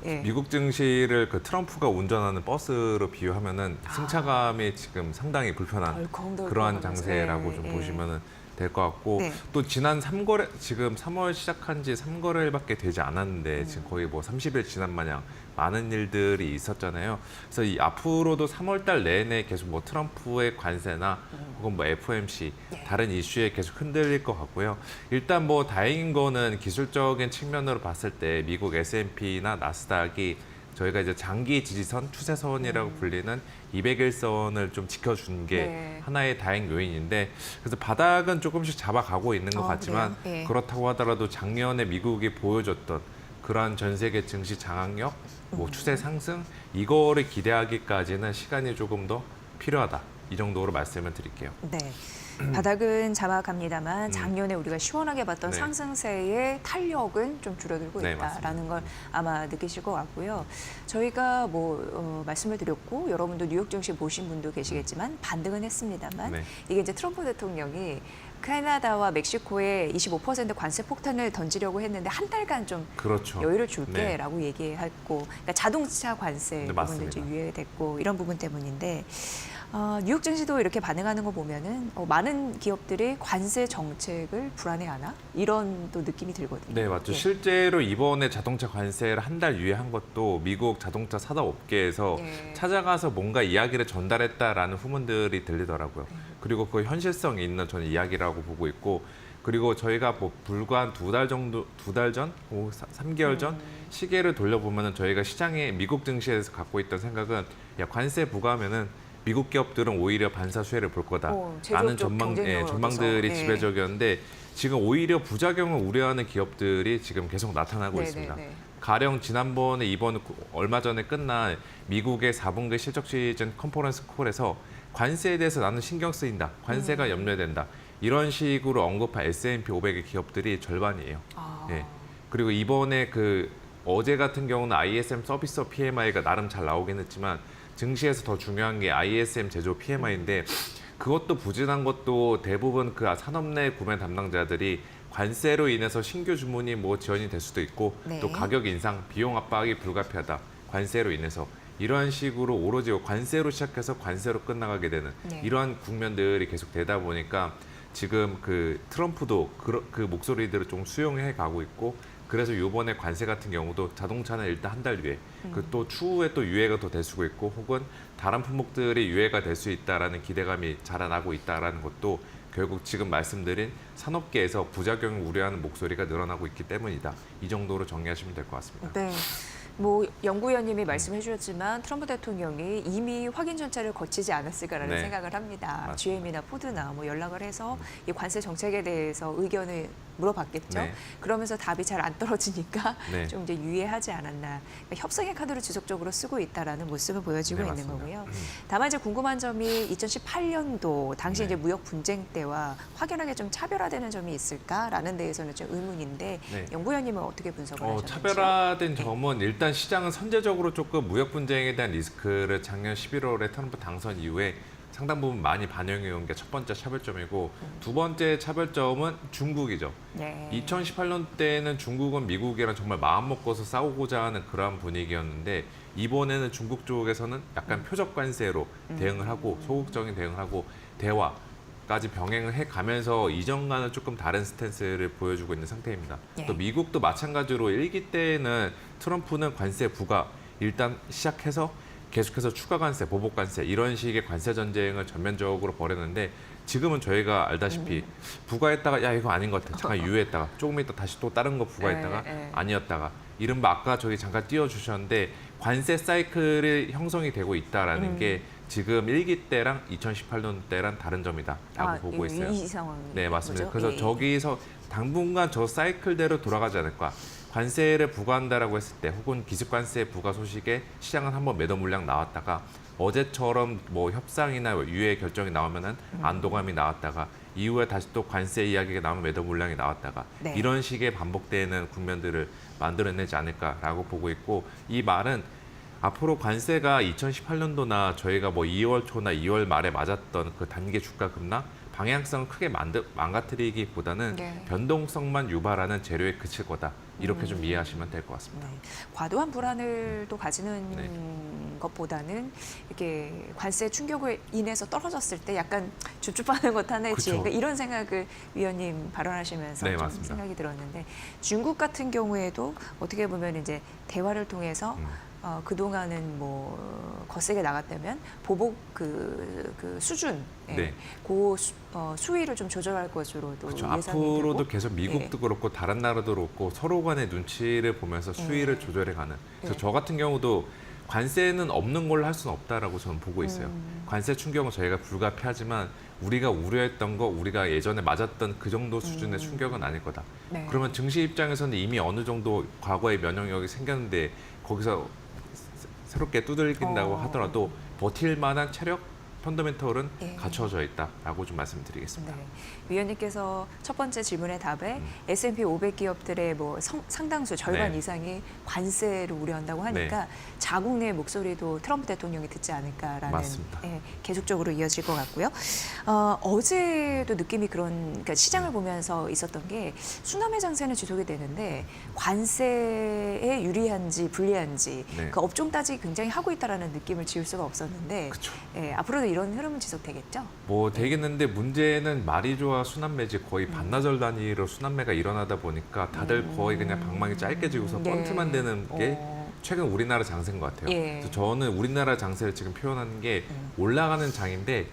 예. 미국 증시를 트럼프가 운전하는 버스로 비유하면은 승차감이 지금 상당히 불편한 덜컹덜컹 그러한 하면서. 장세라고 예, 좀 예. 보시면은 될 것 같고 네. 또 지난 3거래 지금 3월 시작한 지 3거래일밖에 되지 않았는데 지금 거의 뭐 30일 지난 마냥 많은 일들이 있었잖아요. 그래서 이 앞으로도 3월 달 내내 계속 뭐 트럼프의 관세나 혹은 뭐 FOMC 다른 이슈에 계속 흔들릴 것 같고요. 일단 뭐 다행인 거는 기술적인 측면으로 봤을 때 미국 S&P나 나스닥이 저희가 이제 장기 지지선, 추세선이라고 불리는 200일선을 좀 지켜준 게 네. 하나의 다행 요인인데 그래서 바닥은 조금씩 잡아가고 있는 것 같지만 그래요? 예. 그렇다고 하더라도 작년에 미국이 보여줬던 그러한 전 세계 증시 장악력, 뭐 추세 상승 이거를 기대하기까지는 시간이 조금 더 필요하다. 이 정도로 말씀을 드릴게요. 네. 바닥은 잡아갑니다만 작년에 우리가 시원하게 봤던 네. 상승세의 탄력은 좀 줄어들고 네, 있다라는 걸 아마 느끼실 것 같고요. 저희가 말씀을 드렸고 여러분도 뉴욕 증시 보신 분도 계시겠지만 반등은 했습니다만 네. 이게 이제 트럼프 대통령이 캐나다와 멕시코에 25% 관세 폭탄을 던지려고 했는데 한 달간 좀 그렇죠. 여유를 줄게라고 네. 얘기했고 그러니까 자동차 관세 네, 부분도 이제 맞습니다. 유예됐고 이런 부분 때문인데 뉴욕 증시도 이렇게 반응하는 거 보면은 많은 기업들이 관세 정책을 불안해하나 이런 또 느낌이 들거든요. 네, 맞죠. 예. 실제로 이번에 자동차 관세를 한 달 유예한 것도 미국 자동차 산업업계에서 예. 찾아가서 뭔가 이야기를 전달했다라는 후문들이 들리더라고요. 그리고 그 현실성이 있는 저는 이야기라고 보고 있고, 그리고 저희가 뭐 불과 한 2달 정도, 2달 전, 3개월 전 시계를 돌려보면은 저희가 시장에 미국 증시에서 갖고 있던 생각은 야, 관세 부과하면은 미국 기업들은 오히려 반사 수혜를 볼 거다라는 제조업 쪽 경쟁력을 전망들이 얻어서. 지배적이었는데 지금 오히려 부작용을 우려하는 기업들이 지금 계속 나타나고 있습니다. 가령 지난번에 얼마 전에 끝난 미국의 4분기 실적 시즌 컨퍼런스 콜에서 관세에 대해서 나는 신경 쓰인다. 관세가 염려된다. 이런 식으로 언급한 S&P 500의 기업들이 절반이에요. 예. 그리고 이번에 어제 같은 경우는 ISM 서비스 PMI가 나름 잘 나오긴 했지만 증시에서 더 중요한 게 ISM 제조 PMI인데 그것도 부진한 것도 대부분 그 산업 내 구매 담당자들이 관세로 인해서 신규 주문이 뭐 지연이 될 수도 있고 네. 또 가격 인상, 비용 압박이 불가피하다. 관세로 인해서 이러한 식으로 오로지 관세로 시작해서 관세로 끝나가게 되는 네. 이러한 국면들이 계속 되다 보니까 지금 트럼프도 그 목소리들을 좀 수용해 가고 있고 그래서 이번에 관세 같은 경우도 자동차는 일단 한 달 유예, 또 추후에 또 유예가 더 될 수가 있고 혹은 다른 품목들이 유예가 될 수 있다라는 기대감이 자라나고 있다라는 것도 결국 지금 말씀드린 산업계에서 부작용을 우려하는 목소리가 늘어나고 있기 때문이다. 이 정도로 정리하시면 될 것 같습니다. 네. 뭐 연구위원님이 말씀해 주셨지만 트럼프 대통령이 이미 확인 절차를 거치지 않았을까라는 네. 생각을 합니다. 맞습니다. GM이나 포드나 뭐 연락을 해서 이 관세 정책에 대해서 의견을 물어봤겠죠. 네. 그러면서 답이 잘 안 떨어지니까 네. 좀 이제 유예하지 않았나. 그러니까 협상의 카드를 지속적으로 쓰고 있다라는 모습을 보여주고 네, 있는 맞습니다. 거고요. 다만 이제 궁금한 점이 2018년도 당시 네. 이제 무역 분쟁 때와 확연하게 좀 차별화되는 점이 있을까라는 데에서는 좀 의문인데 네. 연구위원님은 어떻게 분석을 하셨는지? 차별화된 점은 일단 시장은 선제적으로 조금 무역 분쟁에 대한 리스크를 작년 11월에 트럼프 당선 이후에 상당 부분 많이 반영해 온 게 첫 번째 차별점이고 두 번째 차별점은 중국이죠. 네. 2018년 때는 중국은 미국이랑 정말 마음 먹고서 싸우고자 하는 그런 분위기였는데 이번에는 중국 쪽에서는 약간 표적 관세로 대응을 하고 소극적인 대응을 하고 대화까지 병행을 해가면서 이전과는 조금 다른 스탠스를 보여주고 있는 상태입니다. 예. 또 미국도 마찬가지로 1기 때는 트럼프는 관세 부과 일단 시작해서 계속해서 추가 관세, 보복 관세 이런 식의 관세 전쟁을 전면적으로 벌였는데 지금은 저희가 알다시피 부과했다가 야 이거 아닌 것 같아. 잠깐 유예했다가 조금 있다 다시 또 다른 거 부과했다가 아니었다가 이른바 아까 저기 잠깐 띄워주셨는데 관세 사이클이 형성이 되고 있다라는 게 지금 1기 때랑 2018년 때랑 다른 점이다라고 보고 있어요. 이 상황. 네, 맞습니다. 거죠? 그래서 예. 저기서 당분간 저 사이클대로 돌아가지 않을까. 관세를 부과한다라고 했을 때 혹은 기습관세 부과 소식에 시장은 한번 매도 물량 나왔다가 어제처럼 뭐 협상이나 유예 결정이 나오면은 안도감이 나왔다가 이후에 다시 또 관세 이야기가 나오면 매도 물량이 나왔다가 네. 이런 식의 반복되는 국면들을 만들어내지 않을까라고 보고 있고 이 말은 앞으로 관세가 2018년도나 저희가 뭐 2월 초나 2월 말에 맞았던 그 단기 주가 급락 방향성을 크게 망가뜨리기보다는 네. 변동성만 유발하는 재료에 그칠 거다. 이렇게 좀 이해하시면 될 것 같습니다. 네. 과도한 불안을 또 가지는 네. 것보다는 이렇게 관세 충격을 인해서 떨어졌을 때 약간 줍줍하는 것 하나의 그쵸. 지혜. 그러니까 이런 생각을 위원님 발언하시면서 네, 좀 맞습니다. 생각이 들었는데 중국 같은 경우에도 어떻게 보면 이제 대화를 통해서 그동안은 뭐 거세게 나갔다면 보복 그 수준, 네. 수위를 좀 조절할 것으로도 그렇죠. 예상이 앞으로도 되고. 계속 미국도 그렇고 다른 나라도 그렇고 서로 간의 눈치를 보면서 수위를 조절해가는. 그래서 네. 저 같은 경우도 관세는 없는 걸로 할 수는 없다라고 저는 보고 있어요. 관세 충격은 저희가 불가피하지만 우리가 우려했던 거, 우리가 예전에 맞았던 그 정도 수준의 충격은 아닐 거다. 네. 그러면 증시 입장에서는 이미 어느 정도 과거의 면역력이 생겼는데 거기서 새롭게 두들긴다고 하더라도 버틸 만한 체력, 펀더멘털은 예. 갖춰져 있다라고 좀 말씀드리겠습니다. 네. 위원님께서 첫 번째 질문의 답에 S&P 500 기업들의 뭐 상당수 절반 네. 이상이 관세를 우려한다고 하니까 자국 내 목소리도 트럼프 대통령이 듣지 않을까라는 맞습니다. 계속적으로 이어질 것 같고요. 어제도 느낌이 그러니까 시장을 보면서 있었던 게 수남의 장세는 지속이 되는데 관세에 유리한지 불리한지 네. 그 업종 따지기 굉장히 하고 있다라는 느낌을 지울 수가 없었는데 그쵸. 앞으로도 이런 흐름은 지속되겠죠? 뭐 되겠는데 문제는 마리조아 순환매지 거의 반나절 단위로 순환매가 일어나다 보니까 다들 거의 그냥 방망이 짧게 지고서 네. 번트만 되는 게 최근 우리나라 장세인 것 같아요. 예. 그래서 저는 우리나라 장세를 지금 표현하는 게 올라가는 장인데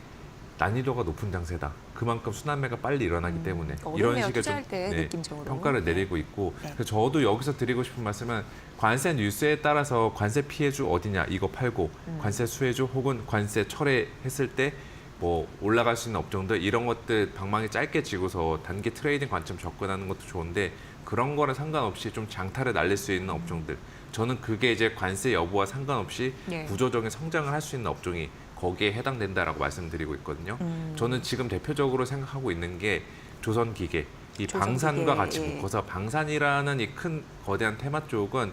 난이도가 높은 장세다. 그만큼 순환매가 빨리 일어나기 때문에 이런 식의 투자할 때 느낌적으로. 평가를 내리고 있고 네. 그래서 저도 여기서 드리고 싶은 말씀은 관세 뉴스에 따라서 관세 피해주 어디냐 이거 팔고 관세 수혜주 혹은 관세 철회했을 때 뭐 올라갈 수 있는 업종들 이런 것들 방망이 짧게 지고서 단기 트레이딩 관점 접근하는 것도 좋은데 그런 거랑 상관없이 좀 장타를 날릴 수 있는 업종들 저는 그게 이제 관세 여부와 상관없이 네. 구조적인 성장을 할 수 있는 업종이 거기에 해당된다라고 말씀드리고 있거든요. 저는 지금 대표적으로 생각하고 있는 게 조선기계, 이 조선기계, 방산과 같이 예. 묶어서 방산이라는 이 큰 거대한 테마 쪽은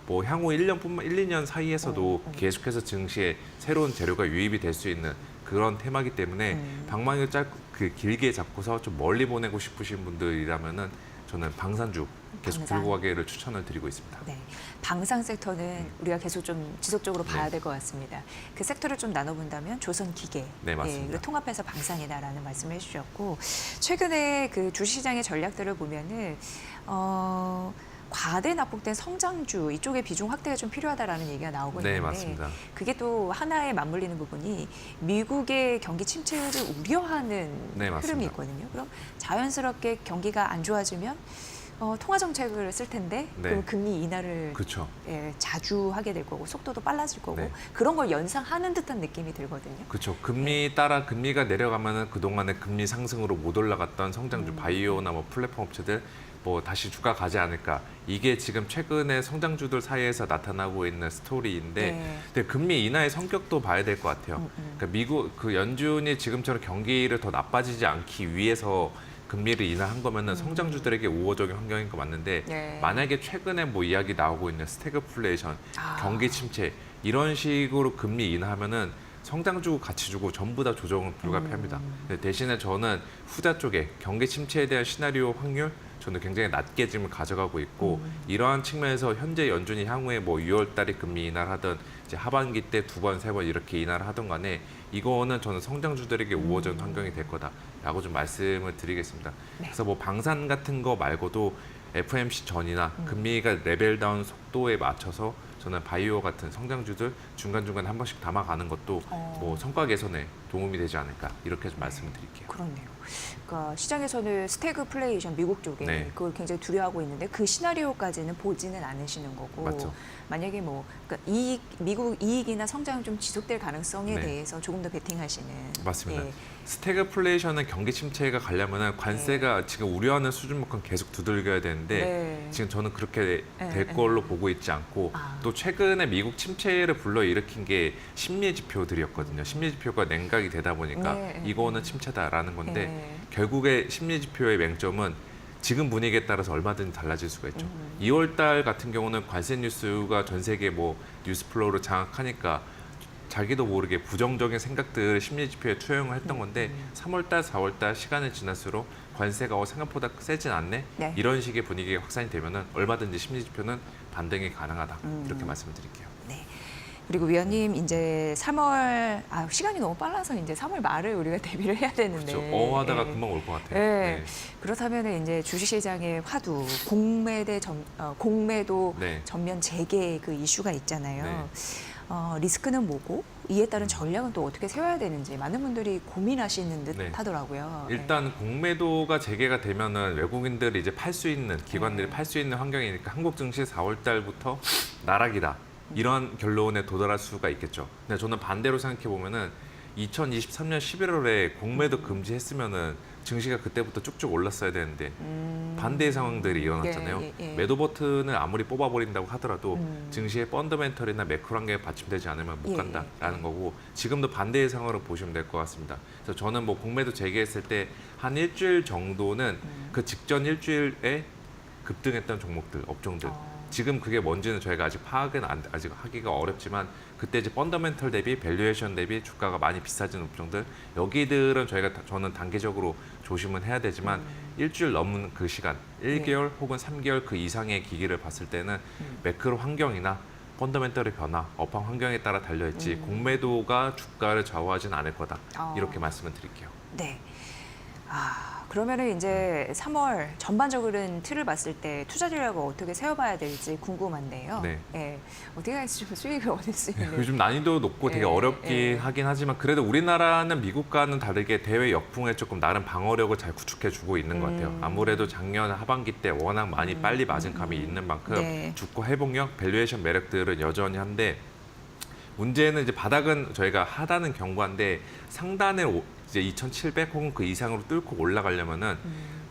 뭐 향후 1, 2년 사이에서도 계속해서 증시에 새로운 재료가 유입이 될 수 있는 그런 테마기 때문에 방망이를 길게 잡고서 좀 멀리 보내고 싶으신 분들이라면은 저는 방산주 계속 방산. 들고 가기를 추천을 드리고 있습니다. 네, 방산 섹터는 우리가 계속 좀 지속적으로 봐야 네. 될 것 같습니다. 그 섹터를 좀 나눠본다면 조선기계, 네, 맞습니다. 그리고 통합해서 방산이다라는 말씀을 해주셨고 최근에 그 주시장의 전략들을 보면은 과대 납폭된 성장주 이쪽의 비중 확대가 좀 필요하다라는 얘기가 나오고 네, 있는데 맞습니다. 그게 또 하나에 맞물리는 부분이 미국의 경기 침체를 우려하는 네, 맞습니다. 흐름이 있거든요. 그럼 자연스럽게 경기가 안 좋아지면 통화 정책을 쓸 텐데 네. 그럼 금리 인하를 그렇죠. 자주 하게 될 거고 속도도 빨라질 거고 네. 그런 걸 연상하는 듯한 느낌이 들거든요. 그렇죠. 금리 따라 금리가 내려가면은 그동안에 금리 상승으로 못 올라갔던 성장주 바이오나 뭐 플랫폼 업체들 뭐 다시 주가 가지 않을까. 이게 지금 최근에 성장주들 사이에서 나타나고 있는 스토리인데 네. 근데 금리 인하의 성격도 봐야 될 것 같아요. 그러니까 미국 그 연준이 지금처럼 경기를 더 나빠지지 않기 위해서 금리를 인하한 거면은 성장주들에게 우호적인 환경인 거 맞는데 네. 만약에 최근에 뭐 이야기 나오고 있는 스태그플레이션, 경기 침체 이런 식으로 금리 인하하면은 성장주 가치 주고 전부 다 조정은 불가피합니다. 근데 대신에 저는 후자 쪽에 경기 침체에 대한 시나리오 확률 저는 굉장히 낮게 지금 가져가고 있고 이러한 측면에서 현재 연준이 향후에 뭐 6월 달에 금리 인하를 하든 이제 하반기 때 2번, 3번 이렇게 인하를 하든 간에 이거는 저는 성장주들에게 우호적인 환경이 될 거다라고 좀 말씀을 드리겠습니다. 그래서 뭐 방산 같은 거 말고도 FOMC 전이나 금리가 레벨 다운 속도에 맞춰서 저는 바이오 같은 성장주들 중간중간 한 번씩 담아가는 것도 뭐 성과 개선에 도움이 되지 않을까 이렇게 좀 말씀을 드릴게요. 그렇네요. 그러니까 시장에서는 스태그플레이션 미국 쪽에 네. 그걸 굉장히 두려워하고 있는데 그 시나리오까지는 보지는 않으시는 거고 맞죠. 만약에 뭐 그러니까 미국 이익이나 성장이 좀 지속될 가능성에 네. 대해서 조금 더 베팅하시는 맞습니다. 예. 스태그플레이션은 경기 침체가 가려면은 관세가 지금 우려하는 수준만큼 계속 두들겨야 되는데 네. 지금 저는 그렇게 네, 될 네. 걸로 보고 있지 않고 또 최근에 미국 침체를 불러일으킨 게 심리 지표들이었거든요. 심리 지표가 냉각이 되다 보니까 네. 이거는 침체다라는 건데 네. 결국에 심리 지표의 맹점은 지금 분위기에 따라서 얼마든지 달라질 수가 있죠. 2월 달 같은 경우는 관세 뉴스가 전 세계 뭐 뉴스 플로우를 장악하니까 자기도 모르게 부정적인 생각들을 심리 지표에 투영을 했던 건데 3월 달, 4월 달 시간이 지날수록 관세가 생각보다 세진 않네. 네. 이런 식의 분위기가 확산이 되면은 얼마든지 심리 지표는 반등이 가능하다. 이렇게 말씀드릴게요. 네. 그리고 위원님 이제 3월 시간이 너무 빨라서 이제 3월 말을 우리가 대비를 해야 되는데. 그렇죠. 하다가 예. 금방 올 것 같아요. 네. 네. 그렇다면 이제 주식시장의 화두, 공매도 네. 전면 재개 그 이슈가 있잖아요. 네. 리스크는 뭐고 이에 따른 전략은 또 어떻게 세워야 되는지 많은 분들이 고민하시는 듯 네. 하더라고요. 일단 공매도가 재개가 되면은 외국인들이 이제 팔 수 있는 기관들이 팔 수 있는 환경이니까 한국 증시 4월 달부터 나락이다. 이런 결론에 도달할 수가 있겠죠. 근데 저는 반대로 생각해 보면은 2023년 11월에 공매도 금지했으면은 증시가 그때부터 쭉쭉 올랐어야 되는데 반대의 상황들이 일어났잖아요. 예. 매도 버튼을 아무리 뽑아버린다고 하더라도 증시의 펀더멘털이나 매크로 환경에 받침되지 않으면 못 예, 간다라는 거고 지금도 반대의 상황으로 보시면 될 것 같습니다. 그래서 저는 뭐 공매도 재개했을 때 한 일주일 정도는 그 직전 일주일에 급등했던 종목들, 업종들 지금 그게 뭔지는 저희가 아직 파악은 아직 하기가 어렵지만 그때 이제 펀더멘털 대비 밸류에이션 대비 주가가 많이 비싸진 업종들 여기들은 저는 단기적으로 조심은 해야 되지만 일주일 넘은 그 시간 1개월 혹은 3개월 그 이상의 기기를 봤을 때는 매크로 환경이나 펀더멘털의 변화, 업황 환경에 따라 달려있지 공매도가 주가를 좌우하진 않을 거다. 이렇게 말씀을 드릴게요. 네. 그러면은 이제 3월 전반적으로는 틀을 봤을 때 투자 전략을 어떻게 세워봐야 될지 궁금한데요. 네. 예, 어떻게 할지 좀 수익을 얻을 수 있는. 요즘 난이도 높고 되게 어렵긴 하긴 하지만 그래도 우리나라는 미국과는 다르게 대외 역풍에 조금 나름 방어력을 잘 구축해주고 있는 것 같아요. 아무래도 작년 하반기 때 워낙 많이 빨리 맞은 감이 있는 만큼 네. 주가 회복력, 밸류에이션 매력들은 여전히 한데 문제는 이제 바닥은 저희가 하단은 견고한데 상단에 이제 2,700 혹은 그 이상으로 뚫고 올라가려면은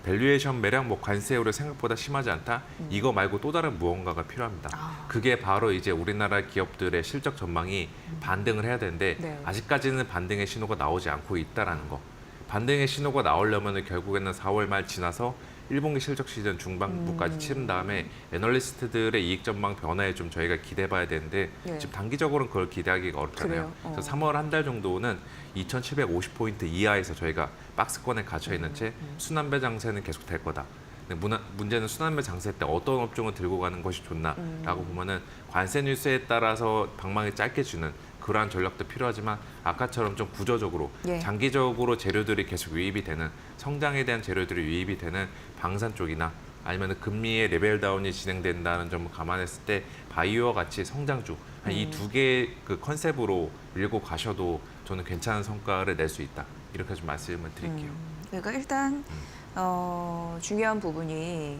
밸류에이션 매력, 뭐 관세 우려 생각보다 심하지 않다. 이거 말고 또 다른 무언가가 필요합니다. 그게 바로 이제 우리나라 기업들의 실적 전망이 반등을 해야 되는데 네. 아직까지는 반등의 신호가 나오지 않고 있다라는 거. 반등의 신호가 나오려면은 결국에는 4월 말 지나서 1분기 실적 시즌 중반부까지 치른 다음에 애널리스트들의 이익 전망 변화에 좀 저희가 기대해봐야 되는데 네. 지금 단기적으로는 그걸 기대하기가 어렵잖아요. 그래요? 그래서 3월 한 달 정도는 2,750포인트 이하에서 저희가 박스권에 갇혀 있는 채 순환배 장세는 계속 될 거다. 근데 문제는 순환배 장세 때 어떤 업종을 들고 가는 것이 좋나라고 보면은 관세 뉴스에 따라서 방망이 짧게 주는 그러한 전략도 필요하지만 아까처럼 좀 구조적으로 예. 장기적으로 재료들이 계속 유입이 되는 성장에 대한 재료들이 유입이 되는 방산 쪽이나 아니면 금리의 레벨 다운이 진행된다는 점을 감안했을 때 바이오와 같이 성장주 이 두 개의 그 컨셉으로 밀고 가셔도 저는 괜찮은 성과를 낼 수 있다 이렇게 좀 말씀을 드릴게요. 그러니까 일단 중요한 부분이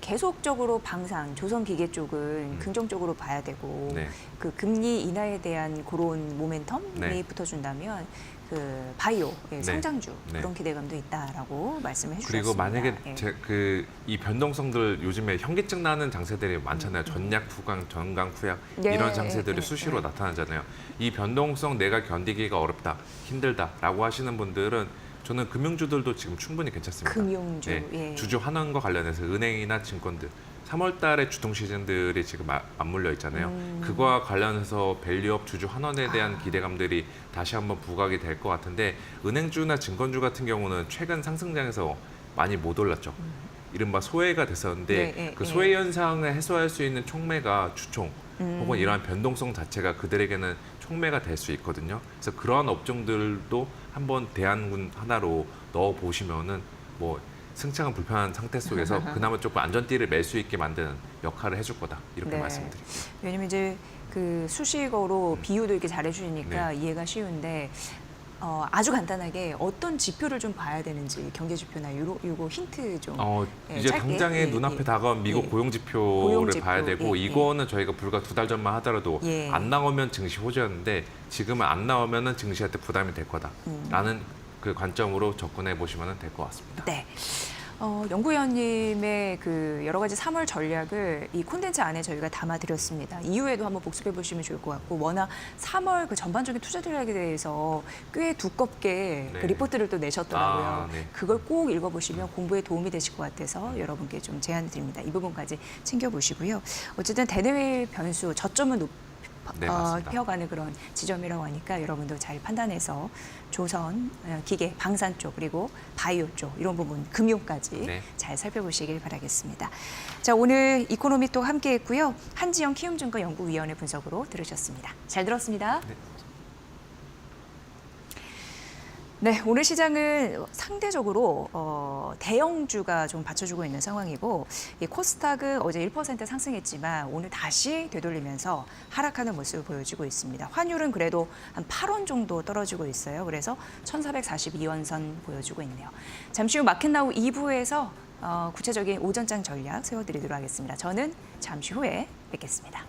계속적으로 방산, 조선기계 쪽은 긍정적으로 봐야 되고 네. 그 금리 인하에 대한 그런 모멘텀이 네. 붙어준다면 그 바이오, 네. 성장주 네. 그런 기대감도 있다라고 말씀을 해주셨습니다. 그리고 만약에 예. 이 변동성들 요즘에 현기증 나는 장세들이 많잖아요. 전약 후강, 전강 후약 예, 이런 장세들이 예, 수시로 예. 나타나잖아요. 이 변동성 내가 견디기가 어렵다, 힘들다라고 하시는 분들은 저는 금융주들도 지금 충분히 괜찮습니다. 금융주, 네, 예. 주주 환원과 관련해서 은행이나 증권들 3월 달에 주통 시즌들이 지금 맞물려 있잖아요. 그거와 관련해서 밸류업 주주 환원에 대한 기대감들이 다시 한번 부각이 될 것 같은데 은행주나 증권주 같은 경우는 최근 상승장에서 많이 못 올랐죠. 이른바 소외가 됐었는데 네, 그 소외 현상을 해소할 수 있는 촉매가 주총 혹은 이러한 변동성 자체가 그들에게는 촉매가 될 수 있거든요. 그래서 그러한 업종들도 한번 대안군 하나로 넣어 보시면은 뭐 승차가 불편한 상태 속에서 그나마 조금 안전띠를 맬 수 있게 만드는 역할을 해줄 거다 이렇게 네. 말씀드릴게요. 왜냐면 이제 그 수식어로 비유도 이렇게 잘해주시니까 네. 이해가 쉬운데 아주 간단하게 어떤 지표를 좀 봐야 되는지 경제 지표나 요거 힌트 좀. 예, 이제 짧게. 당장에 예, 눈앞에 예. 다가온 미국 예. 고용지표를 고용지표, 봐야 되고 예, 예. 이거는 저희가 불과 2달 전만 하더라도 예. 안 나오면 증시 호재였는데 지금은 안 나오면은 증시한테 부담이 될 거다라는 그 관점으로 접근해 보시면 될 것 같습니다. 네. 연구위원님의 그 여러 가지 3월 전략을 이 콘텐츠 안에 저희가 담아드렸습니다. 이후에도 한번 복습해 보시면 좋을 것 같고 워낙 3월 그 전반적인 투자 전략에 대해서 꽤 두껍게 네. 그 리포트를 또 내셨더라고요. 네. 그걸 꼭 읽어보시면 공부에 도움이 되실 것 같아서 여러분께 좀 제안 드립니다. 이 부분까지 챙겨보시고요. 어쨌든 대내외 변수 저점은 네, 맞습니다. 펴가는 그런 지점이라고 하니까 여러분도 잘 판단해서 조선, 기계, 방산 쪽 그리고 바이오 쪽 이런 부분, 금융까지 네. 잘 살펴보시길 바라겠습니다. 자, 오늘 이코노미톡 함께했고요. 한지영 키움증권 연구위원회 분석으로 들으셨습니다. 잘 들었습니다. 네, 오늘 시장은 상대적으로 대형주가 좀 받쳐주고 있는 상황이고 이 코스닥은 어제 1% 상승했지만 오늘 다시 되돌리면서 하락하는 모습을 보여주고 있습니다. 환율은 그래도 한 8원 정도 떨어지고 있어요. 그래서 1442원선 보여주고 있네요. 잠시 후 마켓나우 2부에서 구체적인 오전장 전략 세워드리도록 하겠습니다. 저는 잠시 후에 뵙겠습니다.